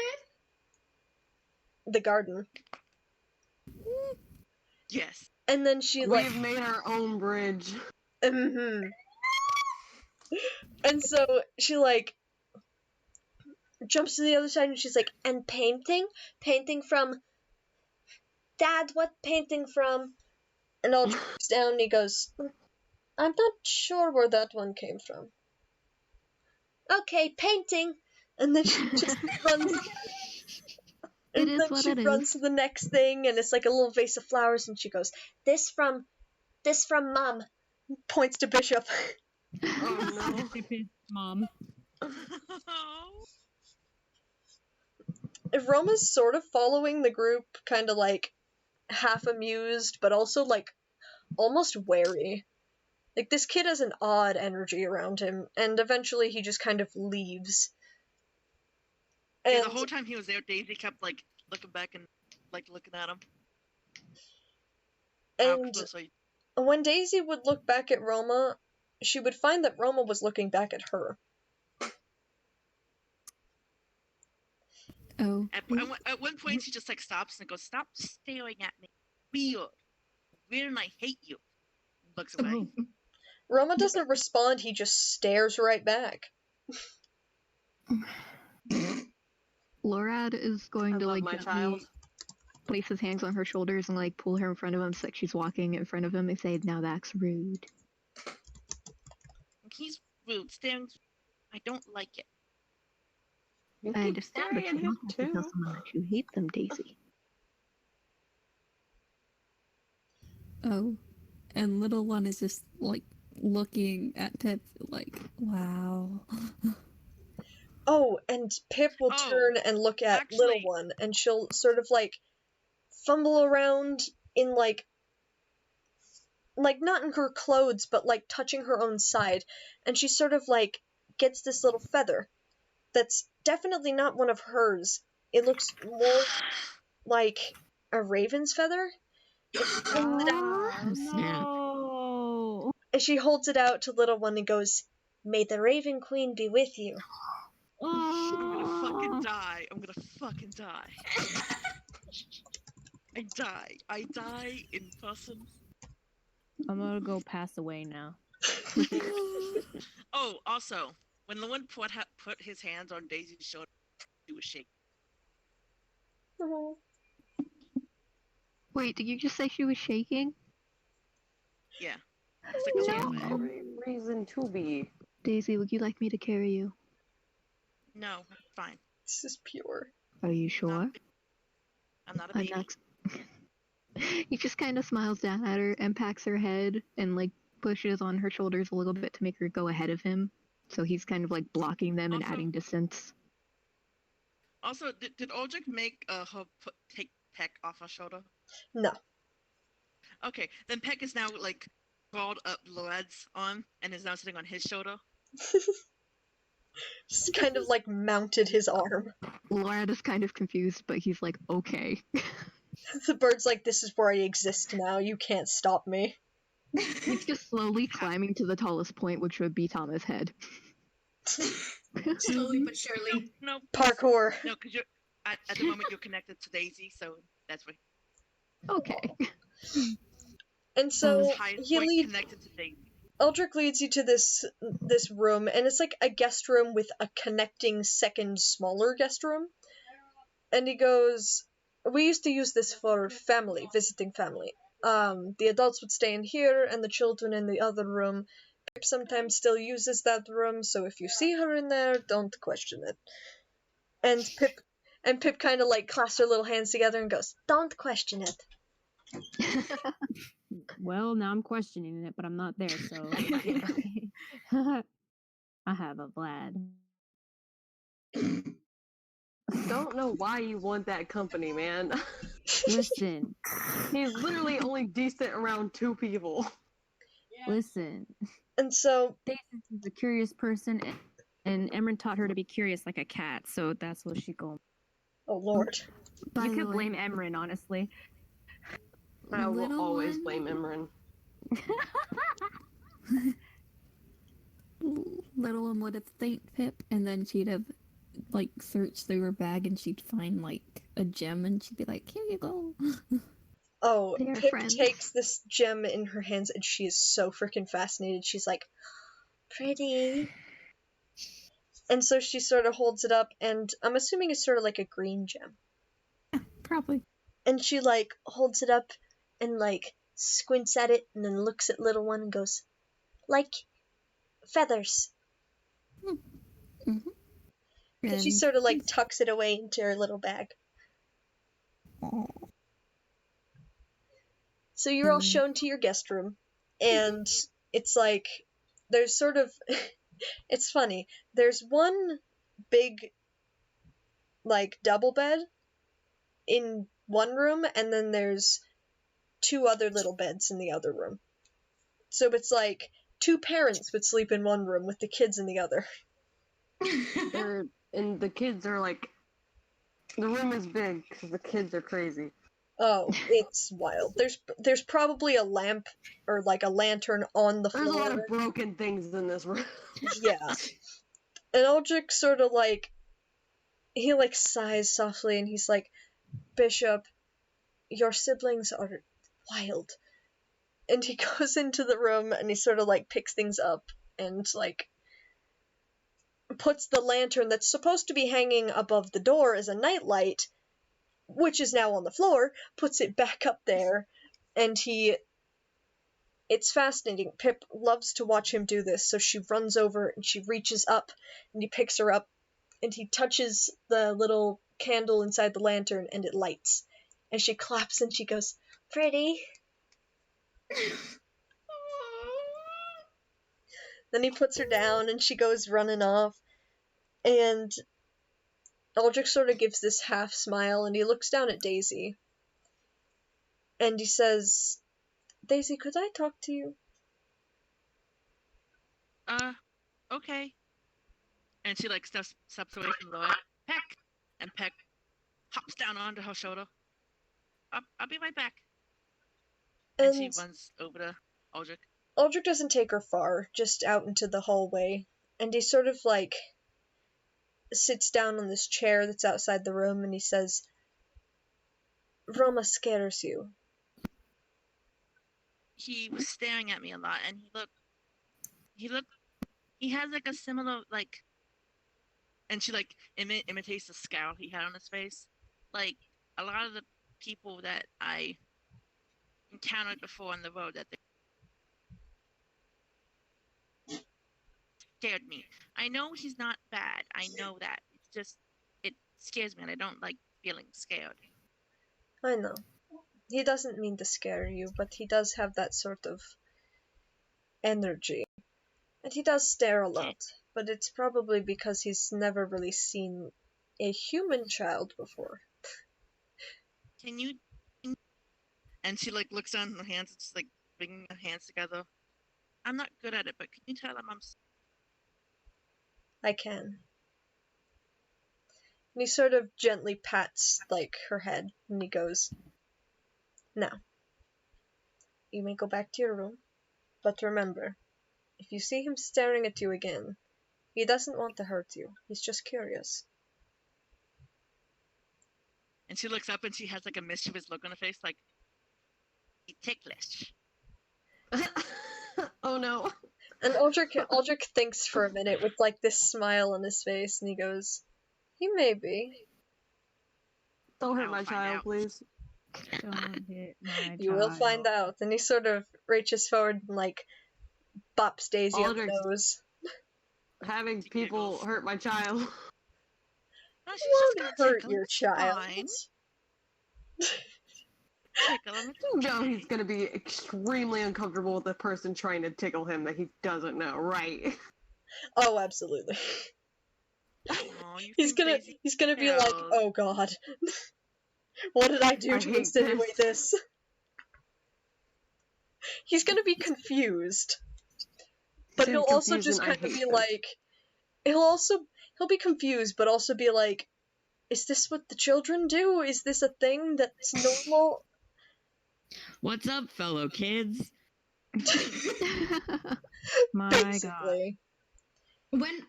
the garden. Yes. And then she, like... We've made our own bridge. Mm-hmm. And so she, like, jumps to the other side and she's like, and painting? Painting from... Dad, what painting from? And Aldrich looks down and he goes, I'm not sure where that one came from. Okay, painting! And then she just runs... And It is then what she it runs is. to the next thing and it's like a little vase of flowers and she goes, This from Mom. Points to Bishop. Oh Mom. Roma's sort of following the group, kind of like half amused, but also like almost wary. Like, this kid has an odd energy around him, and eventually he just kind of leaves. And Yeah, the whole time he was there, Daisy kept like looking back and like looking at him. How and close are you? when Daisy would look back at Roma, she would find that Roma was looking back at her. Oh. At one point, she just like stops and goes, "Stop staring at me, weird, and I hate you." Looks away. Oh. Roma doesn't respond; he just stares right back. Lorad is going I to love like my gently child. place his hands on her shoulders and like pull her in front of him so like she's walking in front of him and say, "Now that's rude." He's rude, staring. I don't like it. You I keep understand, but staring you at don't have him to tell too. someone that you hate them, Daisy. Oh, and little one is just like looking at Pip like, wow. Oh, and Pip will Oh, turn and look at Little actually- One, and she'll sort of like fumble around in like not in her clothes, but like touching her own side, and she sort of like gets this little feather that's definitely not one of hers. It looks more like a raven's feather. And she holds it out, Oh, snap. No. and she holds it out to Little One and goes, "May the Raven Queen be with you." I'm gonna fucking die. I'm gonna fucking die. I die in person. I'm gonna go pass away now. Oh, also, when Lewin put his hands on Daisy's shoulder, he was shaking. Wait, did you just say she was shaking? Yeah. It's like a No little bit. reason to be. Daisy, would you like me to carry you? No, fine. This is pure. Are you sure? I'm not a baby. He just kind of smiles down at her and pats her head and like pushes on her shoulders a little bit to make her go ahead of him. So he's kind of like blocking them and Also- adding distance. Also, did Aldrich make her take Peck off her shoulder? No. Okay, then Peck is now like crawled up Lored's arm and is now sitting on his shoulder. Just kind of like mounted his arm. Laura is kind of confused, but he's like, okay. The bird's like, this is where I exist now. You can't stop me. He's just slowly climbing to the tallest point, which would be Thomas' head. Slowly but surely. No, Parkour. no, because you're at the moment you're connected to Daisy, so that's where Okay. And so his highest he point leads. connected to Daisy. Eldrick leads you to this room, and it's like a guest room with a connecting second smaller guest room. And he goes, we used to use this for family, visiting family. The adults would stay in here, and the children in the other room. Pip sometimes still uses that room, so if you see her in there, don't question it. And Pip kind of like clasps her little hands together and goes, don't question it. Well, now I'm questioning it, but I'm not there, so. I have a Vlad. Don't know why you want that company, man. Listen, He's literally only decent around 2 people. listen. And so, Daisy is a curious person, and Emran taught her to be curious like a cat, so that's what she go. oh lord. By You the could way, blame Emran, honestly. I will Little always one. blame Imran. Little one would have thanked Pip, and then she'd have like searched through her bag, and she'd find like a gem, and she'd be like, "Here you go." Oh, They are Pip friends. takes this gem in her hands and she is so freaking fascinated. She's like, pretty. And so she sort of holds it up, and I'm assuming it's sort of like a green gem. Probably. And she like holds it up and like squints at it and then looks at little one and goes, like feathers. Mm-hmm. And she sort of like tucks it away into her little bag. So you're all shown to your guest room, and it's like there's sort of it's funny. There's one big like double bed in one room, and then there's 2 other little beds in the other room. So it's like 2 parents would sleep in one room with the kids in the other. And the kids are like, the room is big because the kids are crazy. Oh, it's wild. There's probably a lamp or like a lantern on the There's a lot floor. of broken things in this room. Yeah. And Aldrich sort of like he like sighs softly and he's like, Bishop, your siblings are wild. And he goes into the room and he sort of like picks things up and like puts the lantern that's supposed to be hanging above the door as a nightlight, which is now on the floor, puts it back up there, and it's fascinating. Pip loves to watch him do this, so she runs over and she reaches up and he picks her up and he touches the little candle inside the lantern and it lights. And she claps and she goes, pretty. Then he puts her down and she goes running off. And Aldrich sort of gives this half smile and he looks down at Daisy. And he says, Daisy, could I talk to you? Okay. And she like steps away from Lloyd. Peck! And Peck hops down onto her shoulder. I'll be right back. And she runs over to Aldrich. Aldrich doesn't take her far, just out into the hallway. And he sort of like sits down on this chair that's outside the room and he says, Roma scares you. He was staring at me a lot and he has like a similar like, and she like imitates the scowl he had on his face. Like a lot of the people that I encountered before on the road that they scared me. I know he's not bad. I know that. It's just it scares me and I don't like feeling scared. I know. He doesn't mean to scare you, but he does have that sort of energy. And he does stare a lot, but it's probably because he's never really seen a human child before. Can you? And she like looks down her hands and just like bringing her hands together. I'm not good at it, but can you tell him I'm? I can. And he sort of gently pats, like, her head, and he goes, "Now, you may go back to your room, but remember, if you see him staring at you again, he doesn't want to hurt you, he's just curious." And she looks up and she has like a mischievous look on her face, like, ticklish. Oh no. And Aldrich thinks for a minute with, like, this smile on his face, and he goes, "He may be." Don't hurt I'll my find child, out. please. Don't hit my You will find out. And he sort of reaches forward and, like, bops Daisy on the Aldrich's nose. having people hurt my child. No, she's Won't just gonna hurt tickle your him. It's child. fine. Tickle him. It's You know okay. he's gonna be extremely uncomfortable with the person trying to tickle him that he doesn't know, right? Oh, absolutely. Aw, you He's think Daisy gonna be like, knows. "Oh God, what did I do I to hate insinuate this. this?" He's gonna be confused, but he'll also Confused just and I kind of hate be this. like, he'll be confused, but also be like, "Is this what the children do? Is this a thing that's normal?" What's up, fellow kids? My God. Basically. When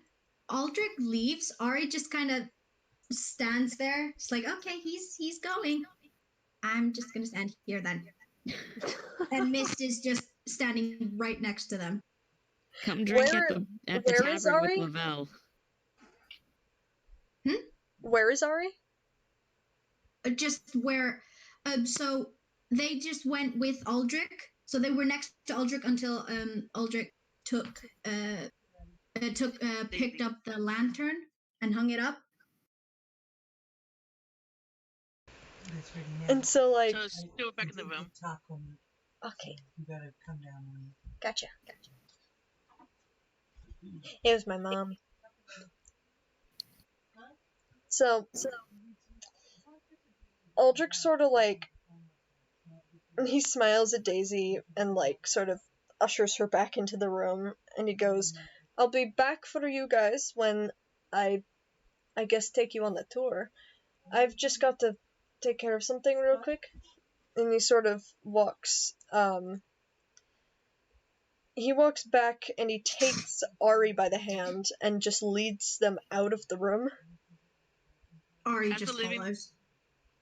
Aldrich leaves, Ari just kind of stands there. It's like, okay, he's going. I'm just gonna stand here then. And Mist is just standing right next to them. Come drink Where- at the where is tavern with Ari? Lavelle. Where is Ari? Just where, so they just went with Aldrich. So they were next to Aldrich until Aldrich picked up the lantern and hung it up. And so, like, So still back in the room. okay, You gotta come down when gotcha. It was my mom. So Aldrich sort of, like, he smiles at Daisy and, like, sort of ushers her back into the room, and he goes, "I'll be back for you guys when I guess take you on the tour. I've just got to take care of something real quick." And he sort of walks, he walks back and he takes Ari by the hand and just leads them out of the room. Ari After just leaving- follows.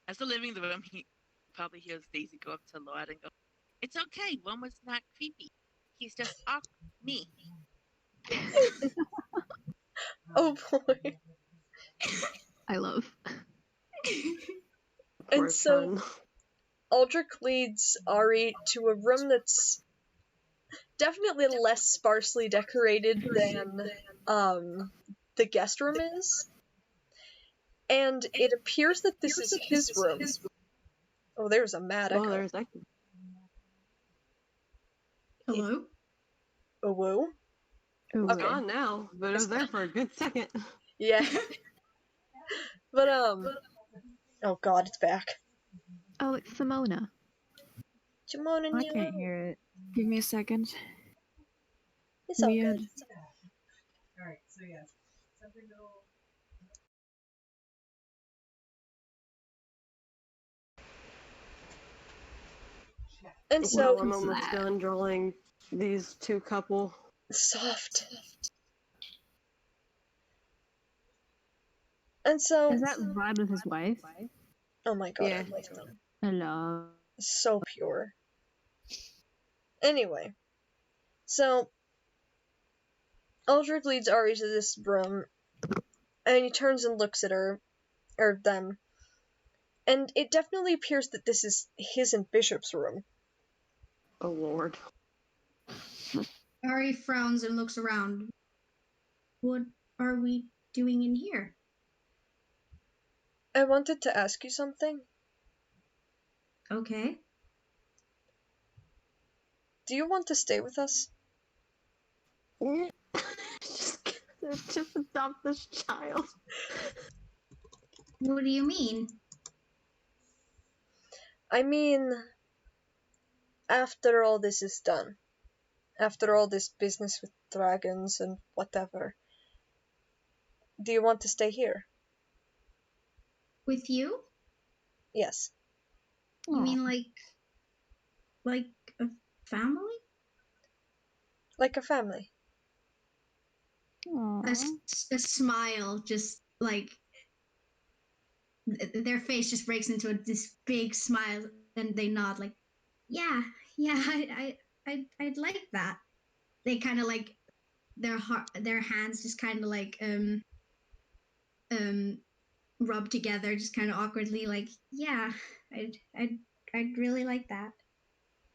After leaving the room, he probably hears Daisy go up to Lloyd and go, "It's okay. One was not creepy. He's just me." Oh boy. I love. Poor And so son. Aldrich leads Ari to a room that's definitely less sparsely decorated than the guest room is. And it appears that this is his room. Oh, there's a mad echo. Oh, there's that. Hello? A woo? Ooh, It's gone now, but it was there for a good second. Yeah. But, oh god, it's back. Oh, it's Simona. Jamon and I you. can't hear it. Give me a second. It's all Weird. good. Alright, so yeah. Something little. And so, Well, I'm almost done drawing these two couple. soft. And so, Is that vibe with his wife? oh my god, Yeah. I love them. Hello. So pure. Anyway, so Aldrich leads Ari to this room, and he turns and looks at her, or them, and it definitely appears that this is his and Bishop's room. Oh lord. Ari frowns and looks around. What are we doing in here? I wanted to ask you something. Okay. Do you want to stay with us? just adopt this child. What do you mean? I mean, after all this is done, after all this business with dragons and whatever, do you want to stay here? With you? Yes. You mean like a family? Like a family. A smile, just like their face just breaks into this big smile, and they nod like, yeah, I'd like that. They kind of like their hands just kind of like rub together, just kind of awkwardly, like, yeah, I'd really like that.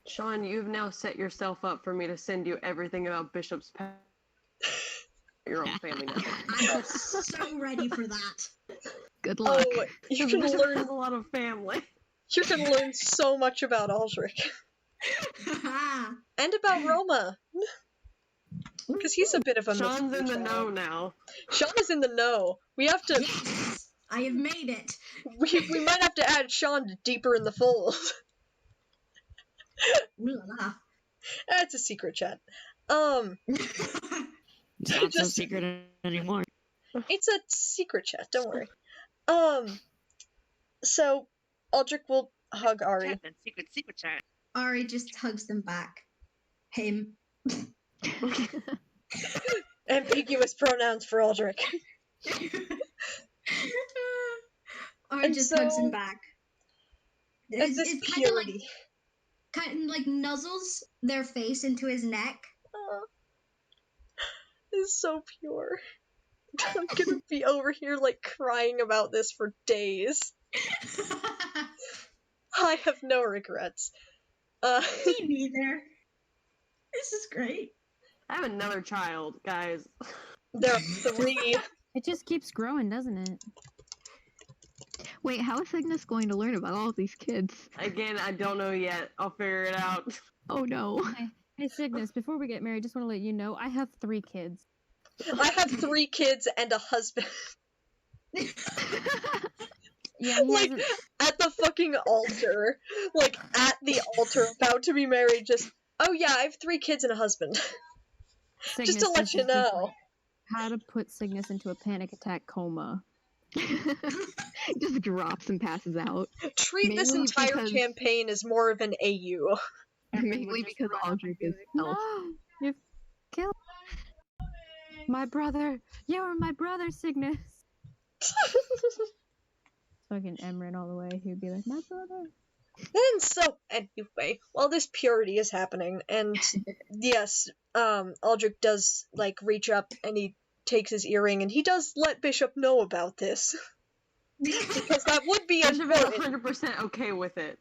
Sean, you've now set yourself up for me to send you everything about Bishop's past. Your own family now. I'm so ready for that. Good luck. Oh, you can Bishop learn. has a lot of family. You're gonna learn so much about Aldrich. And about Roma. Because he's a bit of a Sean's mystery in the child. know now. Sean is in the know. We have to. Yes, I have made it. We might have to add Sean to deeper in the fold. Ooh la la. That's a secret chat. It's not so secret anymore. It's a secret chat. Don't worry. So Aldrich will hug Ari. Secret chat. Ari just hugs them back. Him. Ambiguous pronouns for Aldrich. Ari And just so, hugs him back. At this It's purity. kind of like nuzzles their face into his neck. It's so pure. I'm gonna be over here like crying about this for days. I have no regrets. Me neither. This is great. I have another child, guys. There are 3. It just keeps growing, doesn't it? Wait, how is Cygnus going to learn about all of these kids? Again, I don't know yet. I'll figure it out. Oh no. Hey, Cygnus, before we get married, just want to let you know I have 3 kids. I have 3 kids and a husband. Yeah, he Like, hasn't. at the fucking altar. Like, at the altar, about to be married, just, oh yeah, I have 3 kids and a husband. Cygnus, Just to let this you is just know. like how to put Cygnus into a panic attack coma. Just drops and passes out. Treat this Mainly entire because- campaign as more of an AU. Mainly because Aldrich is elf. No, you've killed my brother. You're my brother, Cygnus. Fucking Emrin all the way. He'd be like, my brother. And so, anyway, while this purity is happening, and yes, Aldrich does, like, reach up and he takes his earring, and he does let Bishop know about this. Because that would be Bishop is important. 100% okay with it.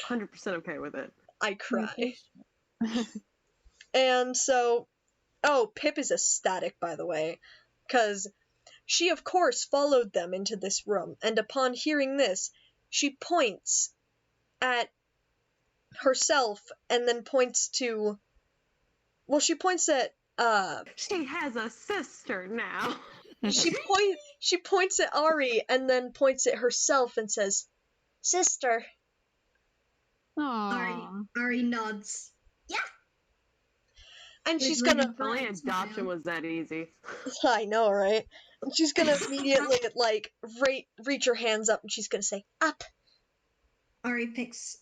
100% okay with it. I cry. And so, oh, Pip is ecstatic, by the way, because she, of course, followed them into this room, and upon hearing this, she points at herself and then points to. Well, she points at. She has a sister now. She points at Ari and then points at herself and says, "Sister." Aww. Ari nods. Yeah. And she's Like a gonna. If only bright adoption smile. was that easy. I know, right? And she's gonna immediately, like, reach her hands up and she's gonna say, "Up." Ari picks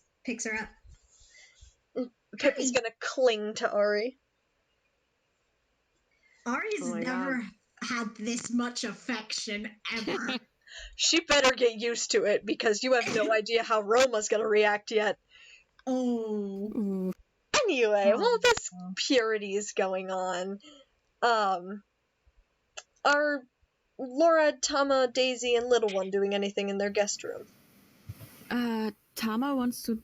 her up. Pip is gonna cling to Ari. Ari's Oh my never had this much affection ever. She better get used to it because you have no idea how Roma's gonna react yet. Oh. Ooh. Anyway, Oh, while this no. purity is going on, are Laura, Tama, Daisy, and Little One doing anything in their guest room? Tama wants to,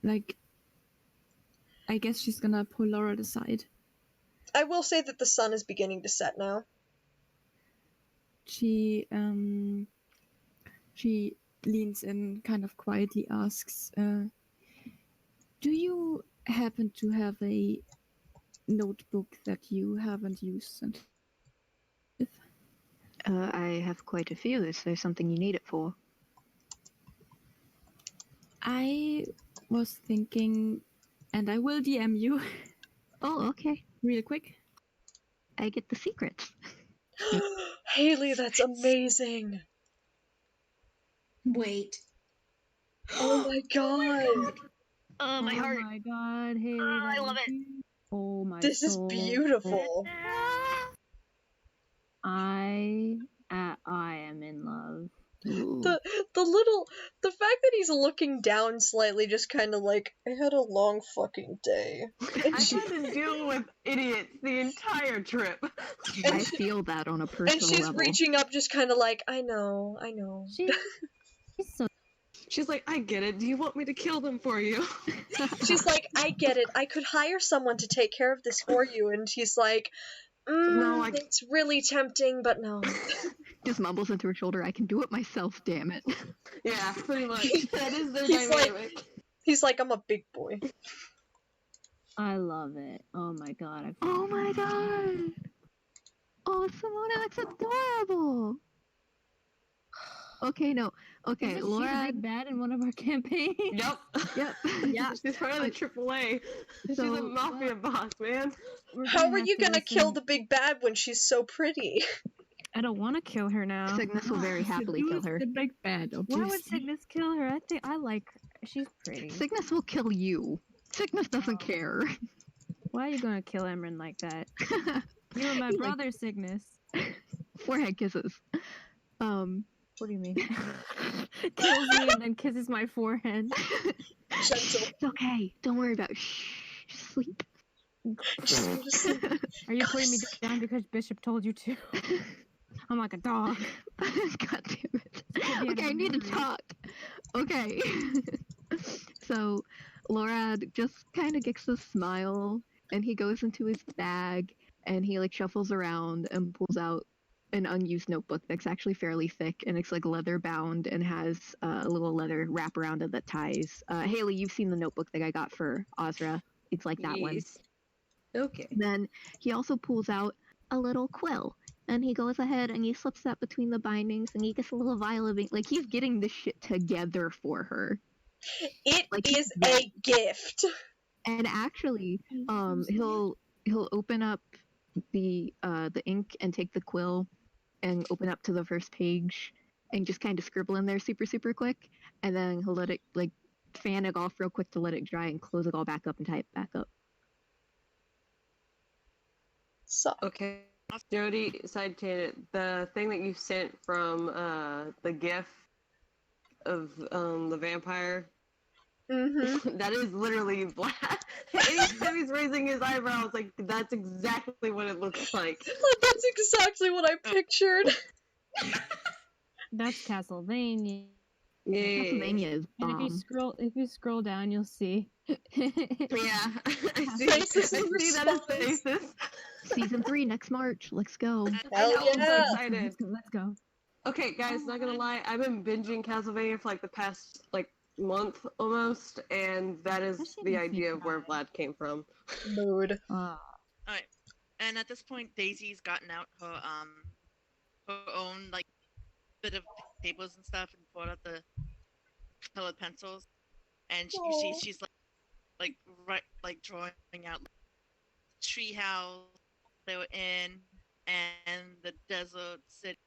like, I guess she's gonna pull Laura aside. I will say that the sun is beginning to set now. She leans in, kind of quietly asks, Do you happen to have a notebook that you haven't used? I have quite a few. Is there something you need it for? I was thinking, and I will DM you. Oh, okay. Real quick. I get the secrets. Haley, that's amazing. Wait. Oh my god. Oh, my heart. Oh my god, Haley. I that love is it. huge. Oh my This is soul. beautiful. I am in love. The the fact that he's looking down slightly, just kind of like, I had a long fucking day. And I've had to deal with idiots the entire trip. And I feel that on a and personal she's level. reaching up, just kind of like, I know. She's so She's like, I get it. Do you want me to kill them for you? She's like, I get it. I could hire someone to take care of this for you. And he's like, No, it's really tempting, but no. Just mumbles into her shoulder, I can do it myself, damn it. Yeah, pretty much. That is their He's like- dynamic. He's like, I'm a big boy. I love it. Oh my god. Oh my god! Oh, Simona, that's adorable! Okay, no. Okay, Isn't she the Laura. big bad in one of our campaigns? Yep. Yep. Yeah. She's part of the AAA. She's a So- mafia boss, man. How are you gonna kill the big bad when she's so pretty? I don't want to kill her now. Cygnus will very happily kill her. The big bad, Why would obviously. Cygnus kill her? I think I like her. She's pretty. Cygnus will kill you. Cygnus doesn't care. Why are you gonna kill Emran like that? You are my He, like- brother, Cygnus. Forehead kisses. What do you mean? Kills me and then kisses my forehead. Gentle. It's okay. Don't worry about it. Shh. Just sleep. Just Are you putting me down because Bishop told you to? I'm like a dog. God damn it. Yeah, Okay, I need to hungry. talk. Okay. So, Laura just kind of gets a smile, and he goes into his bag, and he like shuffles around and pulls out an unused notebook that's actually fairly thick, and it's like leather bound and has a little leather wrap around it that ties. Haley, you've seen the notebook that I got for Ozra. It's like that one. Yes. Okay. Then he also pulls out a little quill, and he goes ahead and he slips that between the bindings, and he gets a little vial of ink. Like, he's getting this shit together for her. It Like, is a gift. And actually, he'll open up the ink and take the quill and open up to the first page and just kind of scribble in there super quick, and then he'll let it like fan it off real quick to let it dry and close it all back up and tie it back up. So, Okay. Jody, side tangent. The thing that you sent from the GIF of the vampire, that is literally black. Anytime he's raising his eyebrows, like that's exactly what it looks like. that's exactly what I pictured. That's Castlevania. Yeah. Castlevania is And bomb. if you scroll down, you'll see. Yeah. I see. Faces I and see that as response. faces. Season 3 next March. Let's go. Hell I know, I'm so yeah. excited. Let's go. Okay, guys, not gonna lie, I've been binging Castlevania for like the past month almost, and that is That shit the makes me idea of where cry. Vlad came from. Mood. Alright. And at this point, Daisy's gotten out her own like bit of tables and stuff and brought out the colored pencils. And you see Aw. she's like drawing out the tree house they were in and the desert city.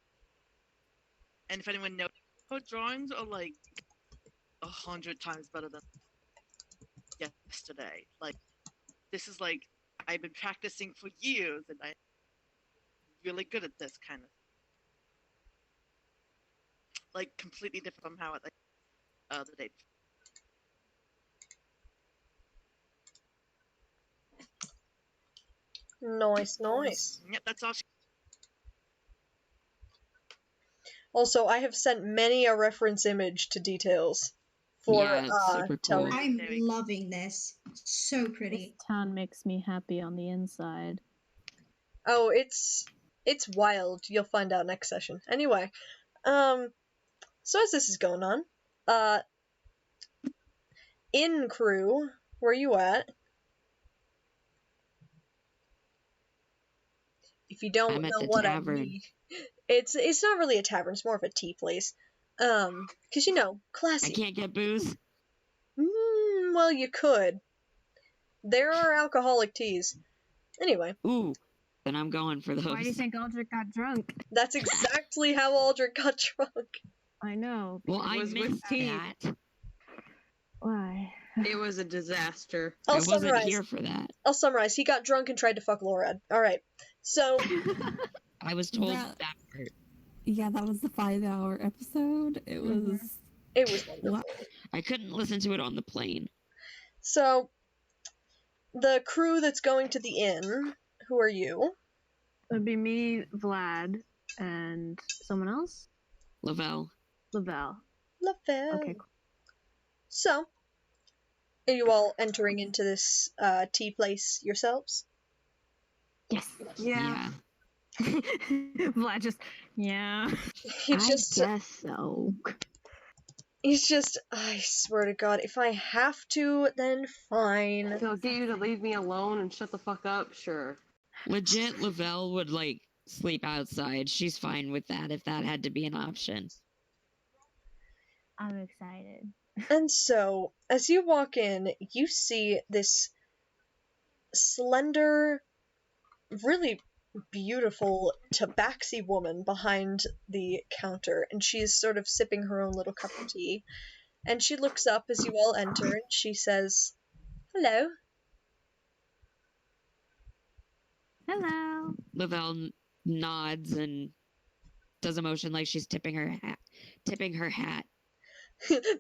And if anyone knows, her drawings are like 100 times better than yesterday. Like, this is like, I've been practicing for years and I'm really good at this kind of like completely different from how it like the day Nice. Yep, that's all she Also, I have sent many a reference image to details for Yeah, it's super telling. cool. I'm There we go. loving this. So This pretty. town makes me happy on the inside. Oh, it's wild. You'll find out next session. Anyway, so as this is going on, in crew, where are you at? If you don't I'm at know the what tavern. I mean, it's not really a tavern. It's more of a tea place. 'Cause I classy. can't get booze. Well, you could. There are alcoholic teas. Anyway, Ooh, then I'm going for those. Why do you think Aldrich got drunk? that's exactly how Aldrich got drunk. I know. Well, It I was with missed tea. that. Why? It was a disaster. I'll I wasn't summarize. here for that. I'll summarize. He got drunk and tried to fuck Lorad. Alright. So, I was told That- that part. Yeah, that was the 5-hour episode. It was. it was wonderful. What? I couldn't listen to it on the plane. So, the crew that's going to the inn, who are you? It'd be me, Vlad, and someone else? Lavelle. Lavelle. Lavelle. Okay, cool. So, are you all entering into this tea place yourselves? Yes. Yeah. Vlad just, yeah. He I just, guess so. he's just, I swear to God, if I have to, then fine. He'll get you to leave me alone and shut the fuck up, sure. Legit, Lavelle would, like, sleep outside. She's fine with that if that had to be an option. I'm excited. And so, as you walk in, you see this slender, really beautiful tabaxi woman behind the counter, and she's sort of sipping her own little cup of tea. And she looks up as you all enter, and she says, "Hello." Hello. Lavelle nods and does a motion like she's tipping her hat.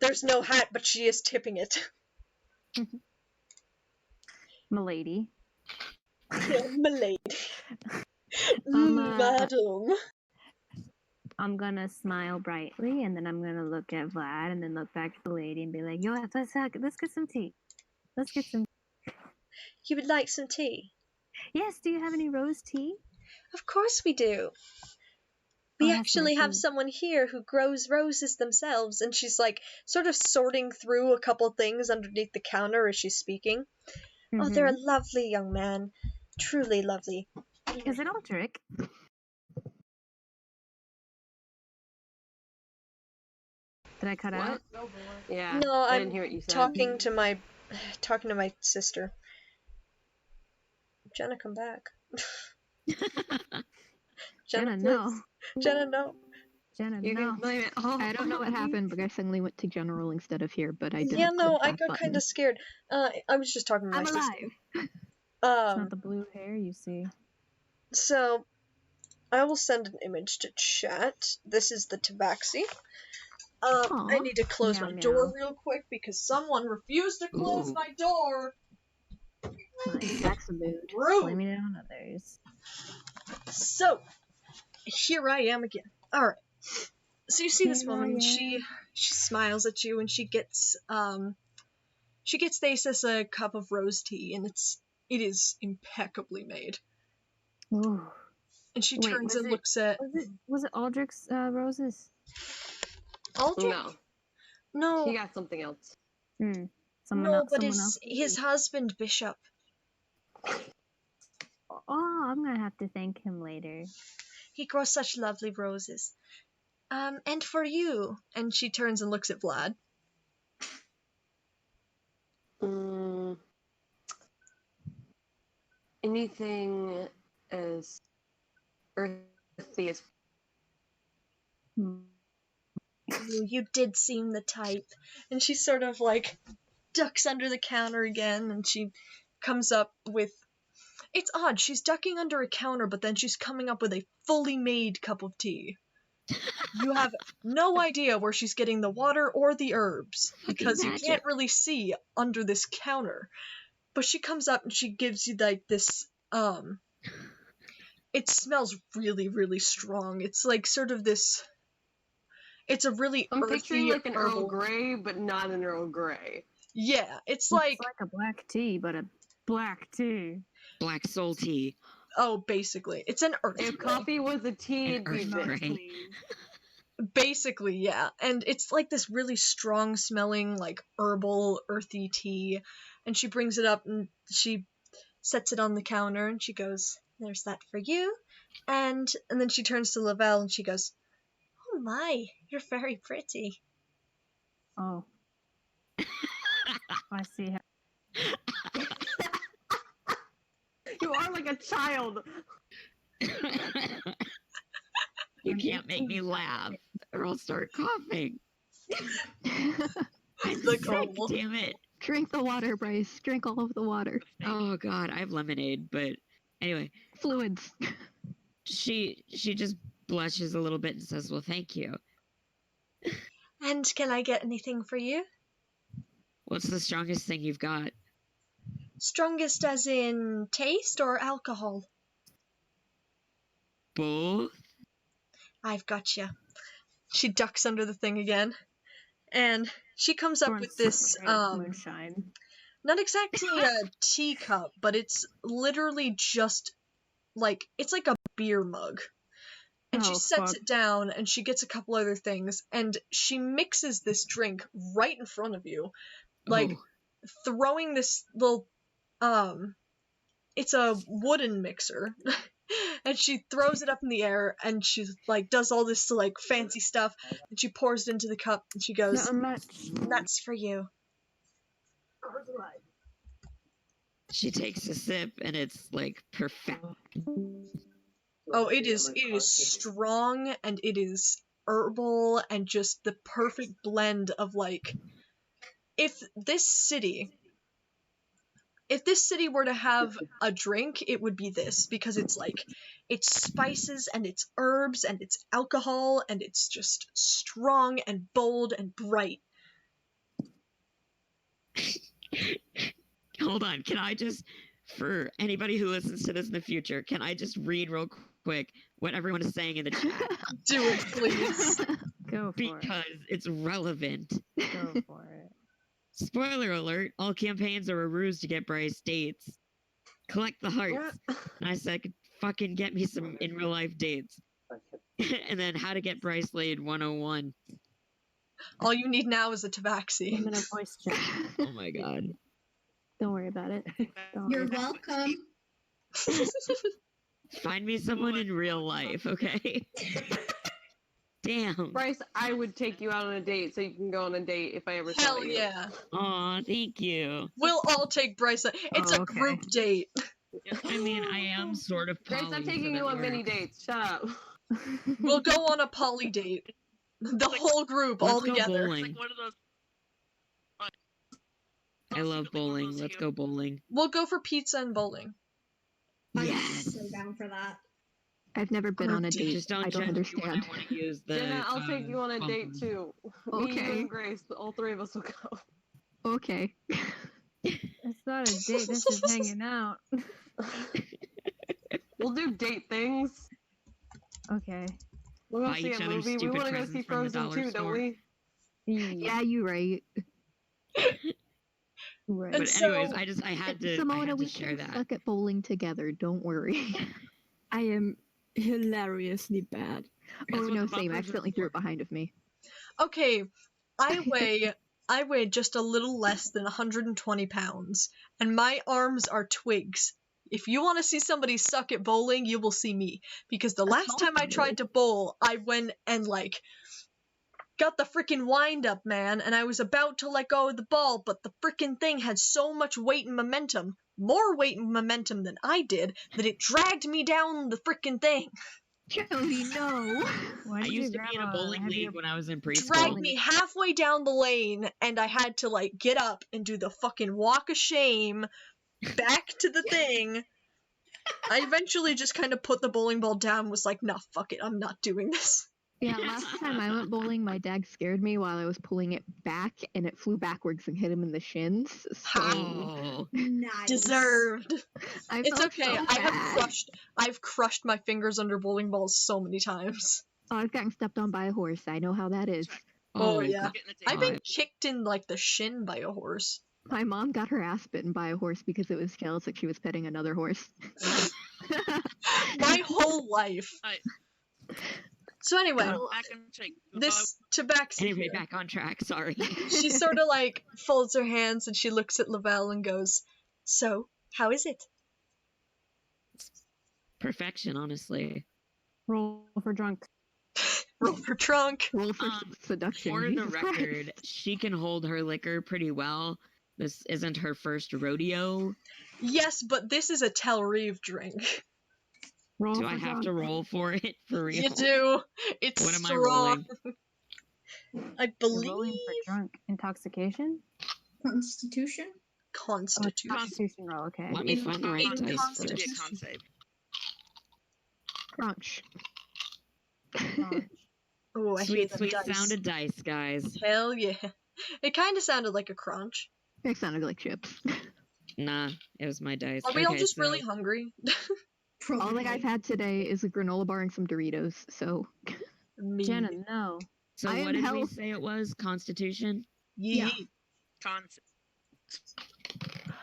There's no hat, but she is tipping it. Milady. Milady. Madam. I'm gonna smile brightly, and then I'm gonna look at Vlad, and then look back at the lady, and be like, "Yo, let's get some tea. Let's get some." You would like some tea? Yes. Do you have any rose tea? Of course we do. We Oh, that's actually my have tea. someone here who grows roses themselves, and she's like sort of sorting through a couple things underneath the counter as she's speaking. Oh, they're a lovely young man. Truly lovely. Is it Aldrich? Did I cut What? out? Yeah. No, I I'm didn't hear what you said. talking to my sister. Jenna, come back. Jenna, please. no. Jenna, no. Jenna, You no. can blame it all I don't know what on me. happened, but I suddenly went to general instead of here, but I didn't. Yeah, no, click I that got button. kind of scared. I was just talking to my I'm sister. alive. It's not the blue hair, you see. So, I will send an image to chat. This is the tabaxi. I Aw. need to close Meow, my meow. door real quick because someone refused to close Ooh. my door. Nice. That's a mood. Rude. Blaming it on others. So, here I am again. Alright. So you see this Here I woman, am. she smiles at you and she gets Thesis a cup of rose tea, and it is impeccably made. Ooh. And she Wait, turns was and it- looks at Was it Aldrich's roses? Aldrich? No, No, he got something else. Someone no, else. but Someone else. his husband, Bishop. Oh, I'm gonna have to thank him later. He grows such lovely roses. And for you. And she turns and looks at Vlad. Anything as earthy as Ooh, you did seem the type. And she sort of like ducks under the counter again, and she comes up with... It's odd, she's ducking under a counter, but then she's coming up with a fully made cup of tea. You have no idea where she's getting the water or the herbs, because you magic. can't really see under this counter. But she comes up and she gives you like this, it smells really, really strong. It's like sort of this... It's a really I'm earthy, picturing like an Earl herbal... Grey, but not an Earl Grey. Yeah, it's like... It's like a black tea, but a black tea. Black soul tea. Oh, basically. It's an earthy If Grey. coffee was a tea, An it'd be Earl this. Grey. Basically, yeah. And it's like this really strong smelling, like herbal, earthy tea. and she brings it up and she sets it on the counter and she goes, "There's that for you." And then she turns to Lavelle and she goes, "Oh my, you're very pretty." Oh. I see how. You are like a child. You can't make me laugh, or I'll start coughing. I'm The sick, goal. damn it. Drink the water, Bryce. Drink all of the water. Oh god, I have lemonade, but anyway, Fluids. she just blushes a little bit and says, "Well, thank you." And can I get anything for you? What's the strongest thing you've got? Strongest as in taste or alcohol? Both? I've got you. She ducks under the thing again, and she comes up with this moonshine. not exactly a teacup, but it's literally just like it's like a beer mug. And she sets it down and she gets a couple other things and she mixes this drink right in front of you. Like throwing this little it's a wooden mixer. And she throws it up in the air and she like does all this like fancy stuff and she pours it into the cup and she goes, "That's for you." She takes a sip and it's like perfect. Oh, it is strong and it is herbal and just the perfect blend of like if this city were to have a drink, it would be this, because it's like it's spices and it's herbs and it's alcohol and it's just strong and bold and bright. Hold on, can I just, for anybody who listens to this in the future, can I just read real quick what everyone is saying in the chat? Do it, please. Go for it. Because it's relevant. Go for it. Spoiler alert, all campaigns are a ruse to get Bryce dates. Collect the hearts. And I said, fucking get me some in real life dates. And then how to get Bryce laid 101. All you need now is a tabaxi. I'm in a voice check. Oh my god. Don't worry about it. You're welcome. Find me someone in real life, okay? Damn. Bryce, I would take you out on a date so you can go on a date if I ever saw Hell you. yeah. Aw, thank you. We'll all take Bryce. It's a group date. I mean, I am sort of Bryce, poly, I'm taking you on many dates. Shut up. We'll go on a poly date. The whole group, all Let's go together. bowling. Like one of those. I love bowling. Let's go bowling. We'll go for pizza and bowling. I'm Yes. so down for that. I've never been on a date. Just don't I don't judge me when I understand. want to use the. Jenna, I'll take you on a date bumper. too. Me, you, Okay. and Grace, all three of us will go. Okay. It's not a date. This is hanging out. We'll do date things. Okay. We'll go Buy see each a other movie. We stupid want to go presents see from the Frozen dollar 2, don't store. we? Yeah, you right. Right. And But so- anyways, I had to Simona, we share can that. suck at bowling together. Don't worry. I am hilariously bad. Oh what no, the same. I bumpers are accidentally threw it for. behind of me. Okay, I weigh just a little less than 120 pounds, and my arms are twigs. If you want to see somebody suck at bowling, you will see me. Because the last time I tried to bowl, I went and, like, got the frickin' wind up, man, and I was about to let go of the ball, but the frickin' thing had so much weight and momentum, more weight and momentum than I did, that it dragged me down the frickin' thing. Joey, no. Why I did you used to grab be in a bowling heavier- league when I was in Dragged preschool. me halfway down the lane, and I had to, like, get up and do the fucking walk of shame back to the thing. I eventually just kind of put the bowling ball down and was like, nah, fuck it, I'm not doing this. Yeah, last time I went bowling, my dad scared me while I was pulling it back, and it flew backwards and hit him in the shins. So Oh, Nice. Deserved. I It's felt okay. so I've crushed my fingers under bowling balls so many times. Oh, I've gotten stepped on by a horse. I know how that is. Oh, yeah. God. I've been kicked in, like, the shin by a horse. My mom got her ass bitten by a horse because it was jealous that she was petting another horse. My whole life. So anyway, Back on track. this Tabaxi Anyway, here, back on track. Sorry. she sort of like folds her hands and she looks at Lavelle and goes, "So, how is it?" Perfection, honestly. Roll for drunk. Roll for drunk. Roll for seduction. For the Jesus Christ. record, she can hold her liquor pretty well. This isn't her first rodeo. Yes, but this is a Tel Reeve drink. Roll Do for I have drunk. to roll for it for real? You do. It's What am I strong. rolling? I You're rolling believe for drunk. Intoxication? Constitution? Constitution. Constitution roll, okay. Let me find the right In dice Should be a first. con save. Crunch. Oh, I hear Sweet, them sweet dice. sounded dice, guys. Hell yeah. It kind of sounded like a crunch. It sounded like chips. Nah, it was my dice. Are we all Okay, just so- really hungry? All the I've had today is a granola bar and some Doritos, so Me. Jenna, no. So I what am did we health. say it was? Constitution? Yeah. Con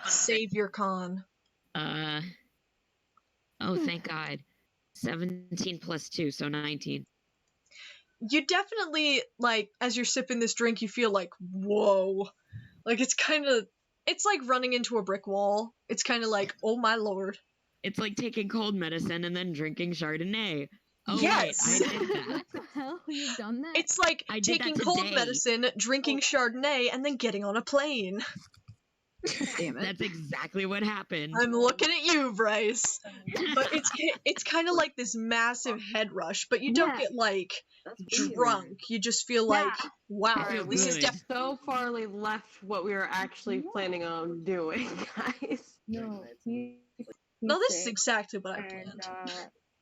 Savior con. Oh, thank God. 17 plus 2, so 19. You definitely, like, as you're sipping this drink, you feel like, whoa. Like, it's like running into a brick wall. It's kind of like, oh my lord. It's like taking cold medicine and then drinking Chardonnay. Oh, Yes! wait, I did that. What the hell? You've done that? It's like I did that taking cold today. medicine, drinking Chardonnay, and then getting on a plane. damn it. That's exactly what happened. I'm looking at you, Bryce. But it's kind of like this massive head rush, but you don't Yeah. get, like, That's weird. drunk. You just feel like, wow, I feel this is good. definitely... So farly left what we were actually planning on doing, guys. No, he No, this is sick, exactly what I and planned.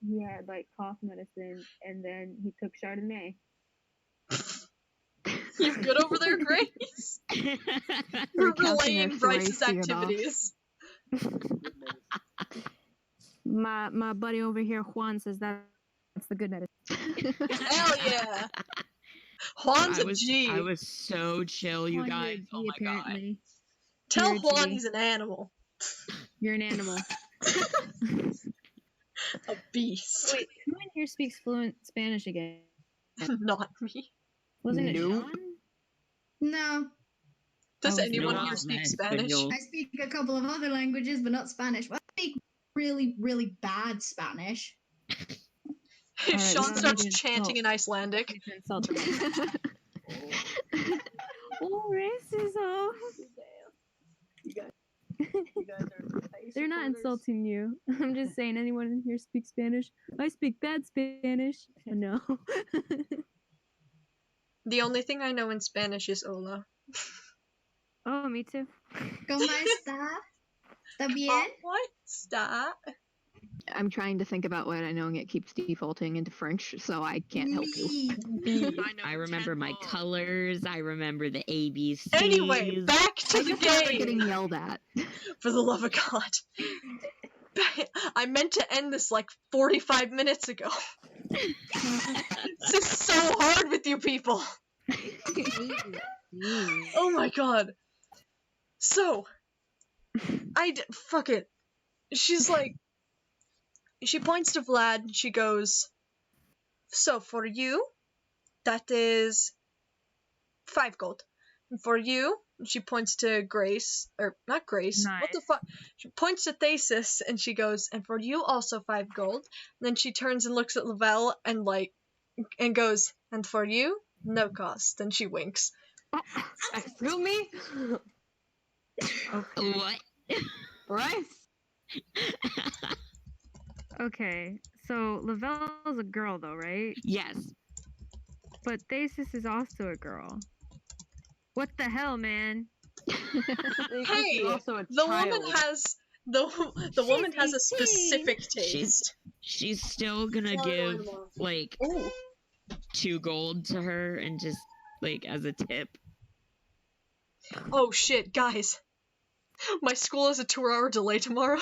he had like cough medicine, and then he took Chardonnay. You good over there, Grace? You're Recounting relaying our stories Bryce's to your boss. activities. My buddy over here, Juan, says that's the good medicine. Hell yeah! Juan's I a was, G. I was so chill, you Juan, guys. you're a G, apparently. Tell you're a Juan G. he's an animal. You're an animal. A beast. Wait, who in here speaks fluent Spanish again? Not me. Wasn't it Nope. Sean? No. Does I was anyone no here habla speak Spanish? español. I speak a couple of other languages, but not Spanish. Well, I speak really, really bad Spanish. If Alright, Sean we don't starts need to chanting in Icelandic, It's insulting. Oh, racism! They're not insulting you. I'm just saying, anyone in here speaks Spanish? I speak bad Spanish. No. the only thing I know in Spanish is hola. Oh, me too. ¿Cómo está? ¿Está bien? What? Stop. I'm trying to think about what I know, and it keeps defaulting into French, so I can't help you. Me. I remember my colors. colors. I remember the ABCs. Anyway, back to I the just remember game. getting yelled at. For the love of God. I meant to end this like 45 minutes ago. This is so hard with you people. Oh my God. So, fuck it. She's like, she points to Vlad and she goes, so for you, that is 5 gold. And for you, she points to Grace, or not Grace, what the fuck? She points to Thesis and she goes, and for you also 5 gold. And then she turns and looks at Lavelle and and goes, and for you, no cost. And she winks. Excuse me? What? Bryce? Okay, so Lavelle's a girl, though, right? Yes. But Thesis is also a girl. What the hell, man? Hey, also a the child. woman has the woman has a specific taste. She's still gonna give like Ooh. 2 gold to her and just like as a tip. Oh shit, guys. My school has a 2-hour delay tomorrow.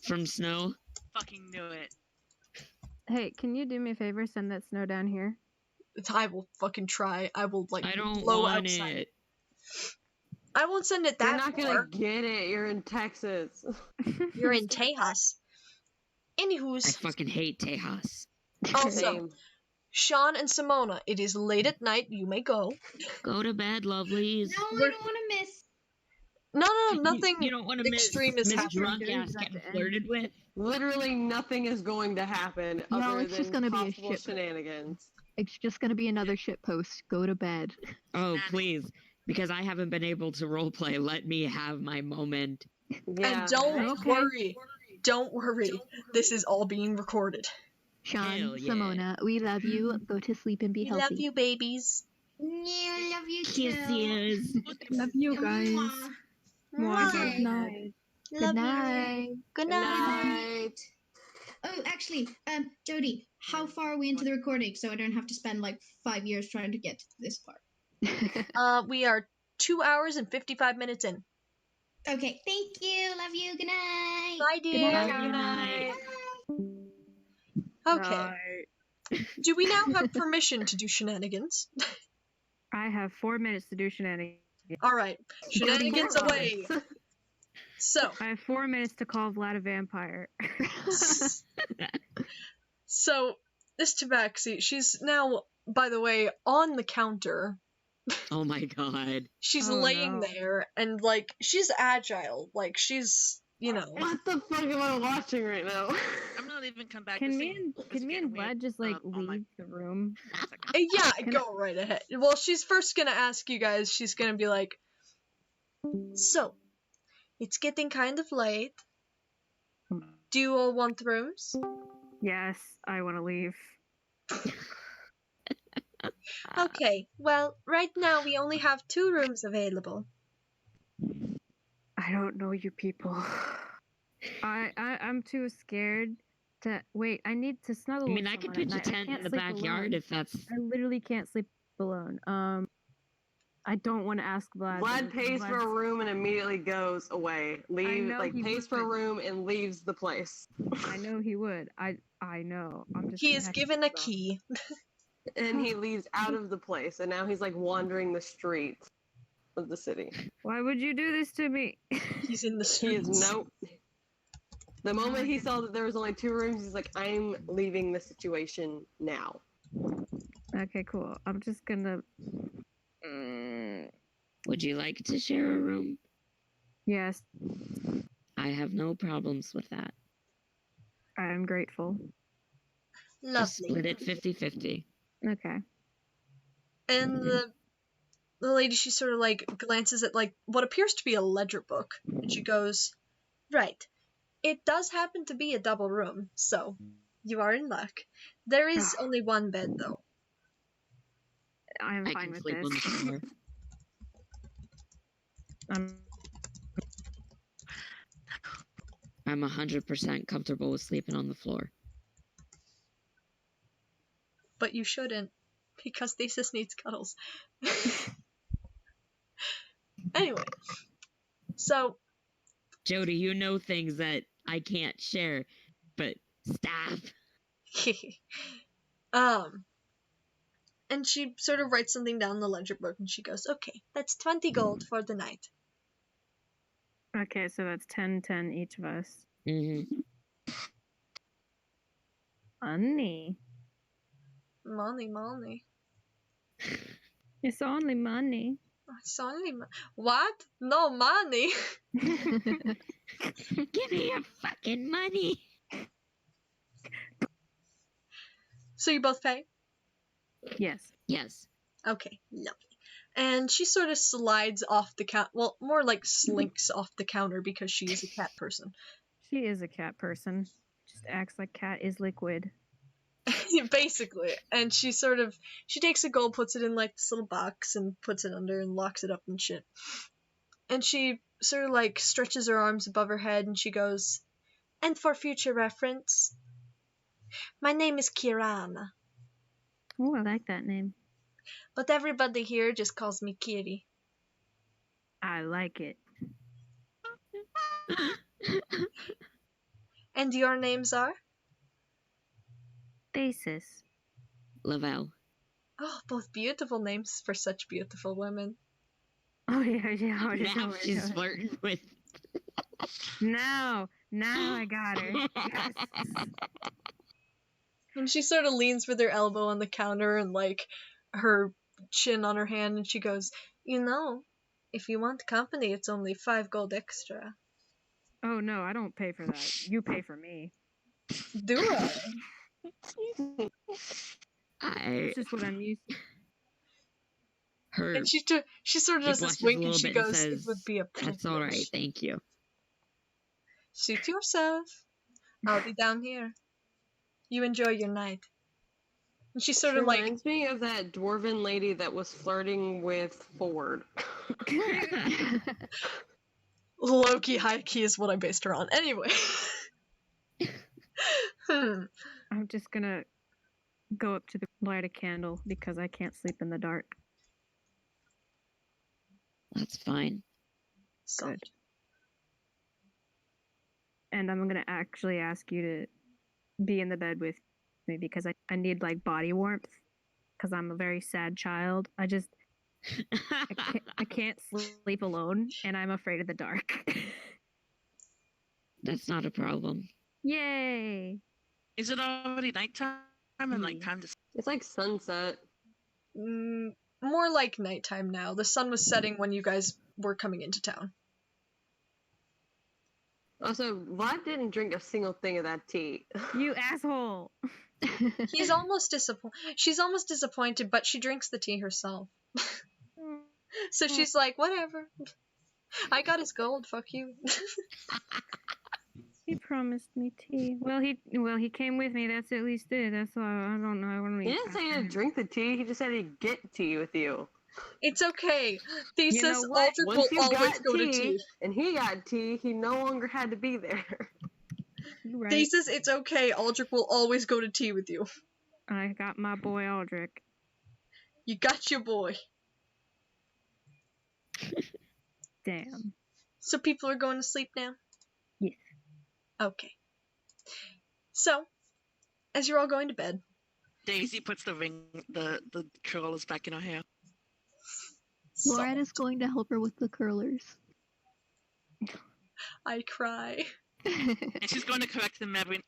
From snow. Fucking knew it. Hey, can you do me a favor? Send that snow down here. I will fucking try. I will I don't blow want outside. it. I won't send it that You're not far. gonna get it. You're in Texas. You're in Tejas. I Anywho's, fucking hate Tejas. also, Same. Sean and Simona, it is late at night. You may go. Go to bed, lovelies. No, I We're- don't want to miss. No, nothing You don't want to miss extreme is Miss happening. Drunk Ass getting flirted with. Literally nothing is going to happen No, other it's just than gonna be a possible shit. shenanigans. It's just gonna be another shit post. Go to bed. Oh, please. Because I haven't been able to roleplay. Let me have my moment. Yeah. And don't Okay. worry. Don't worry. This is all being recorded. Sean, Hell yeah. Simona, we love you. Go to sleep and be We healthy. love you, babies. Yeah, I love you too. Kisses. Love you guys. Mwah. Mwah, Mwah. good night. Good Love night. you. Good Good night. night. Oh, actually, Jody, how far are we into the recording so I don't have to spend like 5 years trying to get to this part? We are 2 hours and 55 minutes in. Okay, thank you. Love you. Good night. Bye, dear. Good night. Okay. Do we now have permission to do shenanigans? I have 4 minutes to do shenanigans. All right. Shenanigans Good away. So, I have 4 minutes to call Vlad a vampire. so this tabaxi, she's now, by the way, on the counter. Oh my god. She's Oh, laying no. there, and like she's agile. Like she's, you know. What the fuck am I watching right now? I'm not even come back. Can to me see and this can is me getting and weird, Vlad just like on my- leave the room? Yeah, Can go right ahead. Well, she's first gonna ask you guys. She's gonna be like, "So, it's getting kind of late. Do you all want rooms?" Yes, I want to leave. Okay. Well, right now we only have 2 rooms available. I don't know you people. I'm too scared to wait. I need to snuggle. I mean, with I could someone at pitch a night. I tent can't in the sleep backyard alone. if that's. I literally can't sleep alone. I don't want to ask Vlad. Vlad pays for a room and immediately goes away. know he Pays for a would. room and leaves the place. I know he would. I know. I'm just. He gonna is have to given a keep going. key. And he leaves out of the place, and now he's like wandering the streets of the city. Why would you do this to me? He's in the He is streets. nope. The moment he saw that there was only 2 rooms, he's like, I'm leaving the situation now. Okay, cool. I'm just gonna. Would you like to share a room? Yes, I have no problems with that. I am grateful. Just split Lovely. it 50-50. Okay. And the lady, she sort of like glances at like what appears to be a ledger book, and she goes, "Right. It does happen to be a double room, so you are in luck. There is only 1 bed though." I am I fine can with sleep on the this. floor. I'm 100% comfortable with sleeping on the floor. But you shouldn't, because Thesis needs cuddles. Anyway, so Jody, you know things that I can't share, but stop. and she sort of writes something down in the ledger book, and she goes, "Okay, that's 20 gold for the night." Okay, so that's 10 each of us. Mm-hmm. Money. Money. It's only money. It's only what? No money. Give me your fucking money. So you both pay? Yes. Yes. Okay, lovely. And she sort of slides off the counter. Well, more like slinks off the counter because she is a cat person. She is a cat person. Just acts like cat is liquid. Basically. And she takes a gold, puts it in like this little box, and puts it under and locks it up and shit. And she sort of like stretches her arms above her head and she goes, "And for future reference, my name is Kirana, Oh, I like that name. but everybody here just calls me Kiri." I like it. "And your names are?" Thesis. Lavelle. "Oh, both beautiful names for such beautiful women." Oh yeah. Oh, Now she's flirting with. Now I got her. Yes. And she sort of leans with her elbow on the counter and, like, her chin on her hand, and she goes, "You know, if you want company, it's only 5 gold extra." Oh no, I don't pay for that. You pay for me. Do I? It's just what I'm used to. Her And she sort of she does this blushes a wink and little she bit and goes, "It says, would be a "That's all right, privilege." thank you." Suit yourself. I'll be down here. You enjoy your night. And she sort She of like, reminds me of that dwarven lady that was flirting with Ford. low-key, high-key is what I based her on. Anyway. I'm just gonna go up to the light a candle because I can't sleep in the dark. That's fine. Good. And I'm gonna actually ask you to be in the bed with me because I need like body warmth because I'm a very sad child. I can't sleep alone and I'm afraid of the dark. That's not a problem. Yay! Is it already nighttime and like time to? It's like sunset. More like nighttime now. The sun was setting when you guys were coming into town. Also, Vlad didn't drink a single thing of that tea. You asshole! He's almost disappointed. She's almost disappointed, but she drinks the tea herself. So she's like, whatever. I got his gold, fuck you. He promised me tea. Well, he came with me. That's at least it. That's all. I don't know. I don't He didn't say he'd drink the tea. He just said he'd get tea with you. It's okay. Thesis, You know what? Aldrich Once will you always got go to tea, tea. and he got tea, he no longer had to be there. You right. Thesis, it's okay. Aldrich will always go to tea with you. I got my boy Aldrich. You got your boy. Damn. So people are going to sleep now? Yes. Okay. So, as you're all going to bed, Daisy puts the ring, the curlers back in her hair. Loretta's going to help her with the curlers. I cry. And she's going to correct them every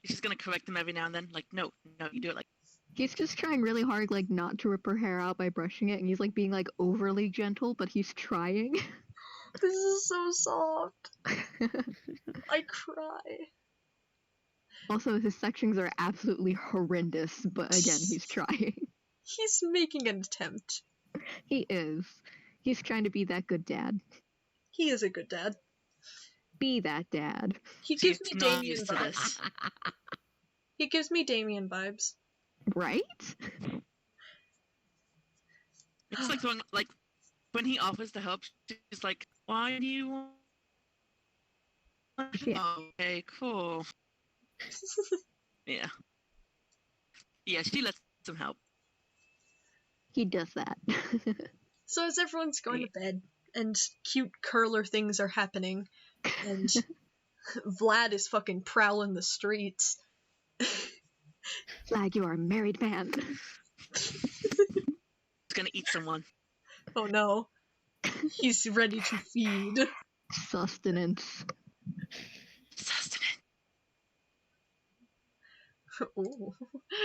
now and then. Like, no, you do it like. He's just trying really hard, like, not to rip her hair out by brushing it, and he's, like, being, like, overly gentle, but he's trying. This is so soft. I cry. Also, his sections are absolutely horrendous, but again, he's trying. He's making an attempt. He is. He's trying to be that good dad. He is a good dad. Be that dad. He gives She's me not Damien used to vibes. this. He gives me Damien vibes. Right? It's like when he offers to help, she's like, "Why do you want?" Yeah. Okay, cool. Yeah. Yeah, she lets him help. He does that. So as everyone's going to bed, and cute curler things are happening, and Vlad is fucking prowling the streets. Vlad, you are a married man. He's gonna eat someone. Oh no. He's ready to feed. Sustenance. Ooh.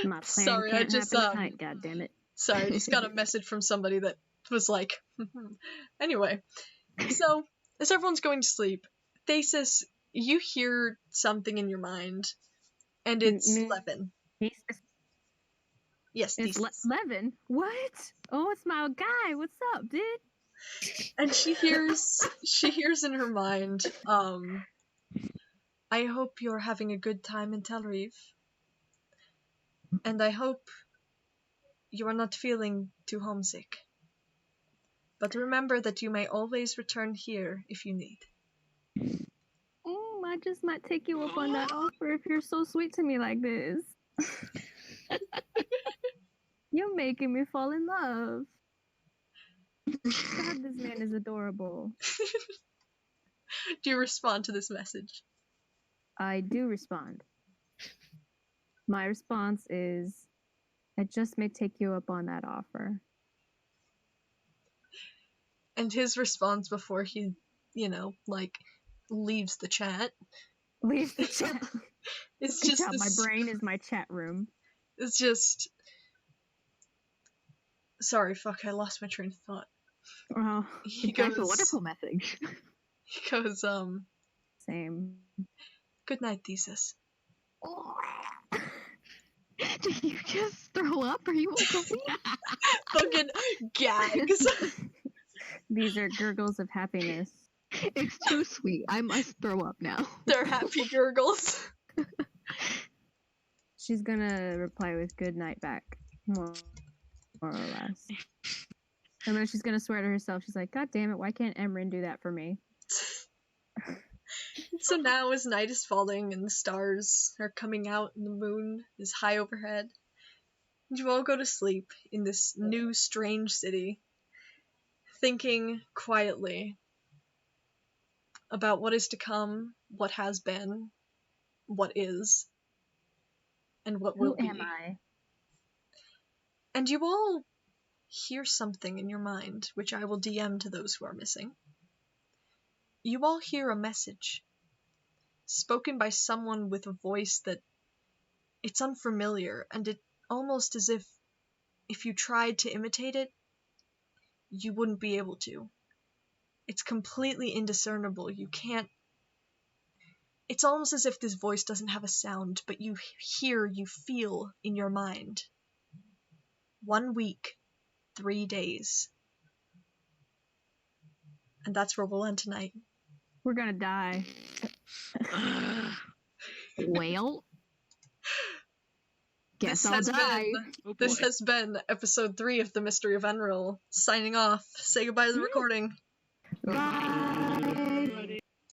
My plan Sorry, can't I just happen tonight, goddammit. Sorry, I just got a message from somebody that was like, anyway. So, as everyone's going to sleep, Thesis, you hear something in your mind, and it's Levin. Yes, It's Thesis. Levin? What? Oh, it's my guy. What's up, dude? And she hears in her mind, I hope you're having a good time in Tel Aviv. And I hope you are not feeling too homesick. But remember that you may always return here if you need. I just might take you up on that offer if you're so sweet to me like this. You're making me fall in love. God, this man is adorable. Do you respond to this message? I do respond. My response is, I just may take you up on that offer. And his response before he, leaves the chat. Leaves the chat. It's Good just job, this... my brain is my chat room. It's just... Sorry, fuck, I lost my train of thought. Oh, He That's a goes... wonderful message. He goes, same. good night, Thesis. Did you just throw up? Are you okay? Fucking gags. These are gurgles of happiness. It's too sweet. I must throw up now. They're happy gurgles. She's gonna reply with good night back, more or less. And then she's gonna swear to herself, she's like, God damn it, why can't Emrin do that for me? So now as night is falling and the stars are coming out and the moon is high overhead, you all go to sleep in this new strange city, thinking quietly about what is to come, what has been, what is, and what will Who be. am I? And you all hear something in your mind, which I will DM to those who are missing. You all hear a message, spoken by someone with a voice that it's unfamiliar, and it almost as if you tried to imitate it, you wouldn't be able to. It's completely indiscernible. You can't... It's almost as if this voice doesn't have a sound, but you hear, you feel in your mind. 1 week, 3 days. And that's where we'll end tonight. We're gonna die. Well, guess I'll This Oh, has been episode 3 of The Mystery of Enril. Signing off. Say goodbye to the recording. Bye.